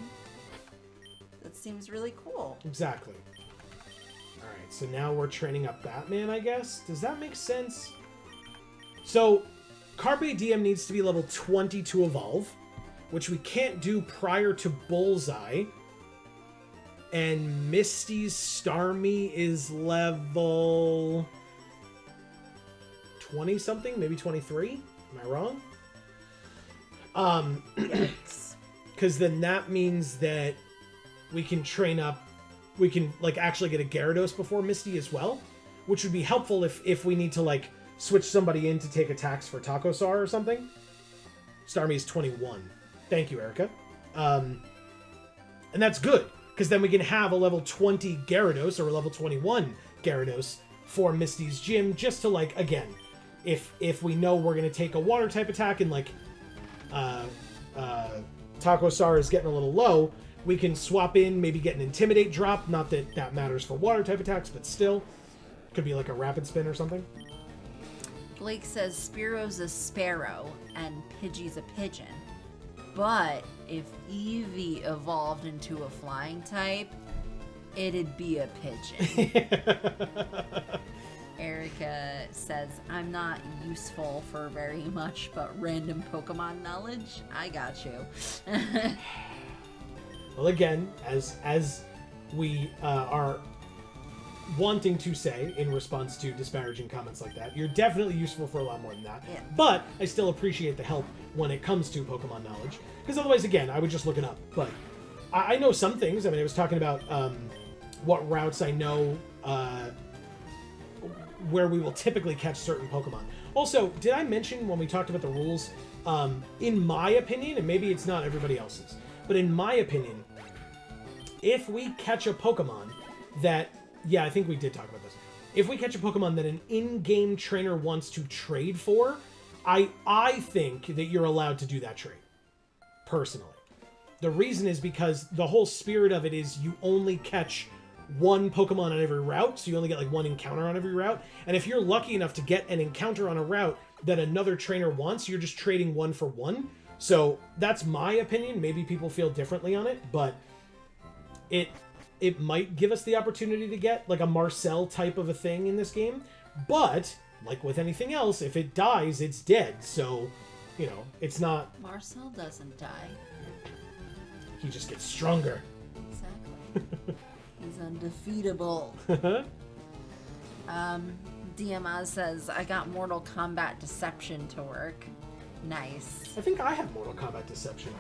S2: that seems really cool.
S1: Exactly. Alright, so now we're training up Batman, I guess? Does that make sense? So, Carpe Diem needs to be level 20 to evolve, which we can't do prior to Bullseye. And Misty's Starmie is level 20-something? Maybe 23? Am I wrong? Because then that means that we can train up, we can like actually get a Gyarados before Misty as well, which would be helpful if we need to like switch somebody in to take attacks for Takosar or something. Starmie is 21. Thank you, Erica. And that's good, because then we can have a level 20 Gyarados or a level 21 Gyarados for Misty's gym, just to like, again, if we know we're going to take a water type attack and like Taco Star is getting a little low, we can swap in, maybe get an Intimidate drop. Not that that matters for water type attacks, but still. Could be like a Rapid Spin or something.
S2: Blake says Spearo's a sparrow and Pidgey's a pigeon. But if Eevee evolved into a flying type, it'd be a pigeon. Erica says, I'm not useful for very much but random Pokemon knowledge. I got you.
S1: Well, again, as we are wanting to say in response to disparaging comments like that, you're definitely useful for a lot more than that.
S2: Yeah.
S1: But I still appreciate the help when it comes to Pokemon knowledge. Because otherwise, again, I would just look it up. But I know some things. I mean, I was talking about what routes I know where we will typically catch certain Pokemon. Also, did I mention when we talked about the rules, in my opinion, and maybe it's not everybody else's, but in my opinion, if we catch a Pokemon that, yeah, I think we did talk about this. If we catch a Pokemon that an in-game trainer wants to trade for, I think that you're allowed to do that trade, personally. The reason is because the whole spirit of it is you only catch one Pokemon on every route, so you only get like one encounter on every route. And if you're lucky enough to get an encounter on a route that another trainer wants, you're just trading one for one. So that's my opinion. Maybe people feel differently on it, but it might give us the opportunity to get like a Marcel type of a thing in this game. But like with anything else, if it dies, it's dead. So, you know, it's not...
S2: Marcel doesn't die.
S1: He just gets stronger.
S2: Exactly. He's undefeatable. DMA says, I got Mortal Kombat Deception to work. Nice.
S1: I think I have Mortal Kombat Deception.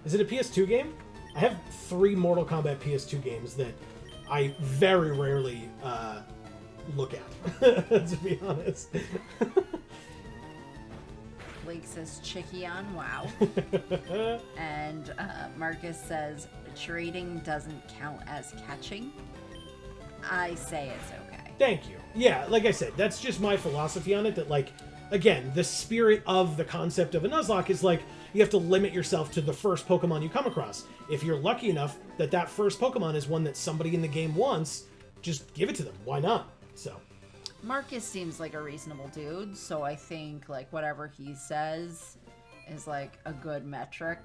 S1: Is it a PS2 game? I have 3 Mortal Kombat PS2 games that I very rarely look at, to be honest.
S2: Blake says, Chickion, wow. And Marcus says, trading doesn't count as catching. I say it's okay.
S1: Thank you. Yeah, like I said, that's just my philosophy on it, that, like, again, the spirit of the concept of a Nuzlocke is, like, you have to limit yourself to the first Pokemon you come across. If you're lucky enough that that first Pokemon is one that somebody in the game wants, just give it to them. Why not? So...
S2: Marcus seems like a reasonable dude, so I think, like, whatever he says is, like, a good metric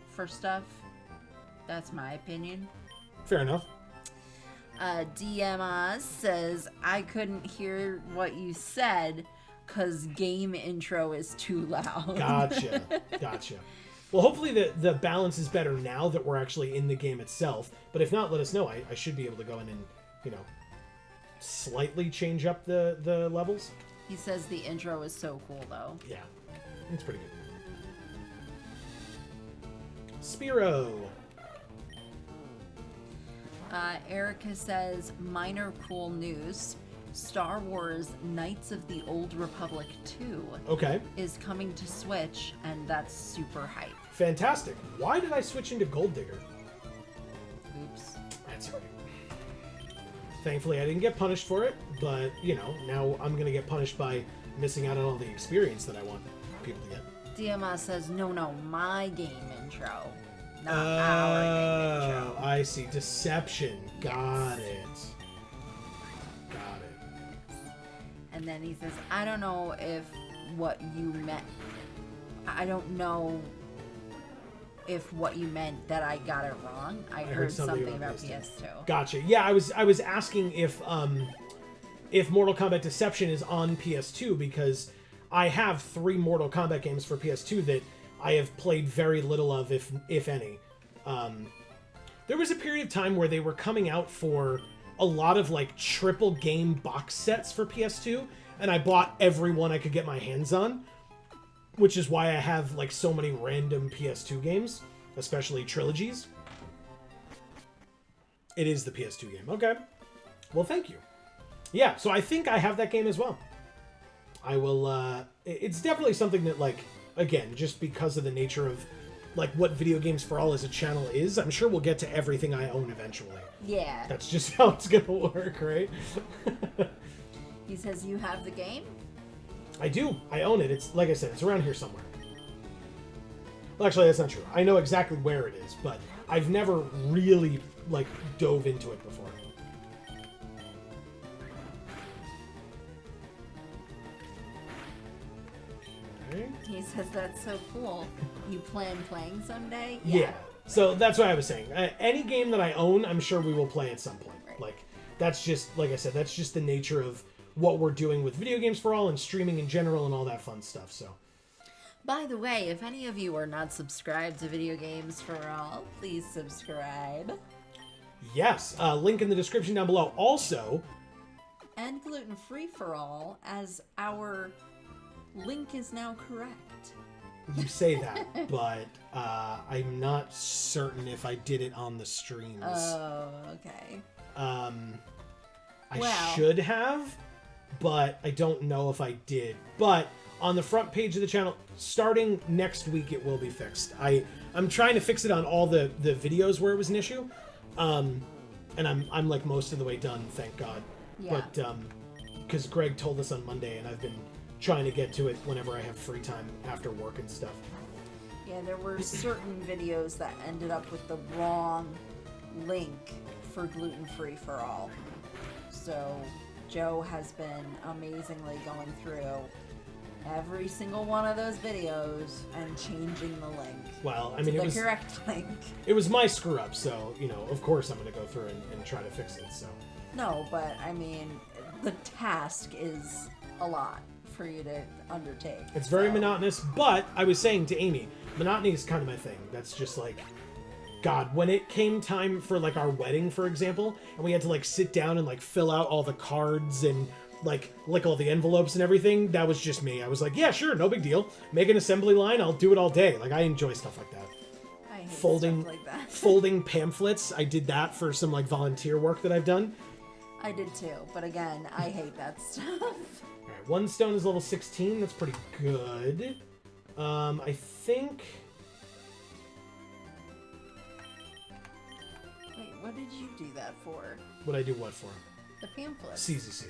S2: for stuff. That's my opinion.
S1: Fair enough.
S2: DMA says, I couldn't hear what you said because game intro is too loud.
S1: Gotcha. Well, hopefully the balance is better now that we're actually in the game itself. But if not, let us know. I should be able to go in and, you know, slightly change up the levels.
S2: He says the intro is so cool, though.
S1: Yeah, it's pretty good. Spearow.
S2: Erica says, minor cool news. Star Wars Knights of the Old Republic 2 is coming to Switch, and that's super hype.
S1: Fantastic. Why did I switch into Gold Digger?
S2: Oops.
S1: That's right. Thankfully, I didn't get punished for it, but, you know, now I'm going to get punished by missing out on all the experience that I want people to get.
S2: DMA says, no, my game intro. Not our game intro.
S1: I see. Deception. Got it.
S2: And then he says, I don't know if what you meant... I don't know if what you meant that I got it wrong. I heard something about PS2.
S1: Gotcha. Yeah, I was asking if Mortal Kombat Deception is on PS2, because I have 3 Mortal Kombat games for PS2 that I have played very little of, if any. There was a period of time where they were coming out for a lot of like triple game box sets for PS2, and I bought every one I could get my hands on, which is why I have like so many random PS2 games, especially trilogies. It is the PS2 game. Okay. Well, thank you. Yeah, so I think I have that game as well. I will, it's definitely something that, like, again, just because of the nature of, like, what Video Games for All as a channel is, I'm sure we'll get to everything I own eventually.
S2: Yeah.
S1: That's just how it's gonna work, right?
S2: He says you have the game?
S1: I do. I own it. It's, like I said, it's around here somewhere. Well, actually, that's not true. I know exactly where it is, but I've never really, like, dove into it before. Okay.
S2: He says that's so cool. You plan playing someday?
S1: Yeah. So that's what I was saying. Any game that I own, I'm sure we will play at some point.
S2: Right.
S1: Like, that's just, like I said, that's just the nature of what we're doing with Video Games for All and streaming in general and all that fun stuff, so.
S2: By the way, if any of you are not subscribed to Video Games for All, please subscribe.
S1: Yes, link in the description down below. Also,
S2: And Gluten Free for All, as our link is now correct.
S1: you say that, but I'm not certain if I did it on the streams.
S2: Oh, okay.
S1: I should have, but I don't know if I did. But on the front page of the channel, starting next week, it will be fixed. I'm trying to fix it on all the videos where it was an issue, and I'm like most of the way done, thank God.
S2: Yeah.
S1: But because Greg told us on Monday, and I've been trying to get to it whenever I have free time after work and stuff.
S2: Yeah, there were certain videos that ended up with the wrong link for Gluten Free for All. So Joe has been amazingly going through every single one of those videos and changing the link.
S1: Well, I mean,
S2: to the correct link.
S1: It was my screw up, so, you know, of course I'm going to go through and try to fix it, so.
S2: No, but I mean, the task is a lot for you to undertake.
S1: It's very monotonous, but I was saying to Amy, monotony is kind of my thing. That's just like, God, when it came time for like our wedding, for example, and we had to like sit down and like fill out all the cards and like lick all the envelopes and everything, that was just me. I was like, yeah, sure, no big deal. Make an assembly line, I'll do it all day. Like, I enjoy stuff like that.
S2: I hate
S1: Folding,
S2: stuff like that.
S1: folding pamphlets, I did that for some like volunteer work that I've done.
S2: I did too, but again, I hate that stuff.
S1: Alright, one stone is level 16, that's pretty good. I think...
S2: Wait, what did you do that for?
S1: What'd I do what for?
S2: The pamphlet.
S1: CZC.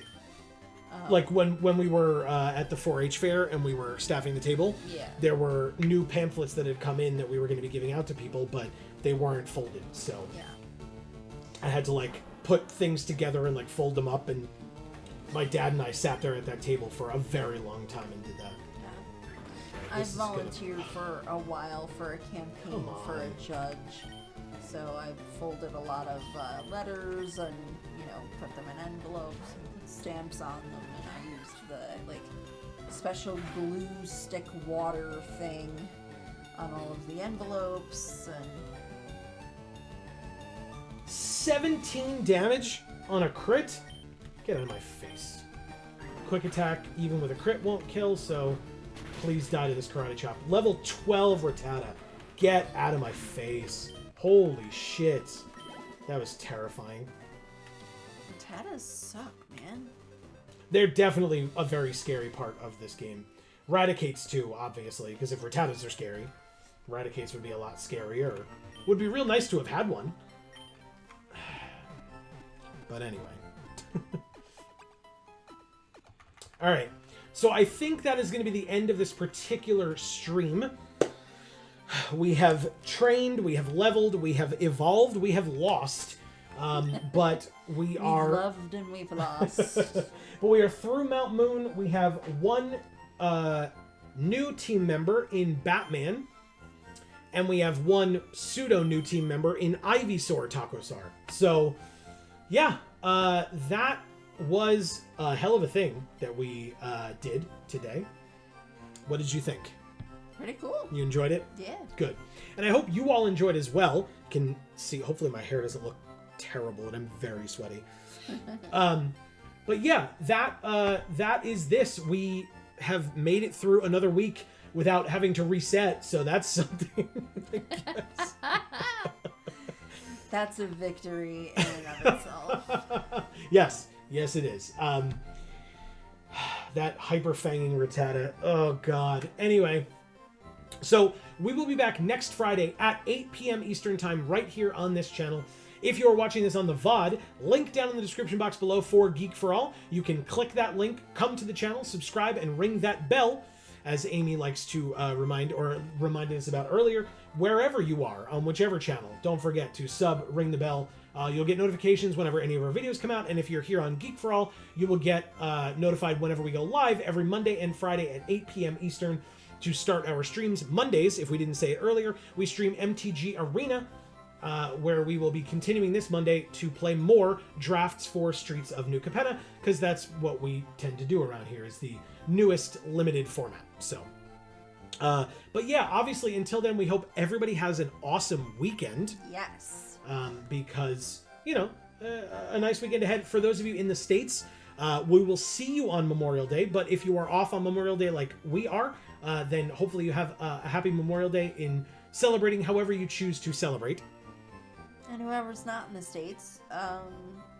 S2: Oh.
S1: Like when we were at the 4-H fair and we were staffing the table,
S2: Yeah.
S1: there were new pamphlets that had come in that we were going to be giving out to people, but they weren't folded. So
S2: Yeah.
S1: I had to like put things together and like fold them up, and my dad and I sat there at that table for a very long time and did that.
S2: I
S1: This is
S2: volunteered for a while for a campaign
S1: Come
S2: for a
S1: on.
S2: judge. So I folded a lot of letters and, you know, put them in envelopes and put stamps on them. And I used the, like, special glue stick water thing on all of the envelopes. And
S1: 17 damage on a crit? Get out of my face. Quick attack, even with a crit, won't kill, so please die to this karate chop. Level 12 Rattata. Get out of my face. Holy shit. That was terrifying.
S2: Rattatas suck, man.
S1: They're definitely a very scary part of this game. Raticates too, obviously, because if Rattatas are scary, Raticates would be a lot scarier. Would be real nice to have had one. But anyway. Alright, so I think that is going to be the end of this particular stream. We have trained, we have leveled, we have evolved, we have lost, but we've
S2: loved and we've lost.
S1: But we are through Mount Moon. We have one new team member in Batman, and we have one pseudo new team member in Ivysaur Takosar. So, yeah, that was a hell of a thing that we did today. What did you think?
S2: Pretty cool.
S1: You enjoyed it?
S2: Yeah.
S1: Good. And I hope you all enjoyed as well. You can see, hopefully my hair doesn't look terrible and I'm very sweaty. But yeah, that is this. We have made it through another week without having to reset, so that's something. I guess.
S2: That's a victory in and of itself.
S1: Yes, it is. That hyper-fanging Rattata. Oh, God. Anyway, so we will be back next Friday at 8 p.m. Eastern Time right here on this channel. If you are watching this on the VoD, link down in the description box below for Geek for All. You can click that link, come to the channel, subscribe, and ring that bell. as Amy likes to reminded us about earlier, wherever you are, on whichever channel, don't forget to ring the bell. You'll get notifications whenever any of our videos come out, and if you're here on Geek for All, you will get notified whenever we go live every Monday and Friday at 8 p.m. Eastern to start our streams. Mondays, if we didn't say it earlier, we stream MTG Arena, where we will be continuing this Monday to play more drafts for Streets of New Capenna, because that's what we tend to do around here, is the newest limited format. So, but yeah, obviously, until then, we hope everybody has an awesome weekend.
S2: Yes.
S1: Because, you know, a nice weekend ahead. For those of you in the States, we will see you on Memorial Day, but if you are off on Memorial Day like we are, then hopefully you have a happy Memorial Day in celebrating however you choose to celebrate.
S2: And whoever's not in the States,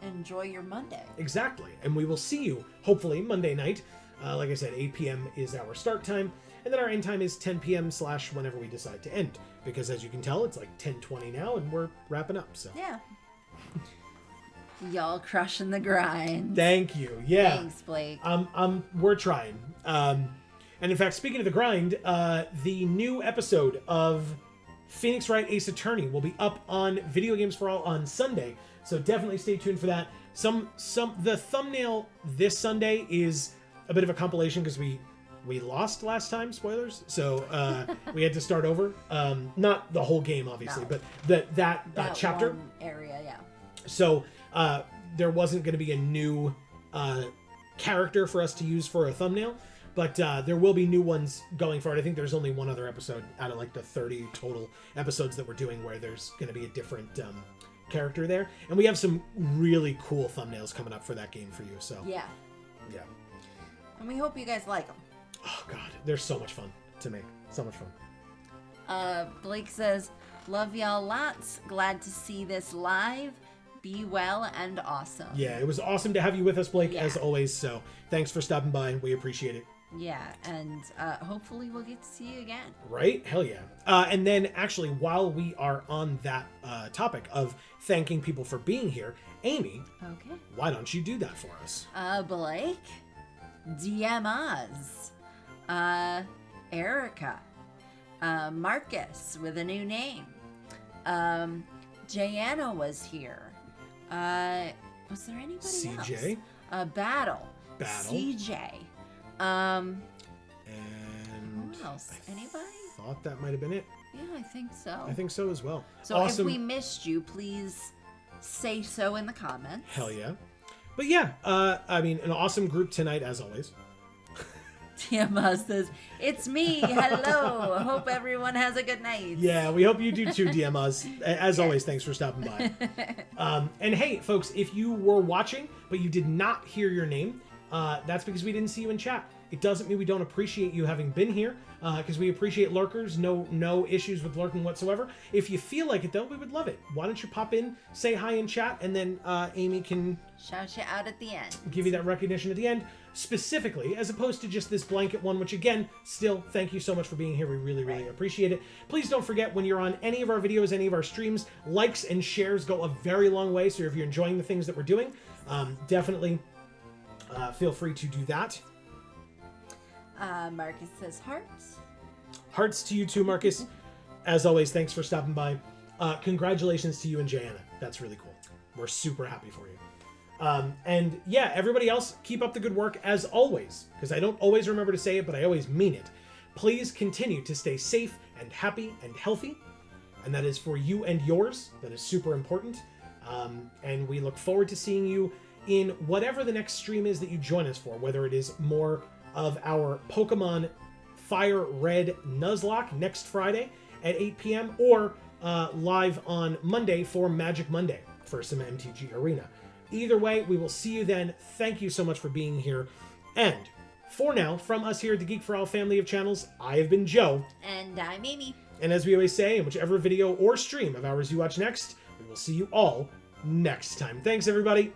S2: enjoy your Monday.
S1: Exactly. And we will see you, hopefully, Monday night. Like I said, 8 p.m. is our start time. And then our end time is 10 p.m. / whenever we decide to end. Because as you can tell, it's like 10:20 now, and we're wrapping up. So
S2: yeah. Y'all crushing the grind.
S1: Thank you. Yeah.
S2: Thanks, Blake.
S1: We're trying. And in fact, speaking of the grind, the new episode of Phoenix Wright Ace Attorney will be up on Video Games for All on Sunday, so definitely stay tuned for that. The thumbnail this Sunday is a bit of a compilation because we lost last time, spoilers, so we had to start over. Not the whole game, obviously,
S2: No.
S1: but that chapter
S2: one area, yeah.
S1: So there wasn't going to be a new character for us to use for a thumbnail. But there will be new ones going forward. I think there's only one other episode out of like the 30 total episodes that we're doing where there's going to be a different character there. And we have some really cool thumbnails coming up for that game for you. So
S2: yeah. And we hope you guys like them.
S1: Oh, God. They're so much fun to make. So much fun.
S2: Blake says, love y'all lots. Glad to see this live. Be well and awesome.
S1: Yeah, it was awesome to have you with us, Blake,
S2: Yeah.
S1: as always. So thanks for stopping by. We appreciate it.
S2: Yeah, and hopefully we'll get to see you again.
S1: Right? Hell yeah. And then actually, while we are on that topic of thanking people for being here, Amy,
S2: Okay.
S1: why don't you do that for us?
S2: Blake, DM us, Erica, Marcus with a new name, Jayana was here, was there anybody
S1: CJ?
S2: else? Battle,
S1: Battle.
S2: CJ,
S1: And
S2: who else? Anybody?
S1: Thought that might have been it.
S2: Yeah, I think so.
S1: I think so as well.
S2: So
S1: awesome.
S2: if we missed you, please say so in the comments.
S1: Hell yeah. But yeah, I mean, an awesome group tonight as always.
S2: Tiama says, it's me. Hello. Hope everyone has a good night.
S1: Yeah, we hope you do too, DMs. As always, thanks for stopping by. And hey, folks, if you were watching, but you did not hear your name, that's because we didn't see you in chat. It doesn't mean we don't appreciate you having been here, because we appreciate lurkers. No issues with lurking whatsoever. If you feel like it, though, we would love it. Why don't you pop in, say hi in chat, and then Amy can
S2: shout you out at the end.
S1: Give you that recognition at the end, specifically, as opposed to just this blanket one, which again, still, thank you so much for being here. We really, really appreciate it. Please don't forget, when you're on any of our videos, any of our streams, likes and shares go a very long way. So if you're enjoying the things that we're doing, definitely feel free to do that.
S2: Marcus says hearts.
S1: Hearts to you too, Marcus. As always, thanks for stopping by. Congratulations to you and Jayana. That's really cool. We're super happy for you. And yeah, everybody else, keep up the good work as always, because I don't always remember to say it, but I always mean it. Please continue to stay safe and happy and healthy. And that is for you and yours. That is super important. And we look forward to seeing you in whatever the next stream is that you join us for, whether it is more of our Pokemon FireRed Nuzlocke next Friday at 8 p.m. or live on Monday for Magic Monday for some MTG Arena. Either way, we will see you then. Thank you so much for being here. And for now, from us here at the Geek for All family of channels, I have been Joe.
S2: And I'm Amy.
S1: And as we always say, in whichever video or stream of ours you watch next, we will see you all next time. Thanks, everybody.